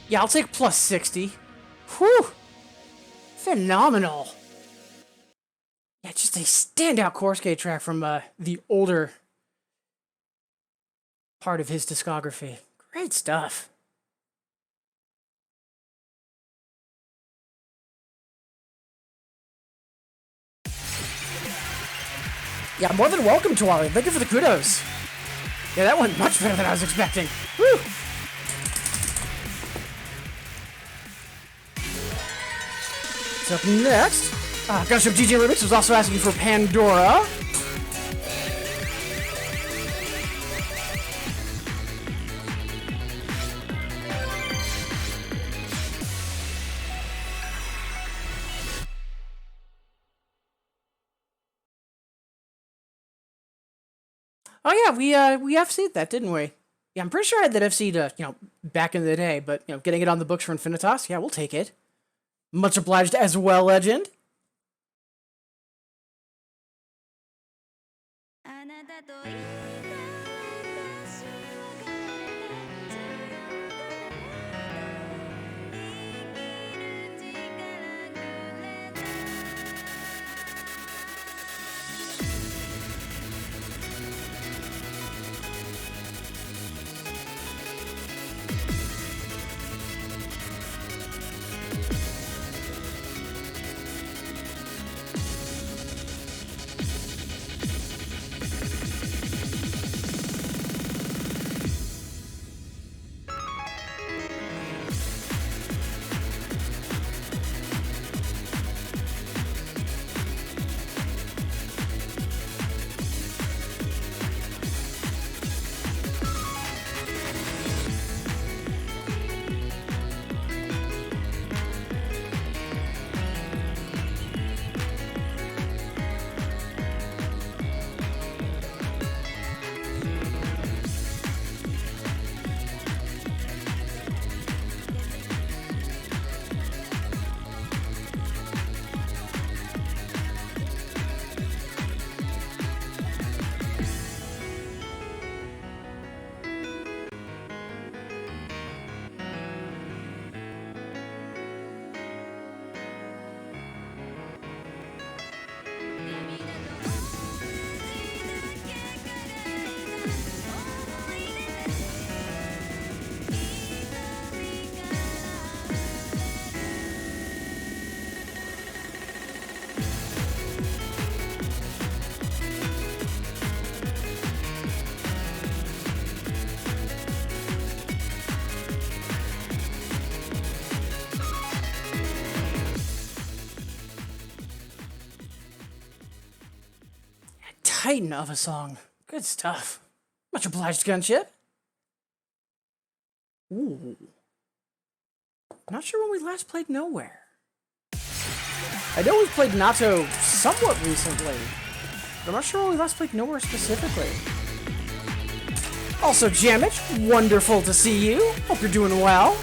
Yeah, I'll take plus 60. Whew! Phenomenal. Yeah, just a standout Course K track from the older part of his discography. Great stuff. Yeah, more than welcome, Twali. Thank you for the kudos. Yeah, that went much better than I was expecting. Whew! So up next, Gunship GG Remix was also asking for Pandora. Oh yeah, we FC'd that, didn't we? Yeah, I'm pretty sure I had that FC'd, back in the day, but, getting it on the books for Infinitas, yeah, we'll take it. Much obliged as well, Legend. あなたといた私は変えちゃう生きる力くれた 「titan of a song. Good stuff. Much obliged, Gunship. Ooh. Not sure when we last played Nowhere. I know we've played Natto somewhat recently, but I'm not sure when we last played Nowhere specifically. Also, Jamich, wonderful to see you. Hope you're doing well.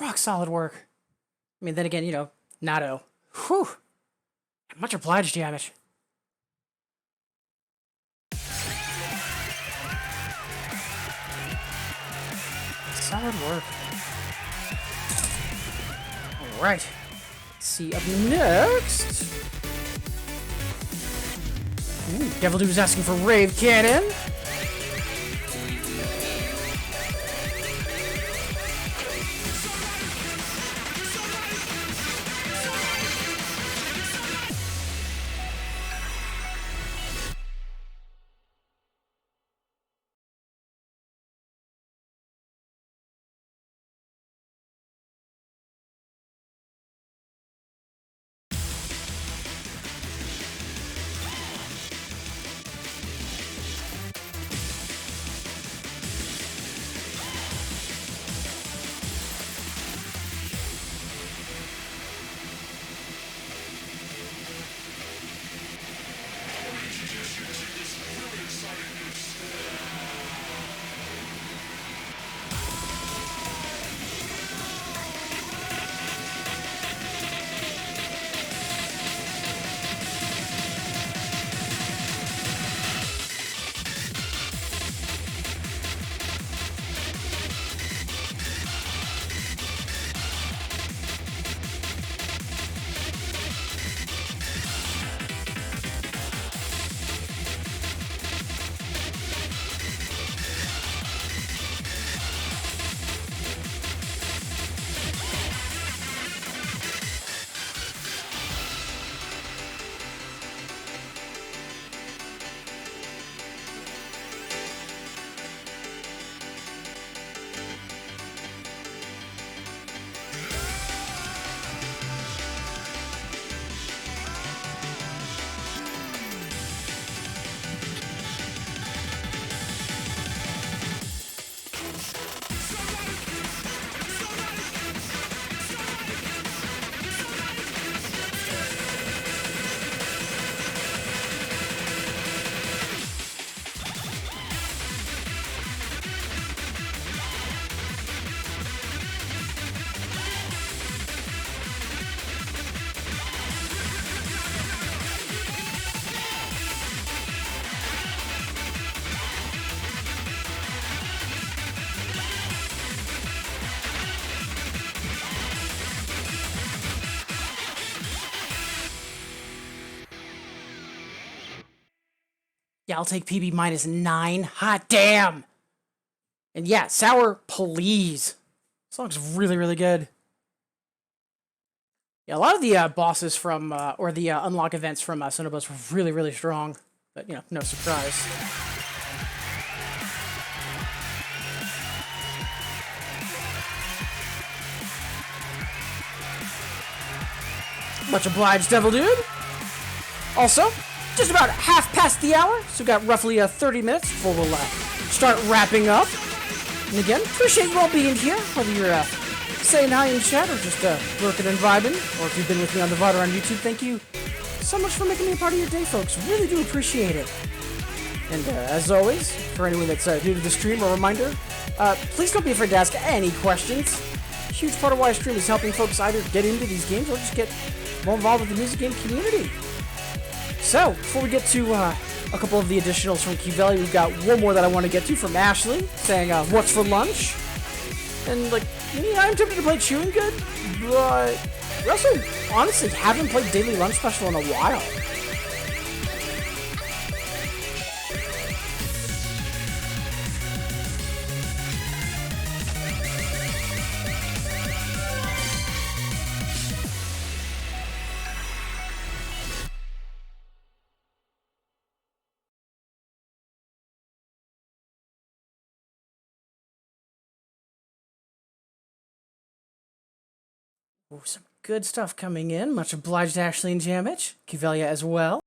Rock solid work. I mean, then again, you know, Natto. Whew. Much obliged, Jamich. Solid work. Alright. Let's see, up next. Ooh, Devil Dude is asking for Rave Cannon. Yeah, I'll take PB minus 9. Hot damn! And yeah, Sour, please. This song's really, really good. Yeah, a lot of the bosses from, or the unlock events from Sonobos were really, really strong. But, you know, no surprise. Much obliged, Devil Dude. Also, just about half past the hour, so we've got roughly 30 minutes before we'll start wrapping up. And again, appreciate you all being here, whether you're saying hi in chat or just lurking and vibing, or if you've been with me on the VOD or on YouTube, thank you so much for making me a part of your day, folks. Really do appreciate it. And as always, for anyone that's new to the stream, a reminder, please don't be afraid to ask any questions. A huge part of why I stream is helping folks either get into these games or just get more involved with the music game community. So, before we get to a couple of the additionals from Kivelli, we've got one more that I want to get to from Ashley, saying, what's for lunch? And, like, yeah, I'm tempted to play Chewing Good, but we also, honestly, haven't played Daily Lunch Special in a while. Ooh, some good stuff coming in. Much obliged, Ashley and Jamich. Kivelia as well.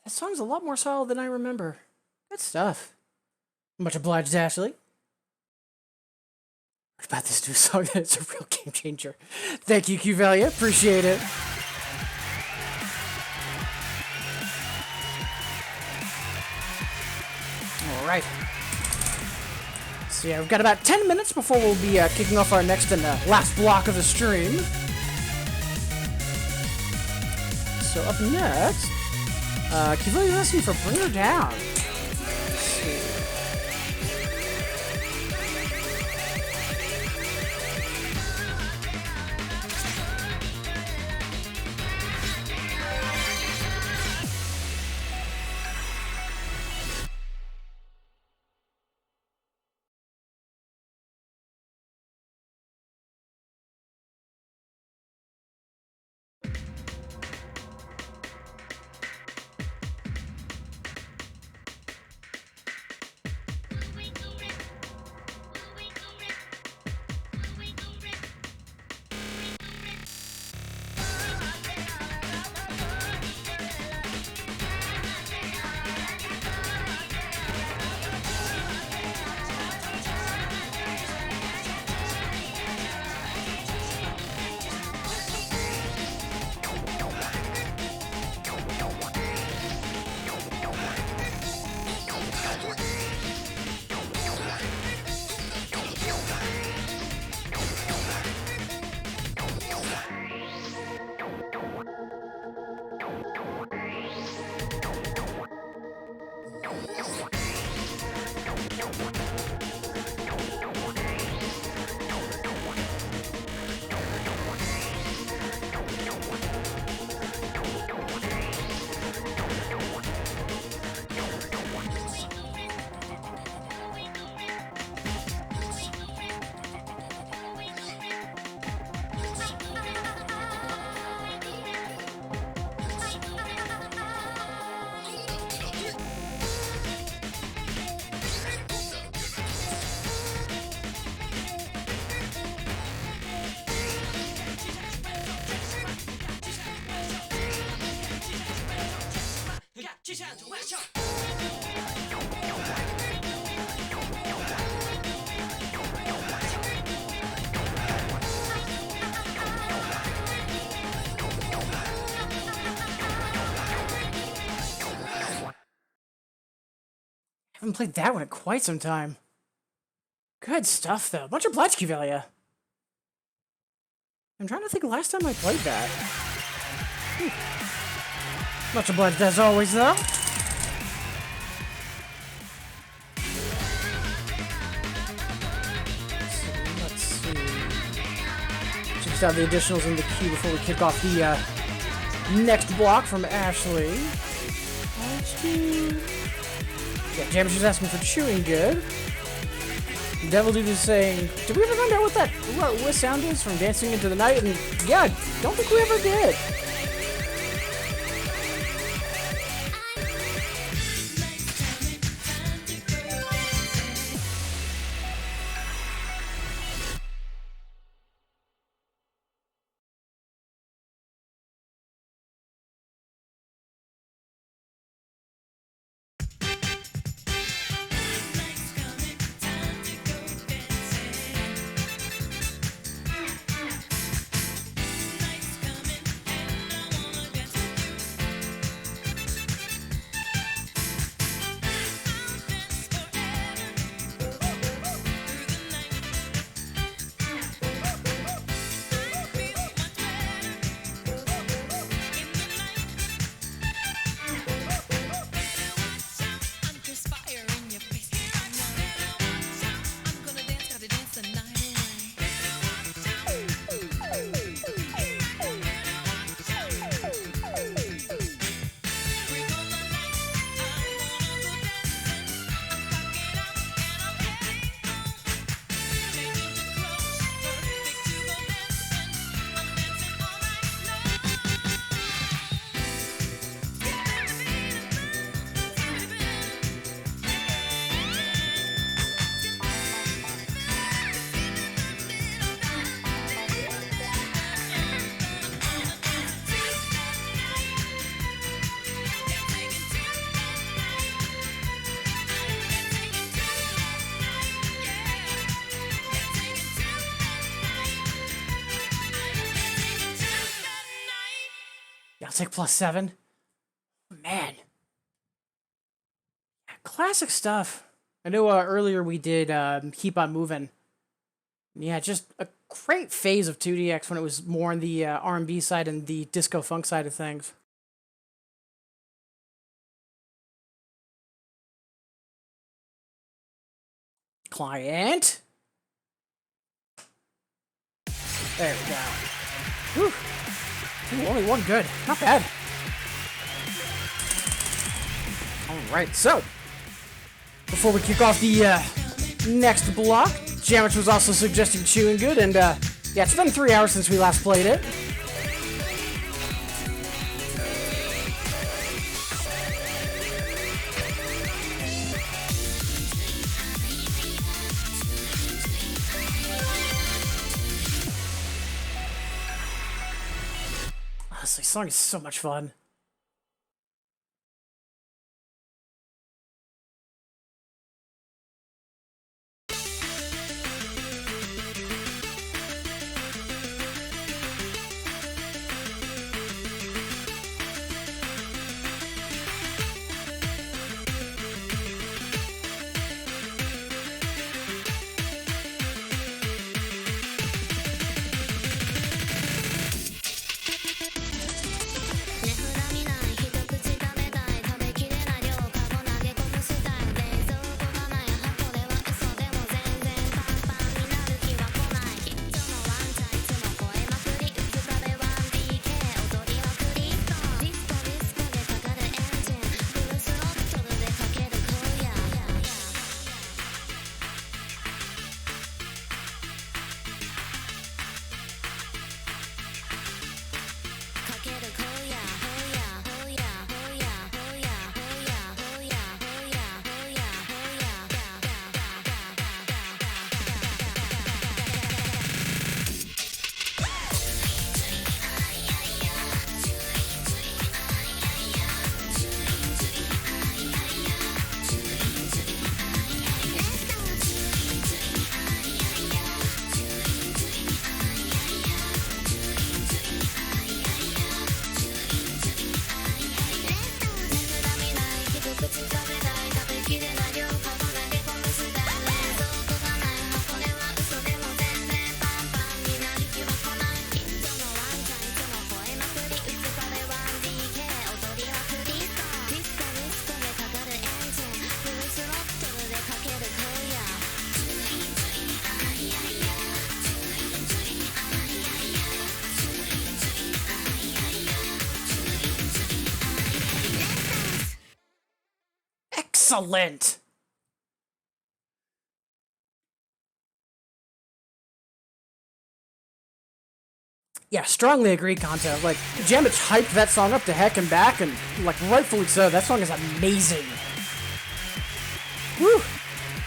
That song's a lot more solid than I remember. Good stuff. Much obliged, Ashley. What about this new song? It's a real game changer. Thank you, Kivelia. Appreciate it. All right. So yeah, we've got about 10 minutes before we'll be kicking off our next and last block of the stream. So up next, Kivelia asked me for Bring Her Down. Let's see. Haven't played that one in quite some time. Good stuff, though. Bunch of Blatchkivelia. I'm trying to think the last time I played that. Much of blood as always, though. Let's see. Just have the additionals in the queue before we kick off the next block from Ashley. Yeah, Jam's just asking for chewing good. Devil Dude is saying, did we ever find out what sound is from Dancing Into the Night? And yeah, don't think we ever did. I'll take +7. Man. Classic stuff. I know earlier we did Keep On Moving. Yeah, just a great phase of 2DX when it was more on the R&B side and the disco funk side of things. Client. There we go. Whew. Ooh, only one good. Not bad. Alright, so before we kick off the next block, Jamich was also suggesting Chewing Good, and yeah, it's been 3 hours since we last played it. Honestly, this song is so much fun. excellent. Yeah, strongly agree, Kanto. Like, Jamich hyped that song up to heck and back, and, like, rightfully so. That song is amazing. Woo!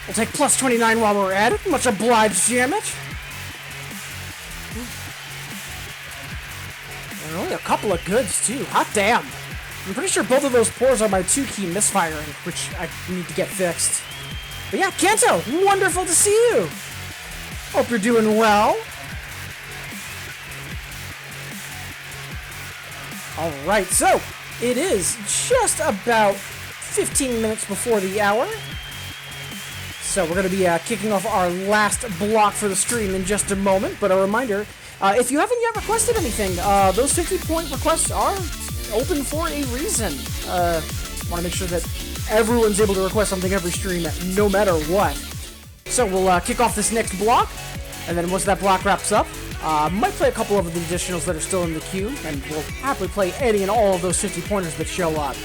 We'll take plus 29 while we're at it. Much obliged, Jamich. And only a couple of goods, too. Hot damn. I'm pretty sure both of those pours are my 2-key misfiring, which I need to get fixed. But yeah, Kanto, wonderful to see you. Hope you're doing well. Alright, so it is just about 15 minutes before the hour. So we're going to be kicking off our last block for the stream in just a moment. But a reminder, if you haven't yet requested anything, those 50-point requests are open for a reason. Want to make sure that everyone's able to request something every stream, no matter what. So we'll kick off this next block, and then once that block wraps up, might play a couple of the additionals that are still in the queue, and we'll happily play any and all of those 50-pointers that show up.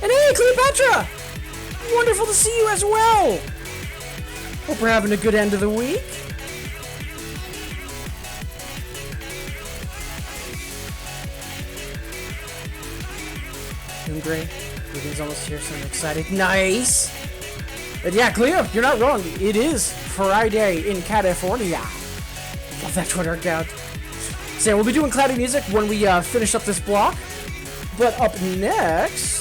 And hey, Cleopatra! Wonderful to see you as well! Hope we're having a good end of the week. Doing great. Everything's almost here, so I'm excited. Nice! But yeah, Cleo, you're not wrong. It is Friday in California. Love that Twitter account. So yeah, we'll be doing cloudy music when we finish up this block. But up next...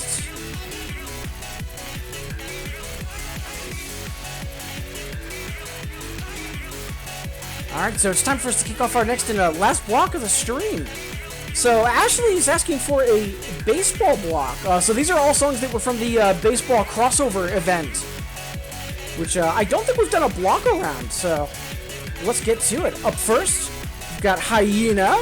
Alright, so it's time for us to kick off our next and last block of the stream. So Ashley is asking for a baseball block. So these are all songs that were from the baseball crossover event, which I don't think we've done a block around, so let's get to it. Up first, we've got Hyena.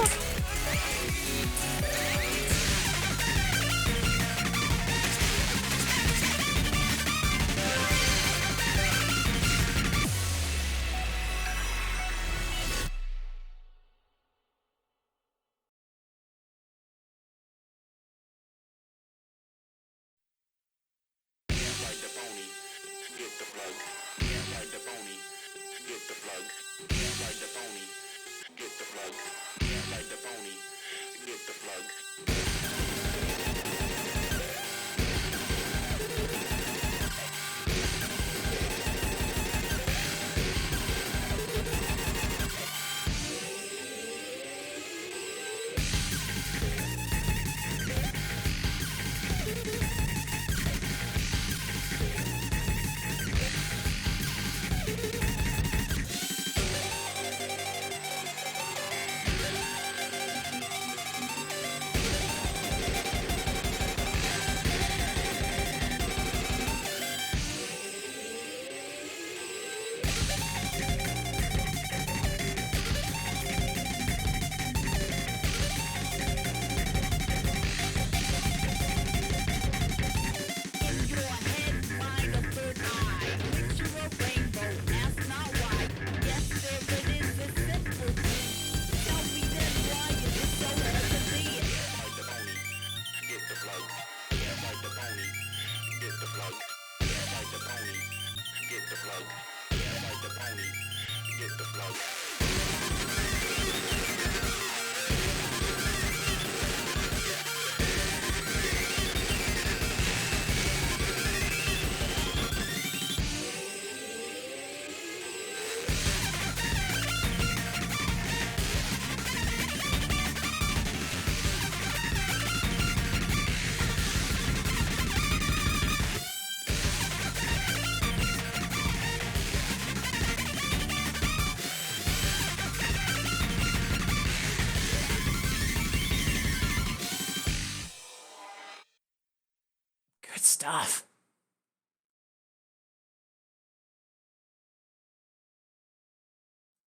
Stuff.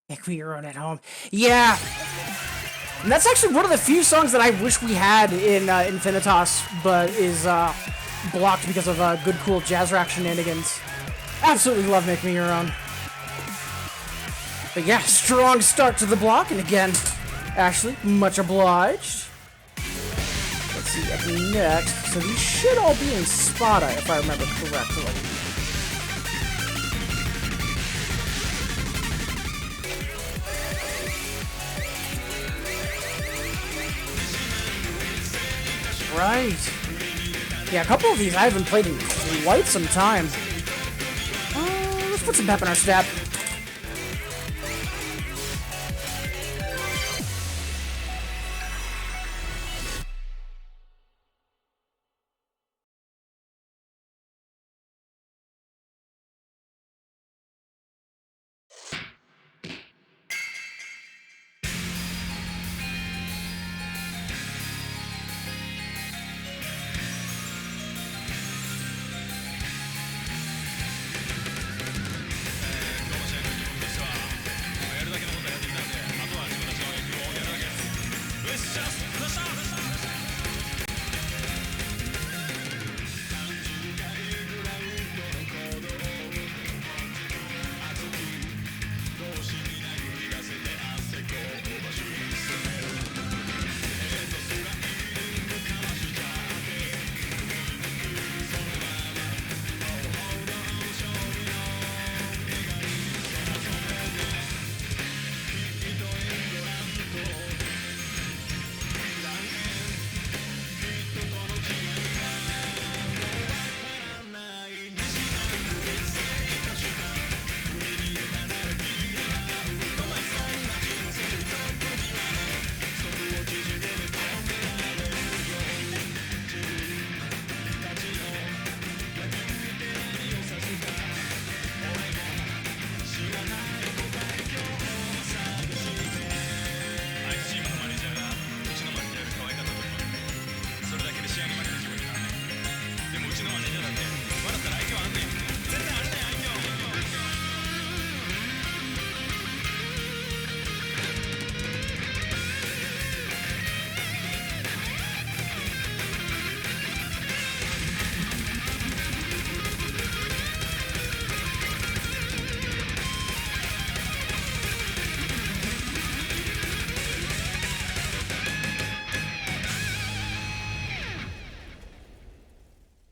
Make me your own at home. Yeah. And that's actually one of the few songs that I wish we had in Infinitas, but is blocked because of good, cool jazz rock shenanigans. Absolutely love Make Me Your Own. But yeah, strong start to the block, and again, Ashley, much obliged. Let's see up next. So these should all be in Spada, if I remember correctly. Right. Yeah, a couple of these I haven't played in quite some time. Let's put some pep in our step.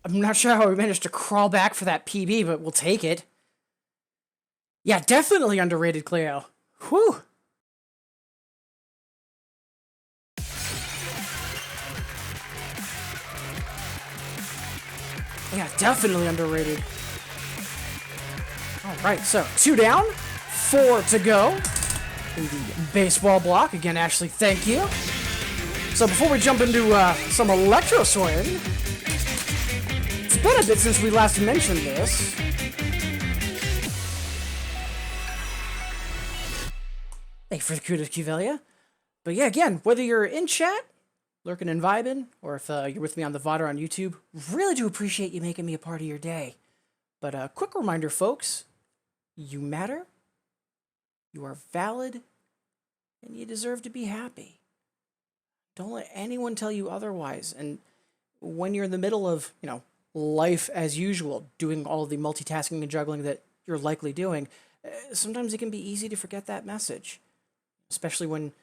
I'm not sure how we managed to crawl back for that PB, but we'll take it. Yeah, definitely underrated, Cleo. Whew. Yeah, definitely underrated. Alright, so 2 down, 4 to go in the baseball block. Again, Ashley, thank you. So before we jump into some Electro Swing, it's been a bit since we last mentioned this. Thank you for the kudos, Cuvelia. But yeah, again, whether you're in chat, lurking and vibing, or if you're with me on the VOD or on YouTube, really do appreciate you making me a part of your day. But a quick reminder, folks, you matter, you are valid, and you deserve to be happy. Don't let anyone tell you otherwise. And when you're in the middle of, life as usual, doing all the multitasking and juggling that you're likely doing, sometimes it can be easy to forget that message, especially when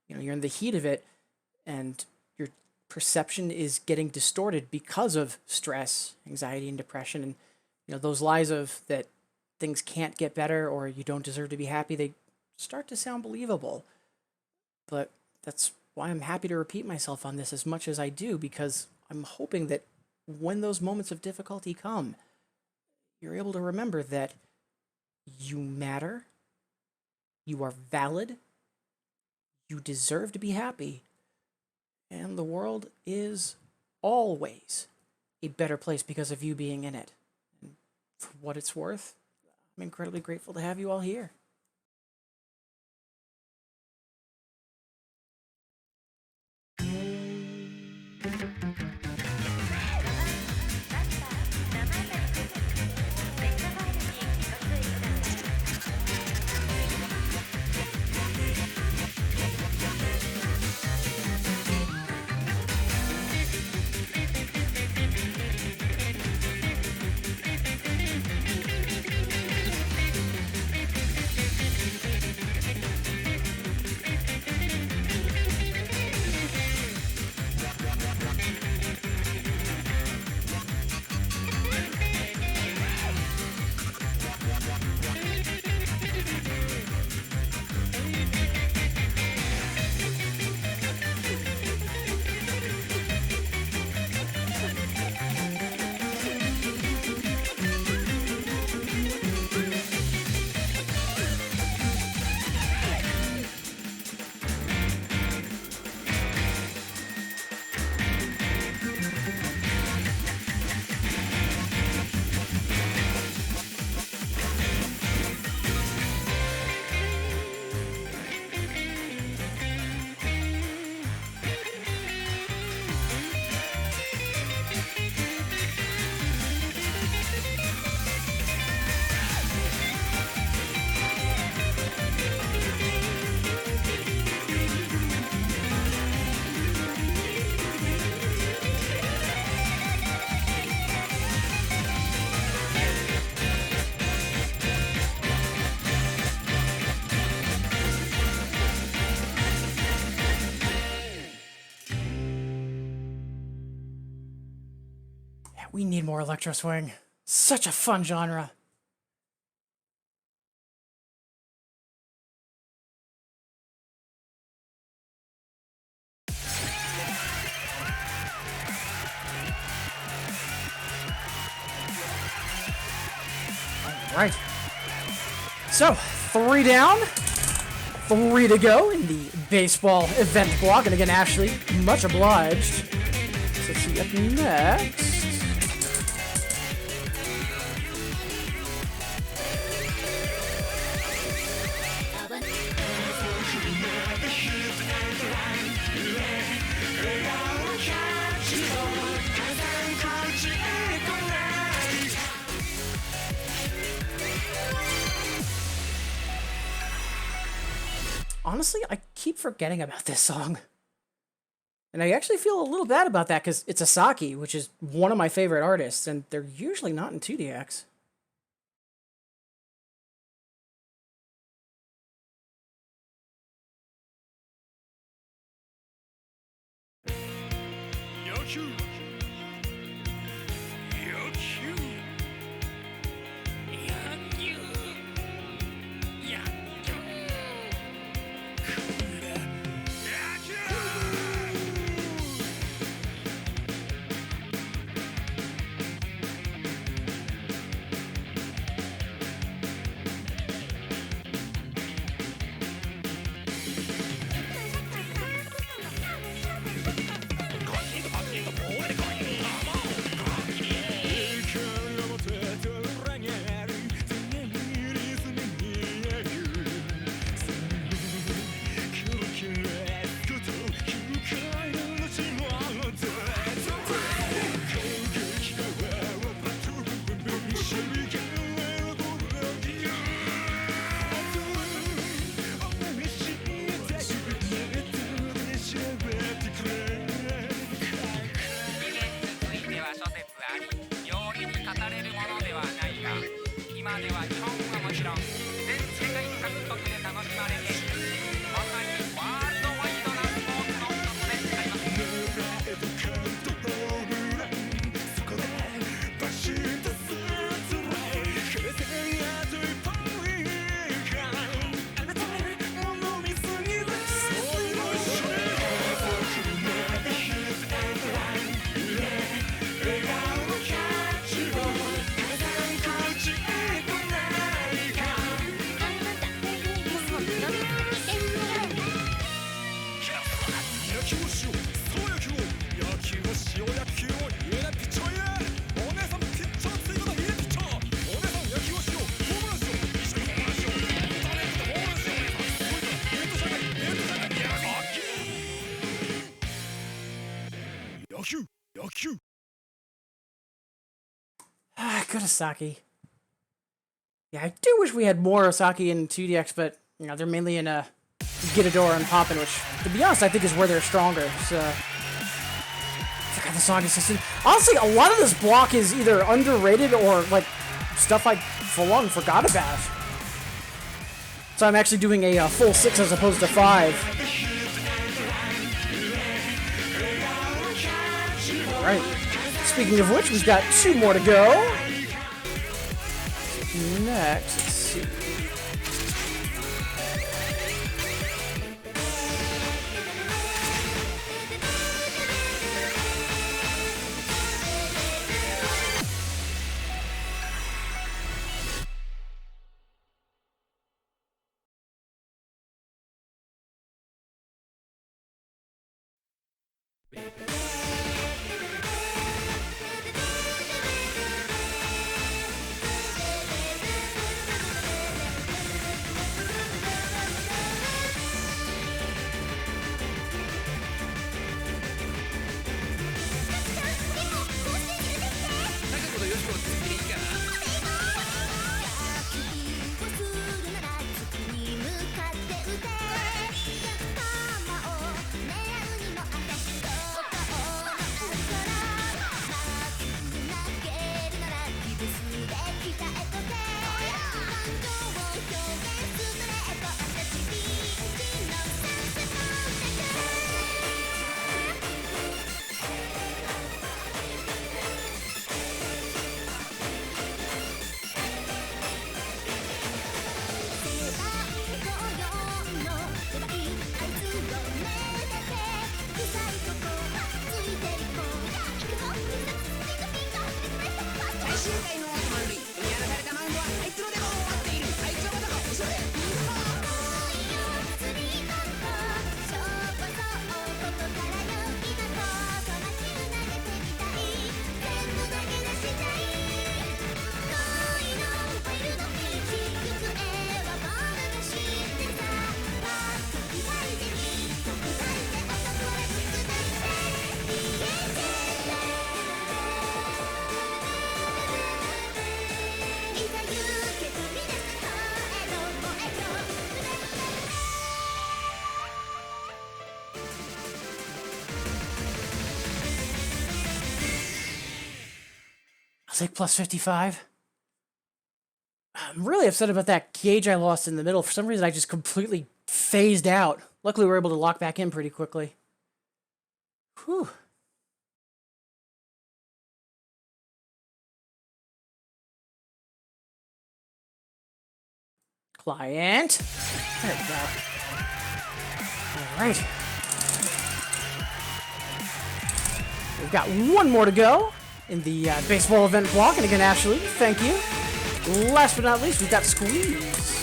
you're in the heat of it and your perception is getting distorted because of stress, anxiety, and depression. And those lies of that things can't get better or you don't deserve to be happy, they start to sound believable. But that's why I'm happy to repeat myself on this as much as I do, because I'm hoping that when those moments of difficulty come, you're able to remember that you matter, you are valid, you deserve to be happy, and the world is always a better place because of you being in it. And for what it's worth, I'm incredibly grateful to have you all here. We need more electro swing. Such a fun genre. All right. So, 3 down, 3 to go in the baseball event block. And again, Ashley, much obliged. So let's see up next. Honestly, I keep forgetting about this song. And I actually feel a little bad about that because it's Asaki, which is one of my favorite artists, and they're usually not in 2DX. Good Asaki. Yeah, I do wish we had more Asaki in 2DX, but you know they're mainly in Gitador and Poppin', which, to be honest, I think is where they're stronger. So, I forgot the song is just. Honestly, a lot of this block is either underrated or like stuff I full on forgot about. So I'm actually doing a full 6 as opposed to 5. All right. Speaking of which, we've got 2 more to go. Next, let's see. take plus 55. I'm really upset about that gauge I lost in the middle. For some reason, I just completely phased out. Luckily, we were able to lock back in pretty quickly. Whew. Client. There we go. All right. We've got one more to go in the baseball event block. And again, Ashley, thank you. Last but not least, we've got Squeeze.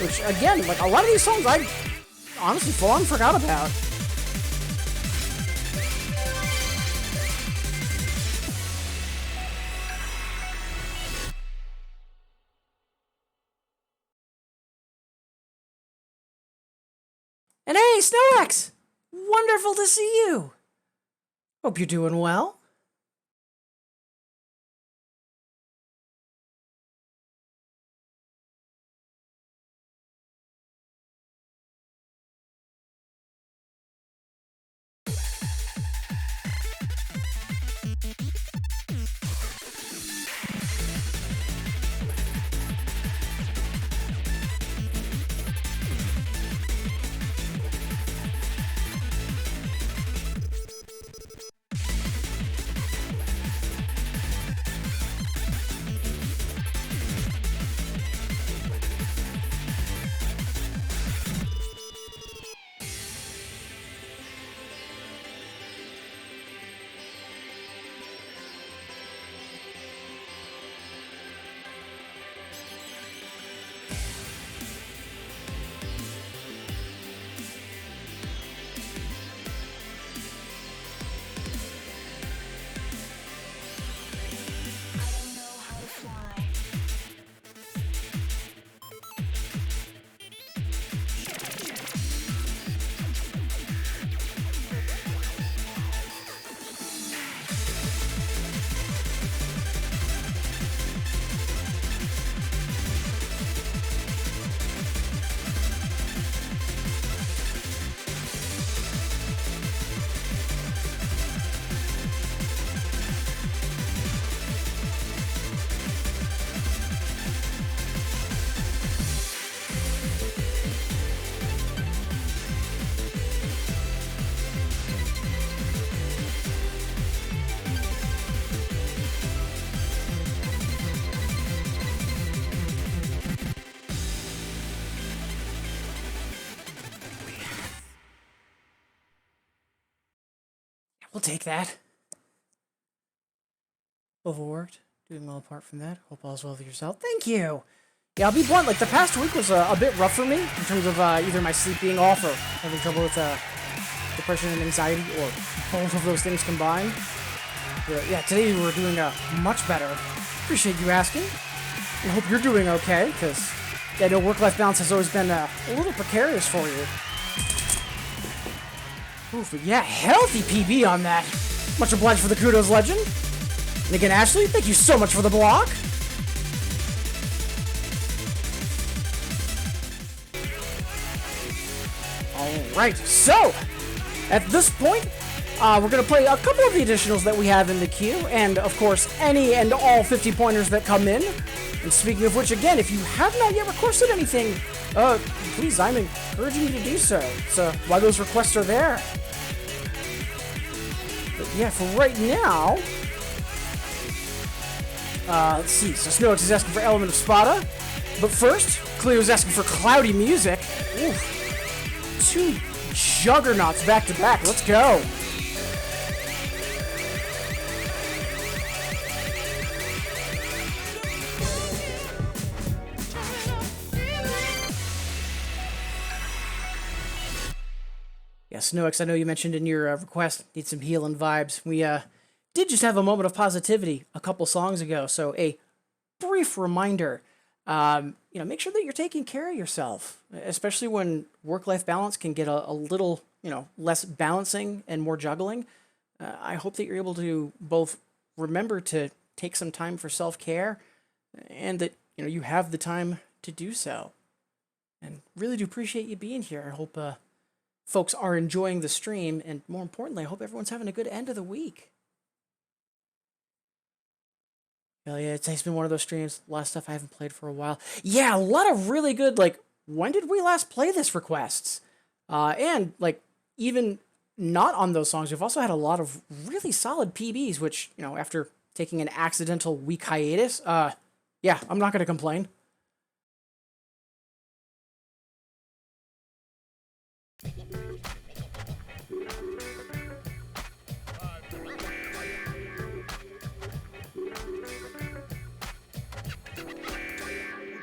Which, again, like a lot of these songs I honestly full on forgot about. And hey, SnowX! Wonderful to see you! Hope you're doing well. We'll take that. Overworked. Doing well apart from that. Hope all's well with yourself. Thank you! Yeah, I'll be blunt. Like, the past week was a bit rough for me in terms of either my sleep being off or having trouble with depression and anxiety, or both of those things combined. But, yeah, today we're doing much better. Appreciate you asking. I hope you're doing okay, because yeah, I know work-life balance has always been a little precarious for you. Oof, but yeah, healthy PB on that. Much obliged for the kudos, legend. And again, Ashley, thank you so much for the block. Alright, so, at this point, we're going to play a couple of the additionals that we have in the queue, and, of course, any and all 50-pointers that come in. And speaking of which, again, if you have not yet requested anything, please, I'm encouraging you to do so. So, why those requests are there. But yeah, for right now, let's see. So, Snowx is asking for Element of Spada. But first, Cleo's asking for Cloudy Music. Oof. 2 juggernauts back to back. Let's go. Yeah, SnowX, I know you mentioned in your request, need some healing vibes. We did just have a moment of positivity a couple songs ago, so a brief reminder, make sure that you're taking care of yourself, especially when work-life balance can get a little, less balancing and more juggling. I hope that you're able to both remember to take some time for self-care and that, you have the time to do so. And really do appreciate you being here. I hope folks are enjoying the stream, and more importantly, I hope everyone's having a good end of the week. Hell yeah, it's been one of those streams. A lot of stuff I haven't played for a while. Yeah, a lot of really good, like, when did we last play this requests? And, like, even not on those songs, we've also had a lot of really solid PBs, which, you know, after taking an accidental week hiatus, yeah, I'm not going to complain.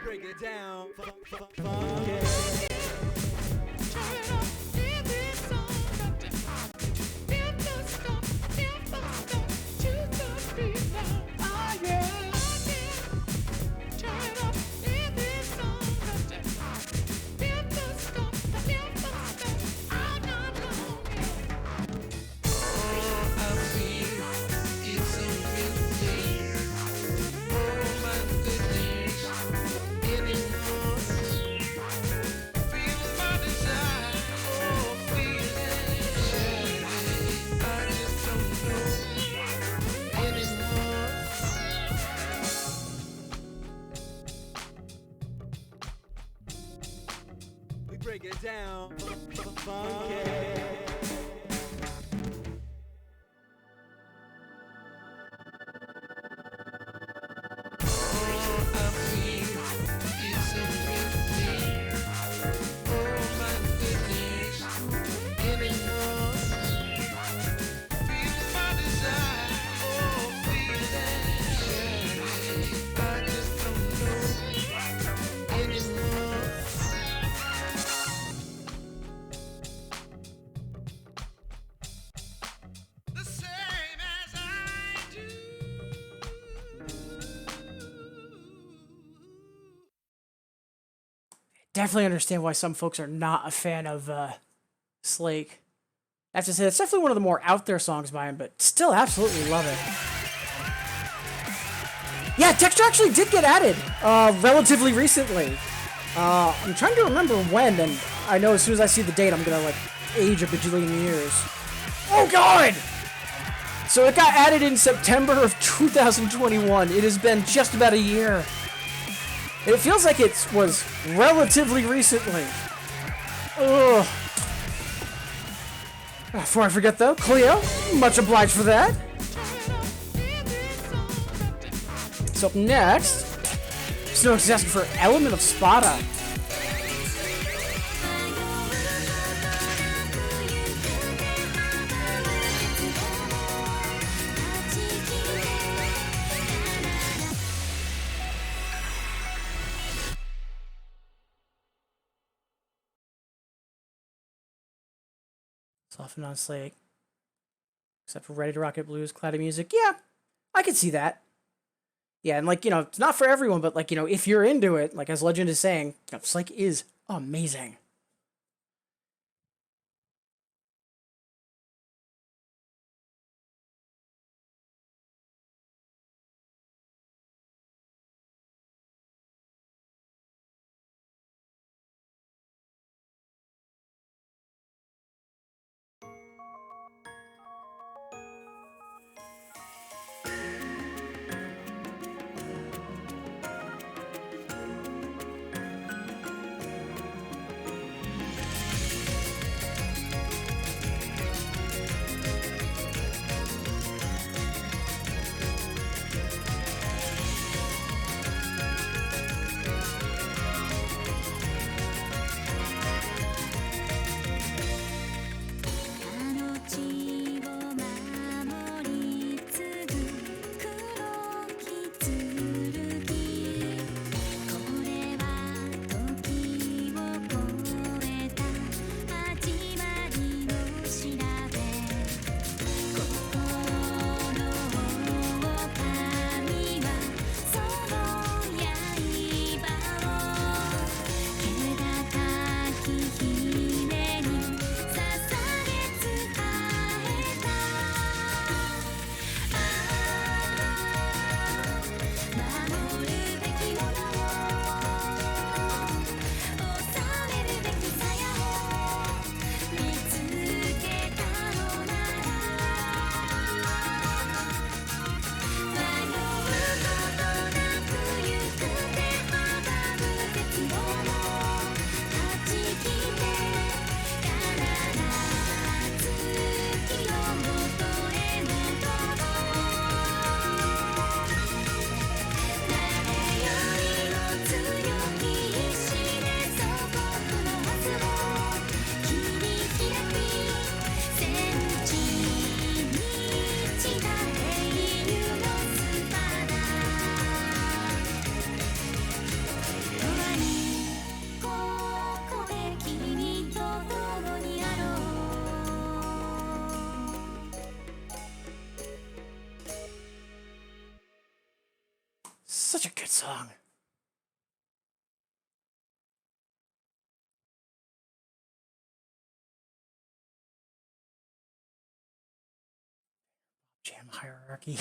Break it down. We break it down. Definitely understand why some folks are not a fan of Slake. I have to say, it's definitely one of the more out there songs by him, but still absolutely love it. Yeah, texture actually did get added relatively recently. I'm trying to remember when, and I know as soon as I see the date, I'm gonna like age a bajillion years. Oh god! So it got added in September of 2021. It has been just about a year. It feels like it was relatively recently. Ugh. Before I forget though, Cleo, much obliged for that. So up next, Snook's asking for Element of Spada. Soften on Slake. Except for Ready to Rocket Blues, Cloudy Music. Yeah, I could see that. Yeah, and like, you know, it's not for everyone, but like, you know, if you're into it, like as Legend is saying, you know, Slake is amazing. Such a good song. Jam hierarchy.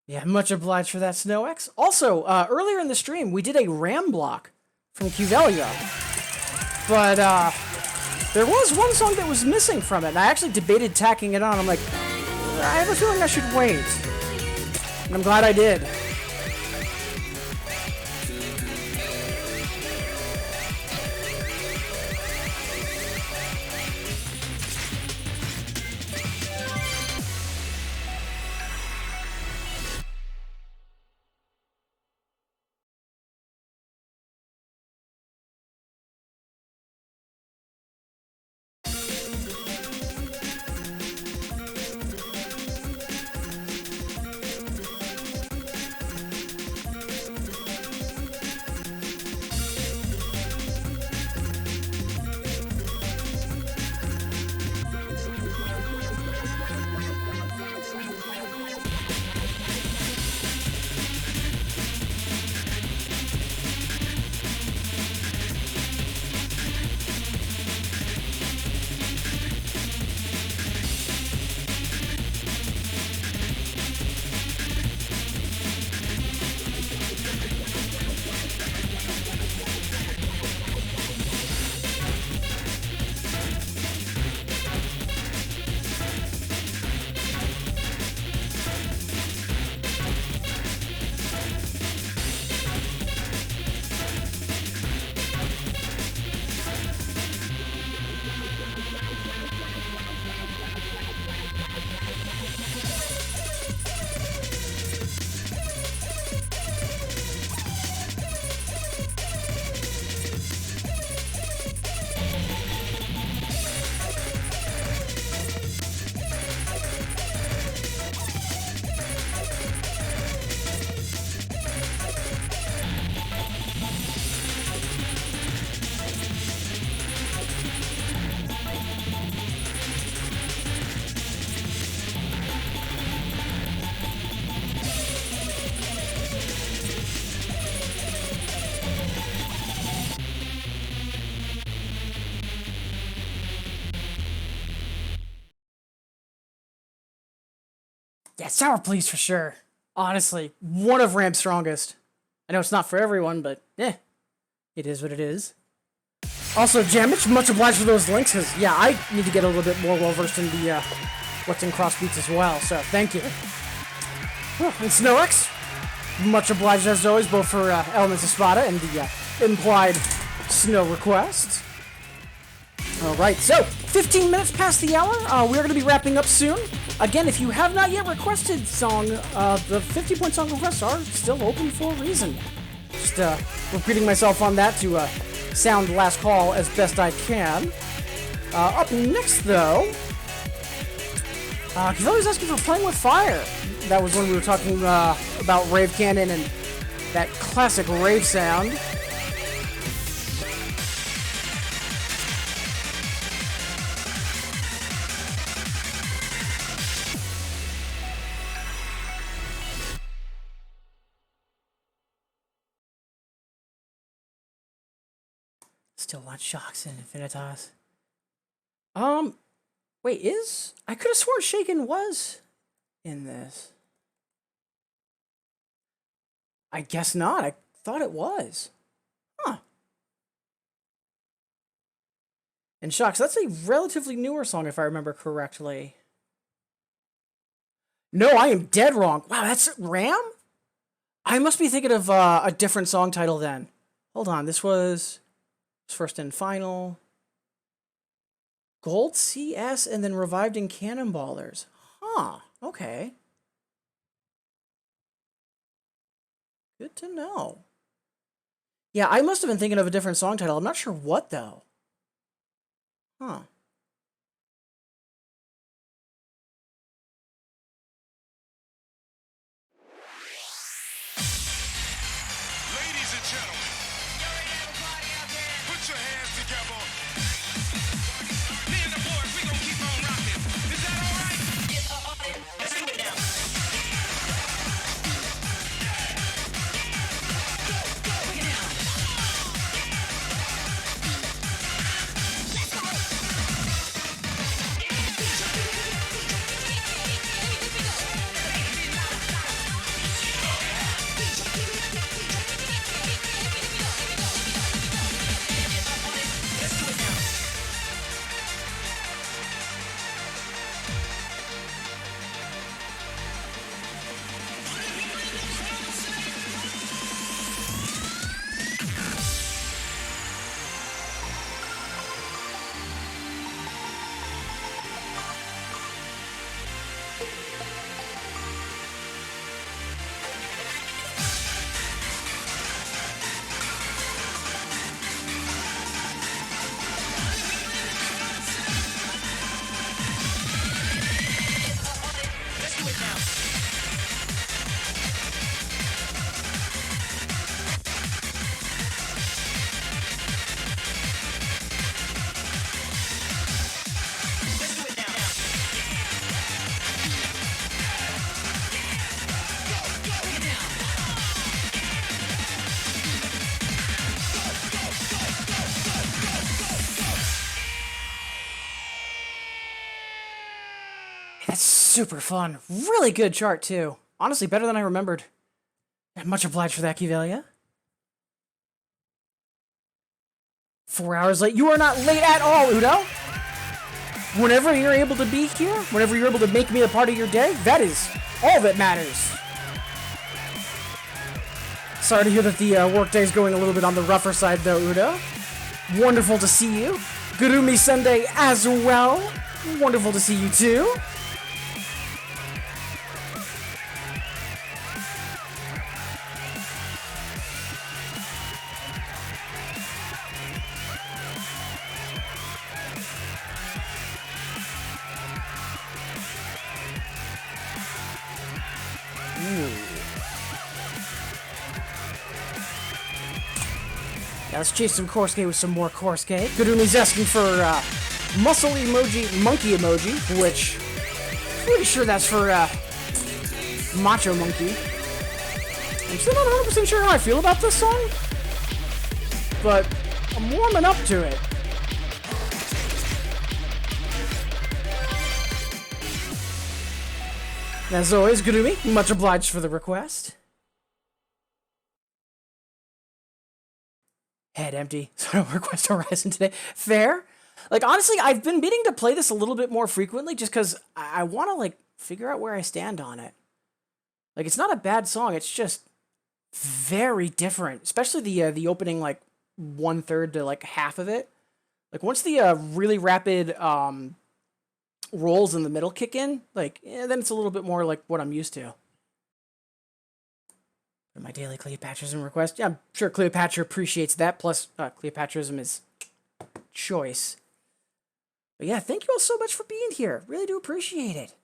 Yeah, much obliged for that, SnowX. Also, earlier in the stream, we did a RAM block from Qvelia. But, there was one song that was missing from it, and I actually debated tacking it on. I'm like, I have a feeling I should wait. And I'm glad I did. Yeah, Sour Please for sure. Honestly, one of Ram's strongest. I know it's not for everyone, but it is what it is. Also, Jamich, much obliged for those links, because, yeah, I need to get a little bit more well-versed in the, what's in Crossbeats as well, so thank you. And SnowX, much obliged as always, both for Elements of Spada and the implied snow request. Alright, so 15 minutes past the hour. We're going to be wrapping up soon. Again, if you have not yet requested song, the 50-point song requests are still open for a reason. Just repeating myself on that to sound last call as best I can. Up next, though, Kaveli's asking for Playing with Fire. That was when we were talking about Rave Cannon and that classic rave sound. Still want Shocks and Infinitas. Wait, I could have sworn Shaken was in this. I guess not. I thought it was. Huh. And Shocks, that's a relatively newer song if I remember correctly. No, I am dead wrong. Wow, that's Ram? I must be thinking of a different song title then. Hold on, this was First and Final, Gold CS, and then Revived in Cannonballers. Huh, okay. Good to know. Yeah, I must have been thinking of a different song title. I'm not sure what, though. Huh. Ladies and gentlemen, put your hands together. Me and the boys, we gonna keep on rocking. Is that all right? Let's do it now. That's super fun. Really good chart, too. Honestly, better than I remembered. Much obliged for that, Kivelia. 4 hours late. You are not late at all, Udo. Whenever you're able to be here, whenever you're able to make me a part of your day, that is all that matters. Sorry to hear that the workday is going a little bit on the rougher side, though, Udo. Wonderful to see you. Gurumi Sunday as well. Wonderful to see you, too. Yeah, let's chase some Korsuke with some more Korsuke. Gurumi's asking for muscle emoji, monkey emoji, which pretty sure that's for Macho Monkey. I'm still not 100% sure how I feel about this song, but I'm warming up to it. As always, Gurumi, much obliged for the request. Head empty, so no request Horizon today. Fair. Like, honestly, I've been meaning to play this a little bit more frequently just because I want to, like, figure out where I stand on it. Like, it's not a bad song, it's just very different. Especially the opening, like, 1/3 to, like, half of it. Like, once the really rapid rolls in the middle kick in, like, then it's a little bit more like what I'm used to. My daily Cleopatrism request. Yeah, I'm sure Cleopatra appreciates that. Plus, Cleopatrism is choice. But yeah, thank you all so much for being here. Really do appreciate it.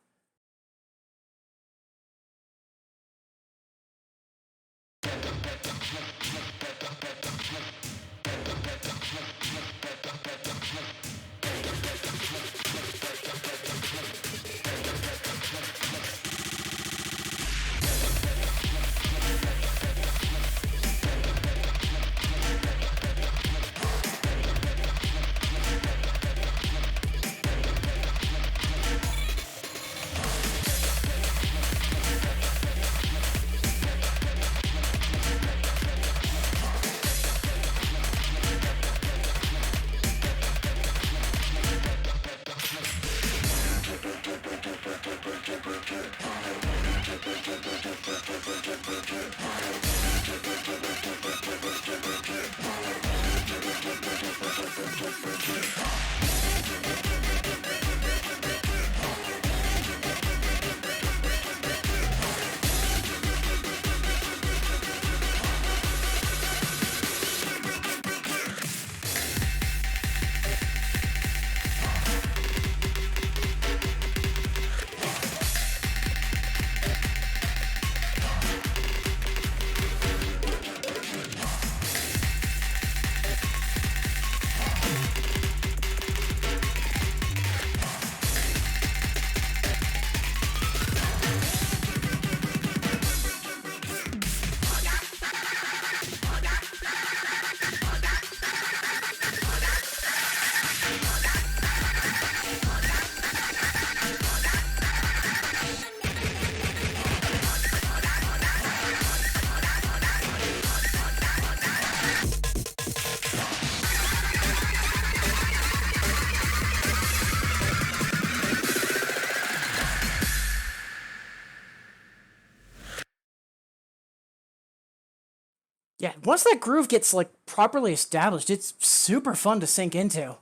Yeah, once that groove gets, like, properly established, it's super fun to sink into.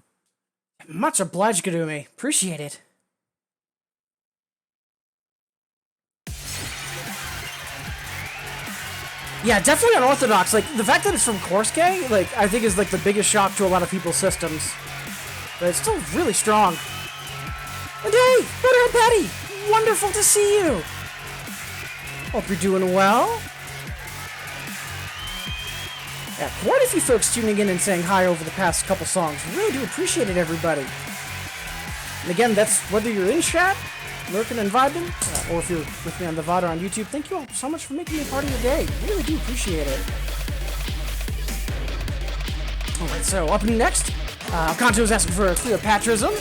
Much obliged, Gurumi. Appreciate it. Yeah, definitely unorthodox. Like, the fact that it's from Korsuke, like, I think is, like, the biggest shock to a lot of people's systems. But it's still really strong. And hey, Butter and Patty! Wonderful to see you! Hope you're doing well. Yeah, quite a few folks tuning in and saying hi over the past couple songs. Really do appreciate it, everybody. And again, that's whether you're in chat, lurking and vibing, or if you're with me on the VOD or on YouTube. Thank you all so much for making me a part of your day. Really do appreciate it. Alright, so up next, Kanto is asking for Cleopatrism.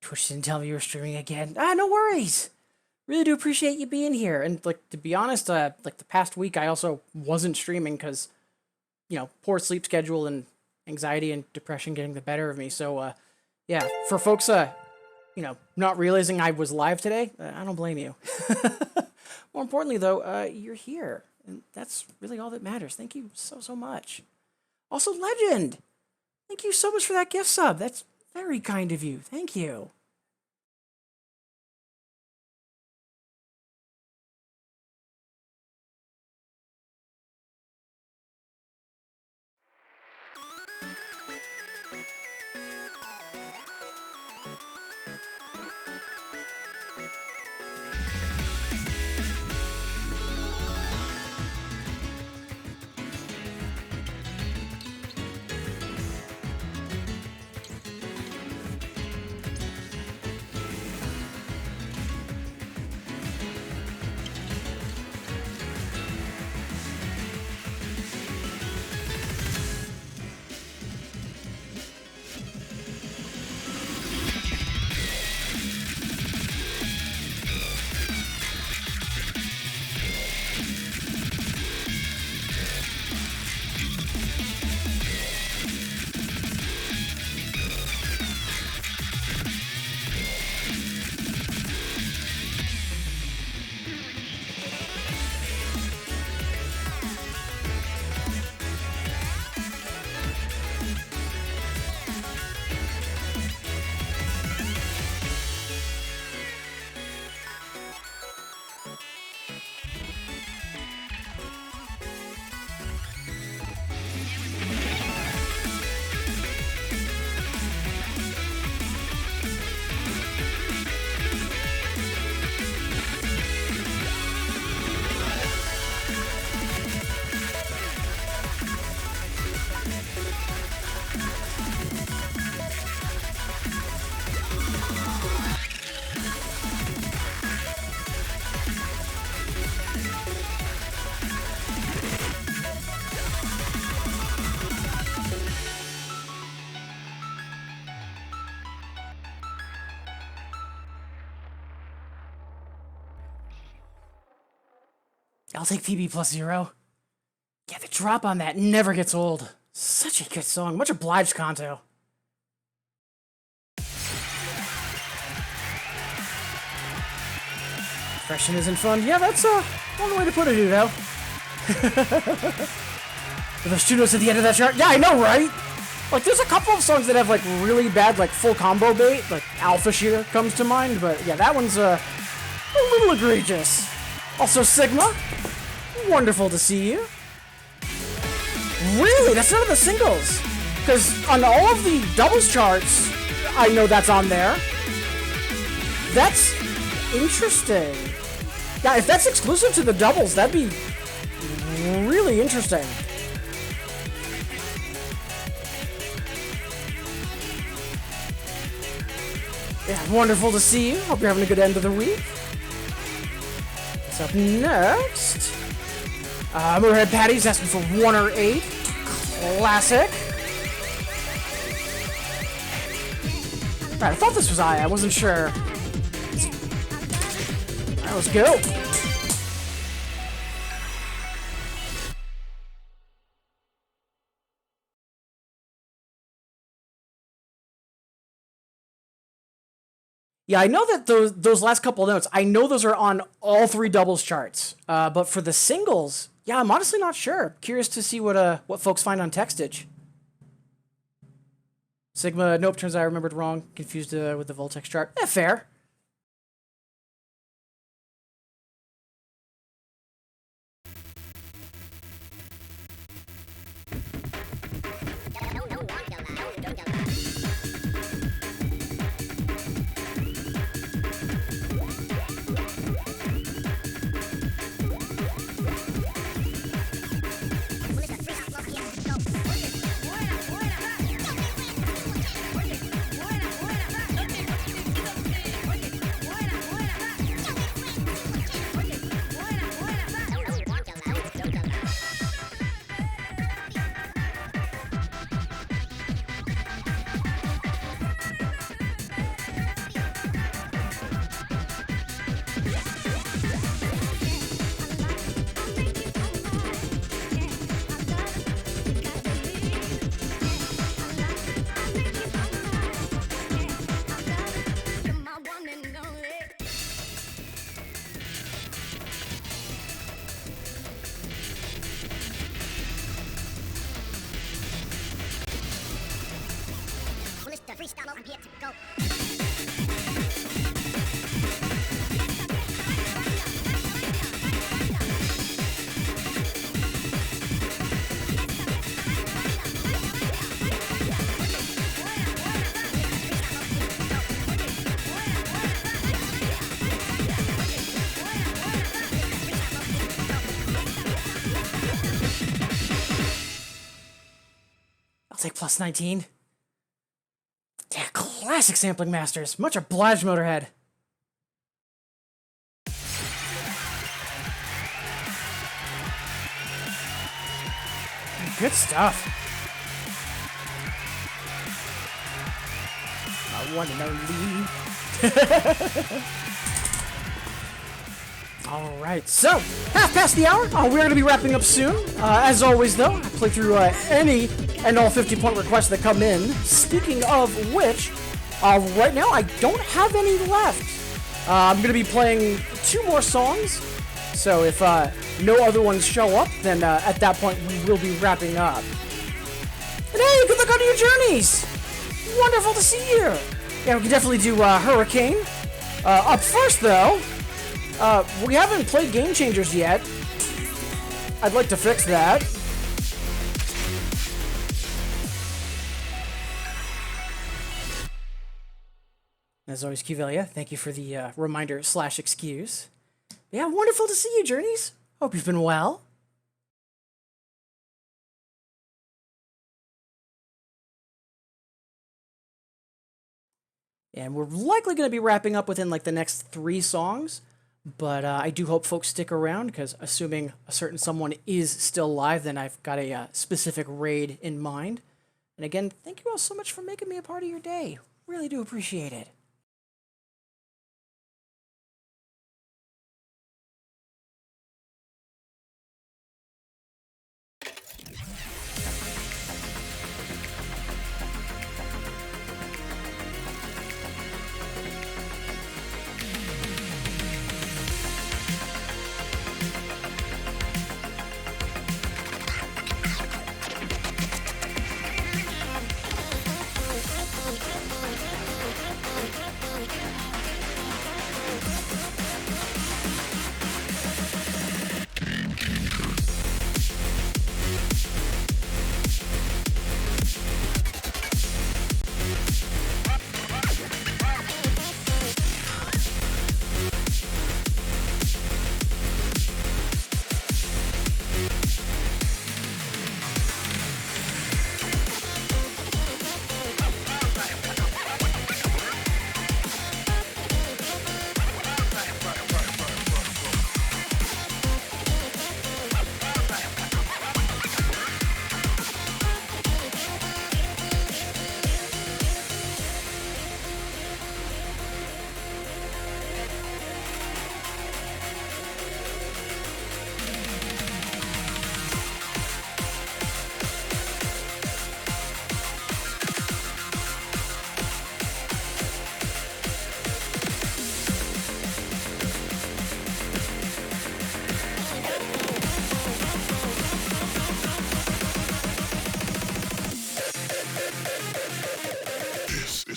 Twitch didn't tell me you were streaming again. Ah, no worries. Really do appreciate you being here. And like, to be honest, like the past week, I also wasn't streaming because, you know, poor sleep schedule and anxiety and depression getting the better of me. So, yeah, for folks, you know, not realizing I was live today, I don't blame you. More importantly, though, you're here, and that's really all that matters. Thank you so much. Also, Legend, thank you so much for that gift sub. That's very kind of you. Thank you. I'll take PB plus 0. Yeah, the drop on that never gets old. Such a good song. Much obliged, Kanto. Freshen isn't fun. Yeah, that's one way to put it, Udo. Those two notes at the end of that chart. Yeah, I know, right? Like, there's a couple of songs that have, like, really bad, like, full combo bait. Like, Alpha Shear comes to mind. But, yeah, that one's a little egregious. Also, Sigma. Wonderful to see you. Really? That's none of the singles. Because on all of the doubles charts, I know that's on there. That's interesting. Yeah, if that's exclusive to the doubles, that'd be really interesting. Yeah, wonderful to see you. Hope you're having a good end of the week. What's up next? Motorhead Patty's asking for 1 or 8. Classic. Right, I thought this was I wasn't sure. Alright, let's go. Yeah, I know that those last couple of notes, I know those are on all 3 doubles charts. But for the singles, yeah, I'm honestly not sure. Curious to see what folks find on Textage. Sigma, nope, turns out I remembered wrong. Confused with the Voltex chart. Fair. I'll take plus 19. Yeah, classic sampling masters. Much obliged, Motorhead. Good stuff. I want to know Lee. All right, so half past the hour. We're going to be wrapping up soon. As always, though, I play through any and all 50-point requests that come in. Speaking of which, right now I don't have any left. I'm going to be playing 2 more songs. So if no other ones show up, then at that point we will be wrapping up. And hey, good luck on your journeys! Wonderful to see you! Yeah, we can definitely do Hurricane. Up first, though, we haven't played Game Changers yet. I'd like to fix that. As always, Qvelia, thank you for the reminder/excuse. Yeah, wonderful to see you, Journeys. Hope you've been well. And we're likely going to be wrapping up within like the next 3 songs. But I do hope folks stick around, because assuming a certain someone is still live, then I've got a specific raid in mind. And again, thank you all so much for making me a part of your day. Really do appreciate it.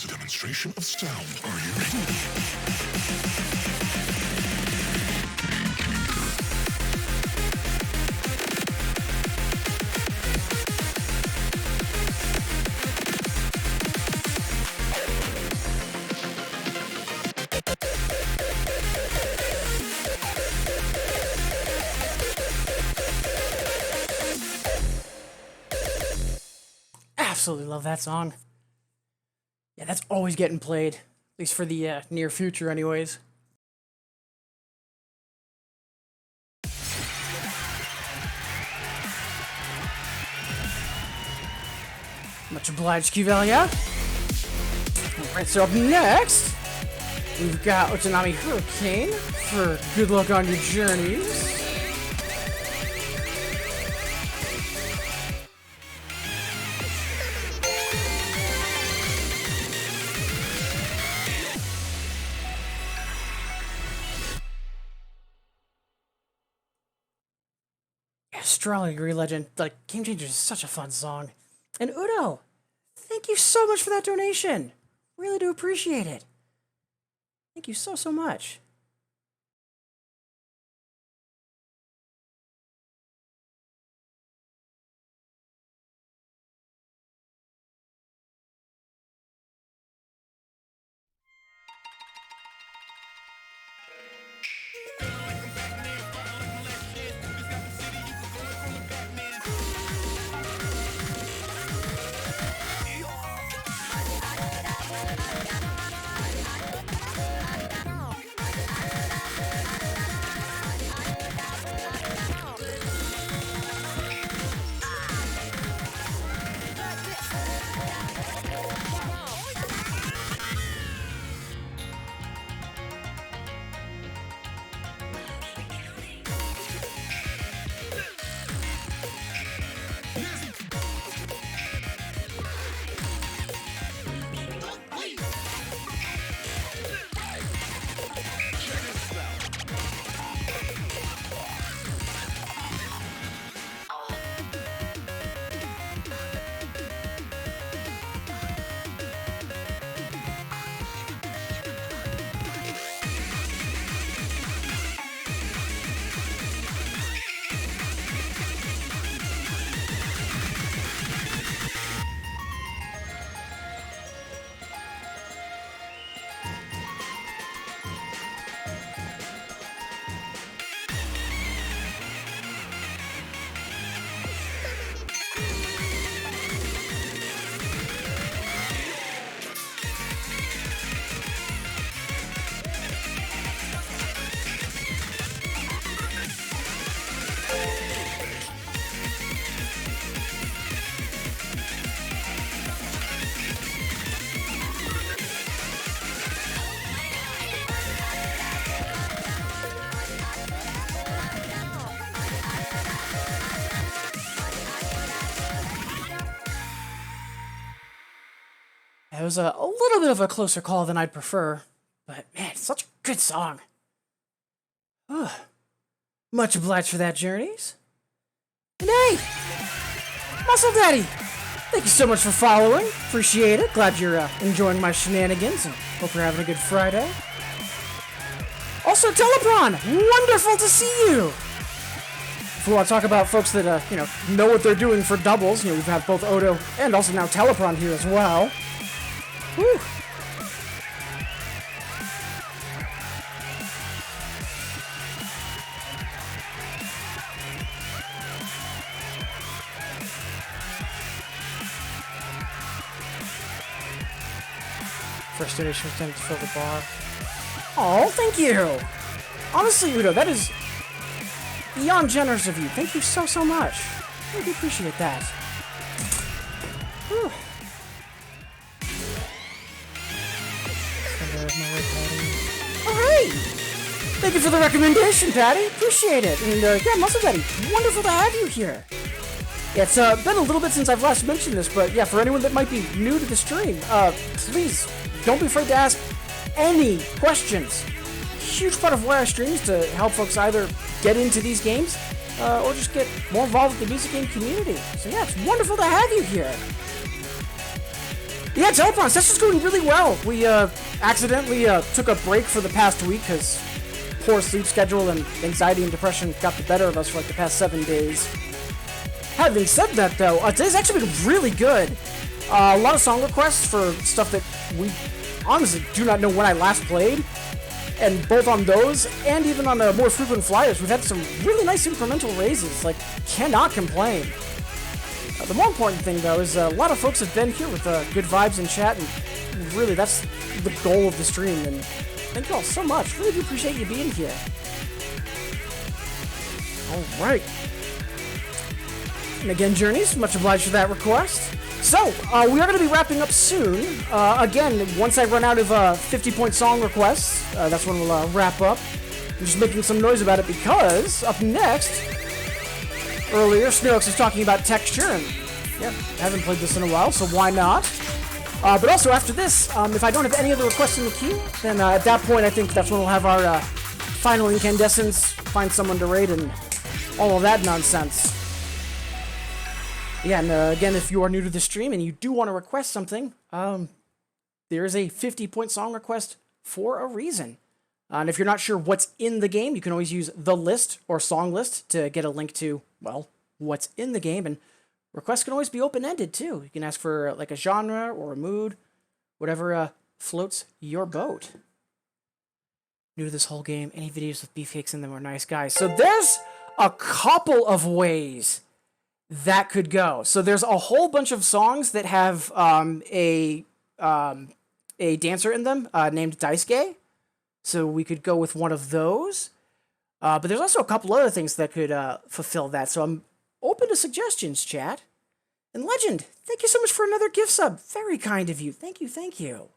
Demonstration of sound. Are you ready? Absolutely love that song. Yeah, that's always getting played. At least for the near future, anyways. Much obliged, Qvelia. Alright, so up next, we've got Otanami Hurricane for good luck on your journeys. Strongly agree, Legend. Like, Game Changers is such a fun song. And Udo, thank you so much for that donation. Really do appreciate it. Thank you so, so much. It was a little bit of a closer call than I'd prefer, but man, it's such a good song. Much obliged for that, Journeys. And hey, Muscle Daddy, thank you so much for following. Appreciate it. Glad you're enjoying my shenanigans, and hope you're having a good Friday. Also, Telepron, wonderful to see you. If we want to talk about folks that know what they're doing for doubles, we've had both Odo and also now Telepron here as well. Whew. First donation was intended to fill the bar. Oh, thank you! Honestly, Udo, that is beyond generous of you. Thank you so, so much. I really appreciate that. Whew. Alright! Thank you for the recommendation, Patty. Appreciate it. And yeah, Muscle Daddy, wonderful to have you here. Yeah, it's been a little bit since I've last mentioned this, but yeah, for anyone that might be new to the stream, please don't be afraid to ask any questions. Huge part of why I stream is to help folks either get into these games or just get more involved with the music game community. So yeah, it's wonderful to have you here. Yeah, Telepron, session's going really well. We accidentally took a break for the past week because poor sleep schedule and anxiety and depression got the better of us for like the past 7 days. Having said that, though, today's actually been really good. A lot of song requests for stuff that we honestly do not know when I last played. And both on those and even on the more frequent flyers, we've had some really nice incremental raises. Like, cannot complain. The more important thing, though, is a lot of folks have been here with good vibes and chat, and really, that's the goal of the stream, and thank you all so much. Really do appreciate you being here. Alright. And again, Journeys, much obliged for that request. So, we are going to be wrapping up soon. Again, once I run out of 50-point song requests, that's when we'll wrap up. I'm just making some noise about it because, up next, earlier, Snooks was talking about texture, and yeah, I haven't played this in a while, so why not? But also, after this, if I don't have any other requests in the queue, then at that point, I think that's when we'll have our final incandescence, find someone to raid, and all of that nonsense. Yeah, and again, if you are new to the stream and you do want to request something, there's a 50-point song request for a reason. And if you're not sure what's in the game, you can always use the list or song list to get a link to, well, what's in the game. And requests can always be open-ended, too. You can ask for, like, a genre or a mood, whatever floats your boat. New to this whole game, any videos with beefcakes in them are nice guys. So there's a couple of ways that could go. So there's a whole bunch of songs that have a dancer in them named Daisuke. So we could go with one of those. But there's also a couple other things that could fulfill that. So I'm open to suggestions, chat. And Legend, thank you so much for another gift sub. Very kind of you. Thank you, thank you.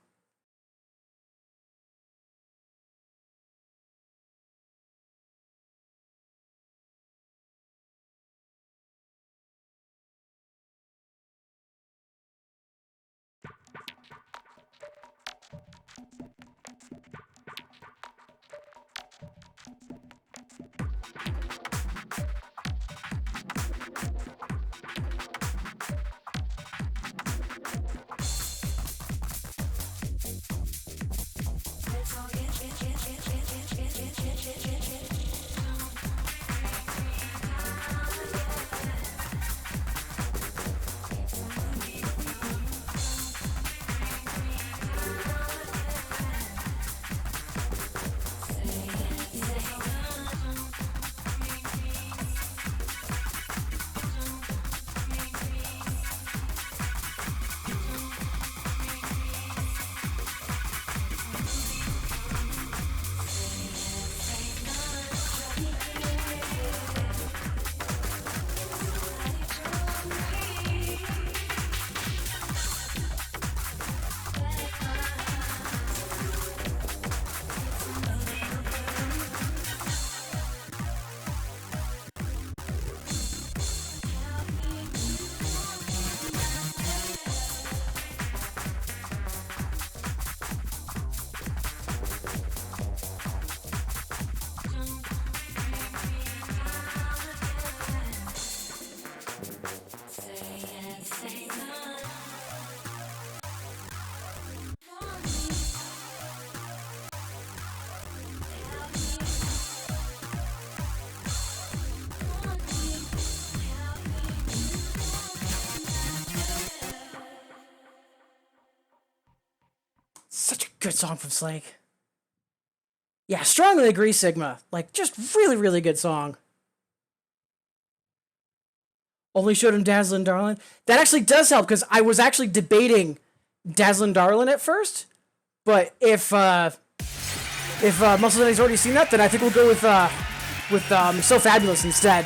Such a good song from Slake. Yeah, strongly agree, Sigma. Like, just really, really good song. Only showed him Dazzlin' Darlin'. That actually does help, because I was actually debating Dazzlin' Darlin' at first. But if Muscle Daddy's already seen that, then I think we'll go with So Fabulous instead.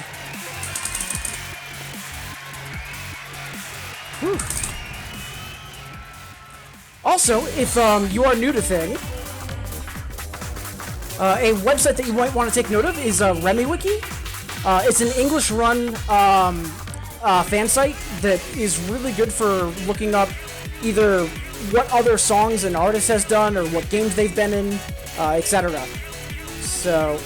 Whew. Also, if you are new to Thing, a website that you might want to take note of is RemiWiki. It's an English-run fan site that is really good for looking up either what other songs an artist has done or what games they've been in, etc. So,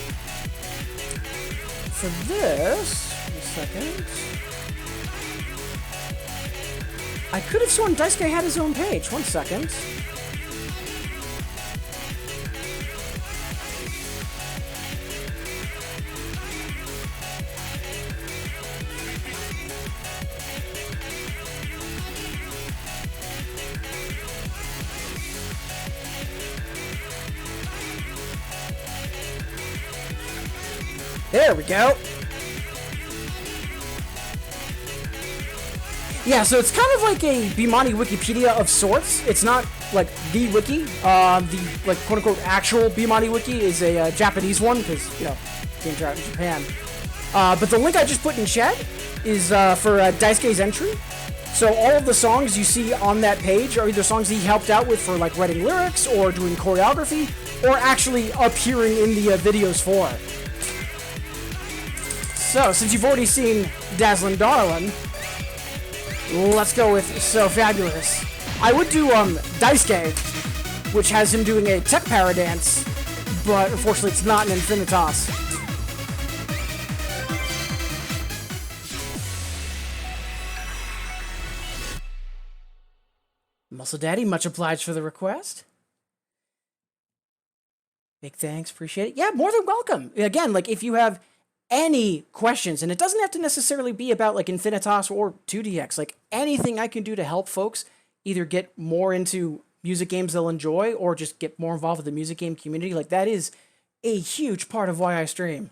for this, a second. I could have sworn Daisuke had his own page. One second. There we go. Yeah, so it's kind of like a Bimani Wikipedia of sorts. It's not like the wiki. The like quote-unquote actual Bimani wiki is a Japanese one because, you know, games are out in Japan. But the link I just put in chat is for Daisuke's entry. So all of the songs you see on that page are either songs he helped out with for like writing lyrics or doing choreography or actually appearing in the videos for. So, since you've already seen Dazzlin' Darlin', let's go with So Fabulous. I would do Daisuke, which has him doing a tech para dance, but unfortunately it's not an Infinitas. Muscle Daddy, much obliged for the request. Big thanks, appreciate it. Yeah, more than welcome. Again, like if you have any questions, and it doesn't have to necessarily be about like Infinitas or 2DX, like anything I can do to help folks either get more into music games they'll enjoy or just get more involved with the music game community, like that is a huge part of why I stream.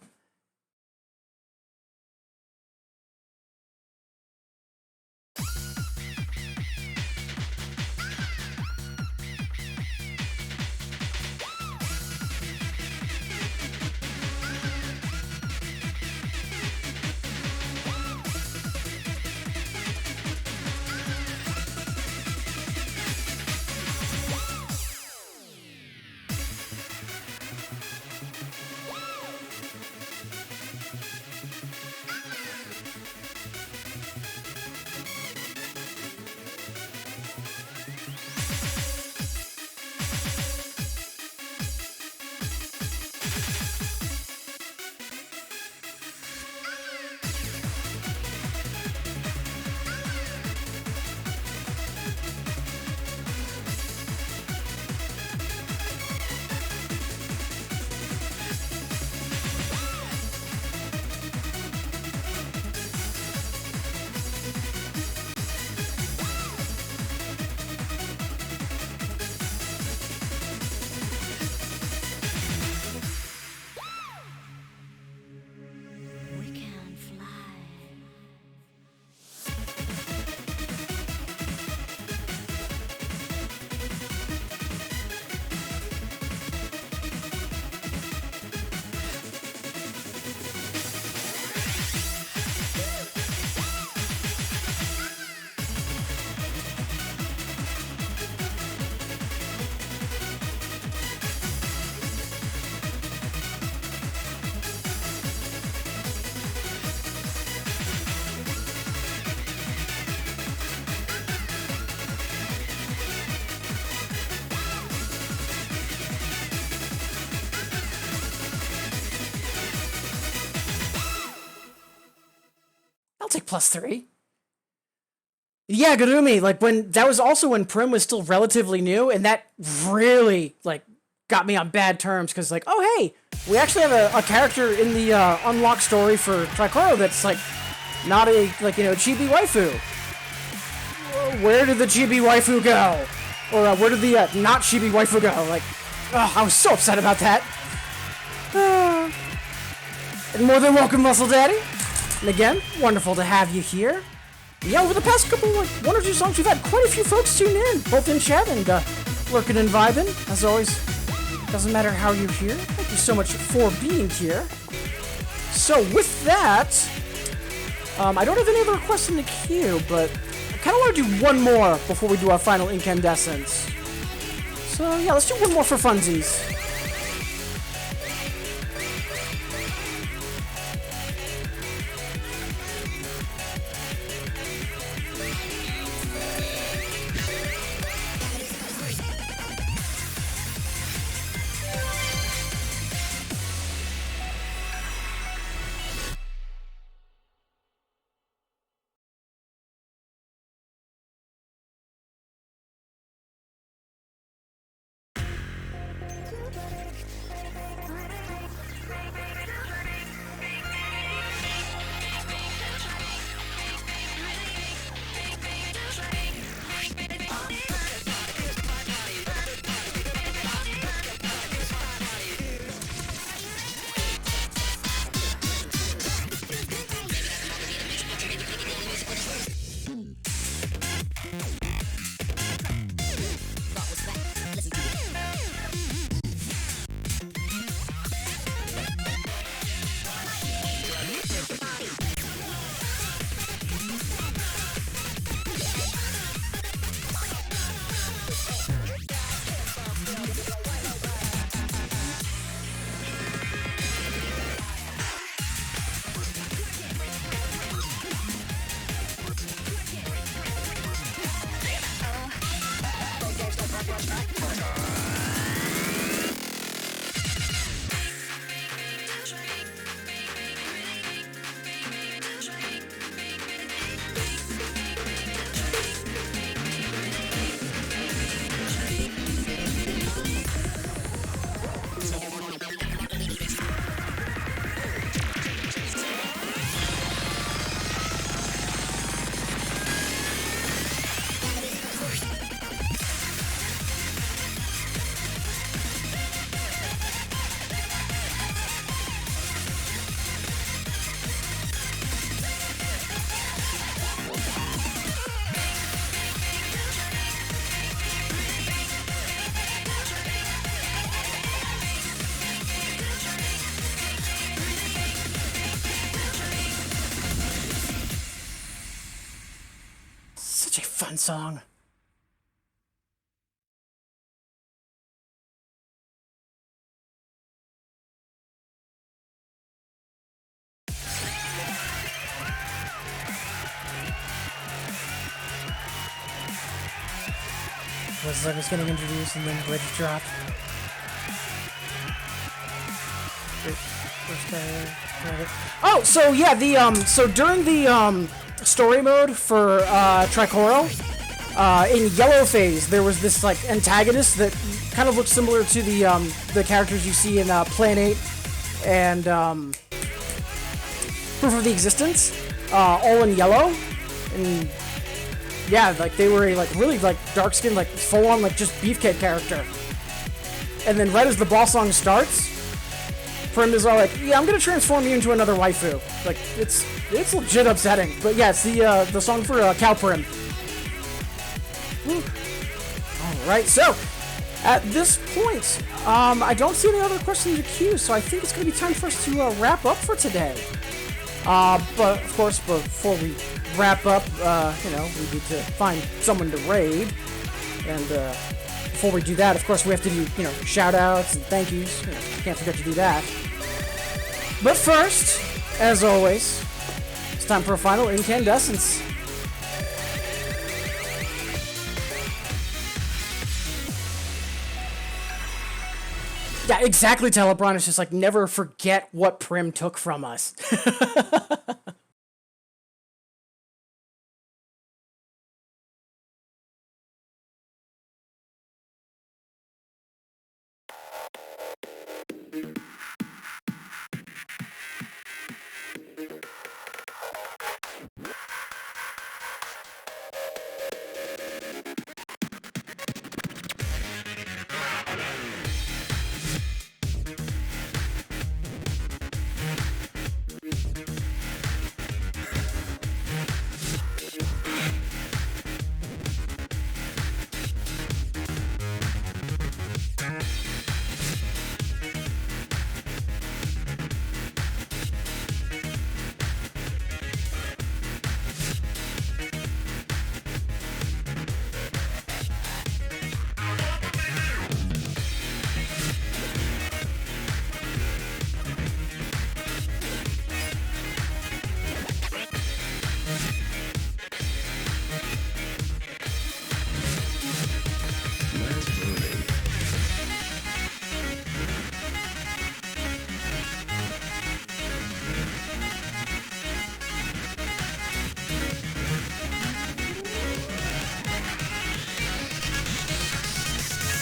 We can fly. I'll take +3. Yeah, Gurumi, like when that was also when Prim was still relatively new, and that really like got me on bad terms because like, oh hey, we actually have a character in the unlock story for Tricoro that's like not a like chibi waifu. Where did the chibi waifu go? Or where did the not chibi waifu go? Like, oh, I was so upset about that. And more than welcome, Muscle Daddy. And again, wonderful to have you here. Yeah, over the past couple, like, 1 or 2 songs, we've had quite a few folks tune in, both in chat and lurking and vibing. As always, doesn't matter how you're here. Thank you so much for being here. So with that, I don't have any other requests in the queue, but I kind of want to do one more before we do our final incandescence. So yeah, let's do one more for funsies. fun song. Was like was getting introduced and then bridge dropped. Oh, so yeah, so during the story mode for Tricoro, in yellow phase there was this like antagonist that kind of looked similar to the characters you see in Plan 8 and Proof of the Existence, all in yellow, and yeah, like they were a like really like dark skinned, like full on like just beefcake character. And then right as the boss song starts, Prim is all like, "Yeah, I'm gonna transform you into another waifu." Like it's legit upsetting. But yeah, it's the song for Cow Prim. All right, so at this point, I don't see any other questions in the queue, so I think it's gonna be time for us to wrap up for today. But of course, before we wrap up, you know, we need to find someone to raid, and before we do that, of course, we have to do, you know, shout-outs and thank yous. You know, can't forget to do that. But first, as always, it's time for a final incandescence. Yeah, exactly, Telebron. It's just like, never forget what Prim took from us.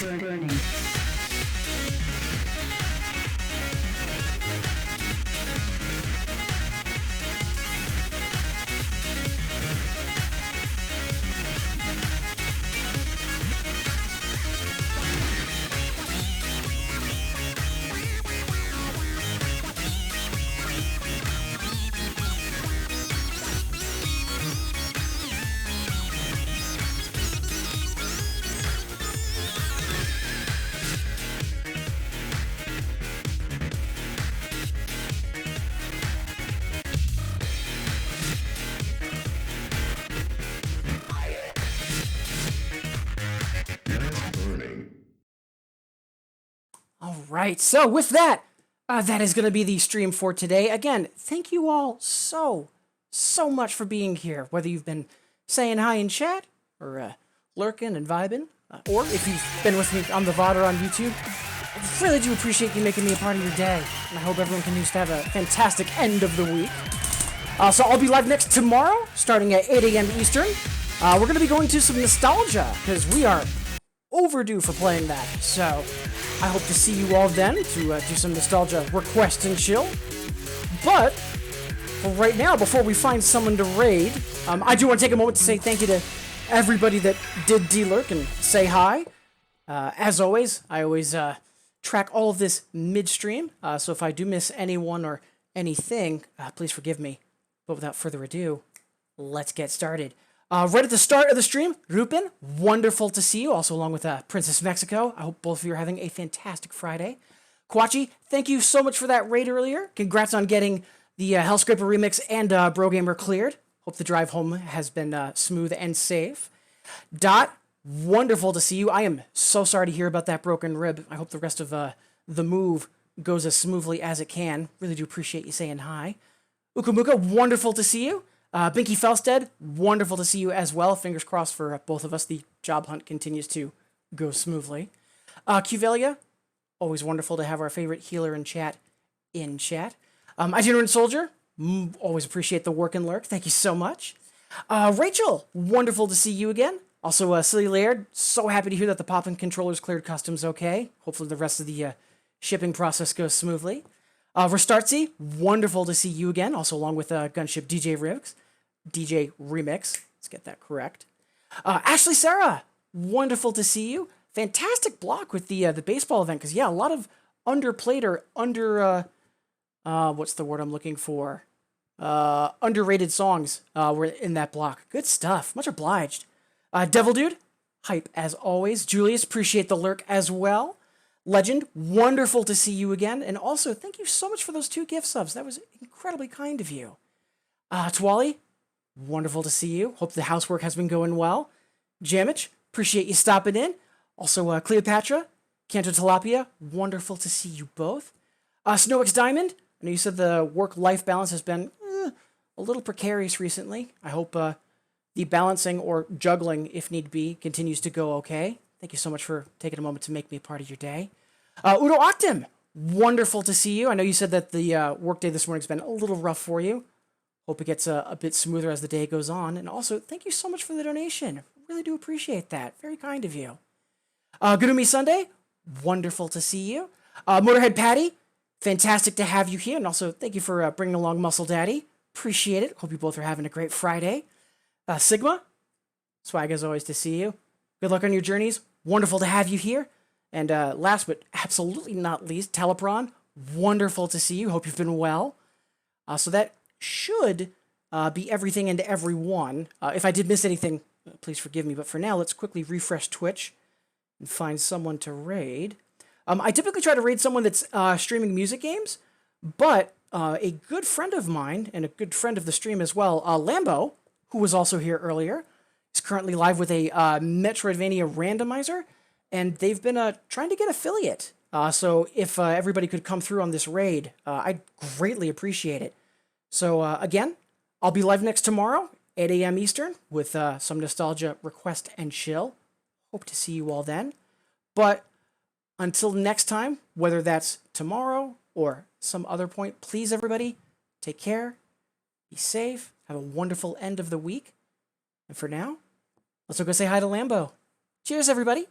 Burning. Right, so with that, that is going to be the stream for today. Again, thank you all so much for being here, whether you've been saying hi in chat, or lurking and vibing, or if you've been with me on the VOD or on YouTube. I really do appreciate you making me a part of your day, and I hope everyone continues to have a fantastic end of the week. So I'll be live next tomorrow, starting at 8 a.m. Eastern. We're going to be going to some nostalgia, because we are overdue for playing that, so I hope to see you all then to do some nostalgia request and chill. But for right now, before we find someone to raid, I do want to take a moment to say thank you to everybody that did D-Lurk and say hi. As always, I always track all of this midstream, so if I do miss anyone or anything, please forgive me. But without further ado, let's get started. Right at the start of the stream, Rupin, wonderful to see you, also along with Princess Mexico. I hope both of you are having a fantastic Friday. Kwachi, thank you so much for that raid earlier. Congrats on getting the Hellscraper remix and Bro Gamer cleared. Hope the drive home has been smooth and safe. Dot, wonderful to see you. I am so sorry to hear about that broken rib. I hope the rest of the move goes as smoothly as it can. Really do appreciate you saying hi. Ukumuka, wonderful to see you. Binky Felstead, wonderful to see you as well. Fingers crossed for both of us. The job hunt continues to go smoothly. Cuvelia, always wonderful to have our favorite healer in chat. Itinerant Soldier, always appreciate the work and lurk. Thank you so much. Rachel, wonderful to see you again. Also, Silly Laird, so happy to hear that the pop-in controllers cleared customs okay. Hopefully the rest of the shipping process goes smoothly. Restartsy, wonderful to see you again. Also along with Gunship DJ Remix. Let's get that correct. Ashley Sarah, wonderful to see you. Fantastic block with the baseball event, because yeah, a lot of underplayed or what's the word I'm looking for? Underrated songs were in that block. Good stuff. Much obliged. Devil Dude, hype as always. Julius, appreciate the lurk as well. Legend, wonderful to see you again. And also, thank you so much for those 2 gift subs. That was incredibly kind of you. Twali, wonderful to see you. Hope the housework has been going well. Jamich, appreciate you stopping in. Also, Cleopatra, Canto Tilapia, wonderful to see you both. Snowix Diamond, I know you said the work-life balance has been a little precarious recently. I hope the balancing or juggling, if need be, continues to go okay. Thank you so much for taking a moment to make me a part of your day. Udo Octim, wonderful to see you. I know you said that the workday this morning's been a little rough for you. Hope it gets a bit smoother as the day goes on. And also, thank you so much for the donation. Really do appreciate that. Very kind of you. Gurumi Sunday, wonderful to see you. Motorhead Patty, fantastic to have you here. And also, thank you for bringing along Muscle Daddy. Appreciate it. Hope you both are having a great Friday. Sigma, swag as always to see you. Good luck on your journeys. Wonderful to have you here. And last but absolutely not least, Telepron, wonderful to see you. Hope you've been well. So that should be everything and everyone. If I did miss anything, please forgive me. But for now, let's quickly refresh Twitch and find someone to raid. I typically try to raid someone that's streaming music games, but a good friend of mine and a good friend of the stream as well, Lambo, who was also here earlier, is currently live with a Metroidvania randomizer, and they've been trying to get affiliate. So if everybody could come through on this raid, I'd greatly appreciate it. So again, I'll be live next tomorrow, 8 a.m. Eastern, with some nostalgia request and chill. Hope to see you all then. But until next time, whether that's tomorrow or some other point, please everybody, take care, be safe, have a wonderful end of the week. And for now, let's go say hi to Lambo. Cheers, everybody.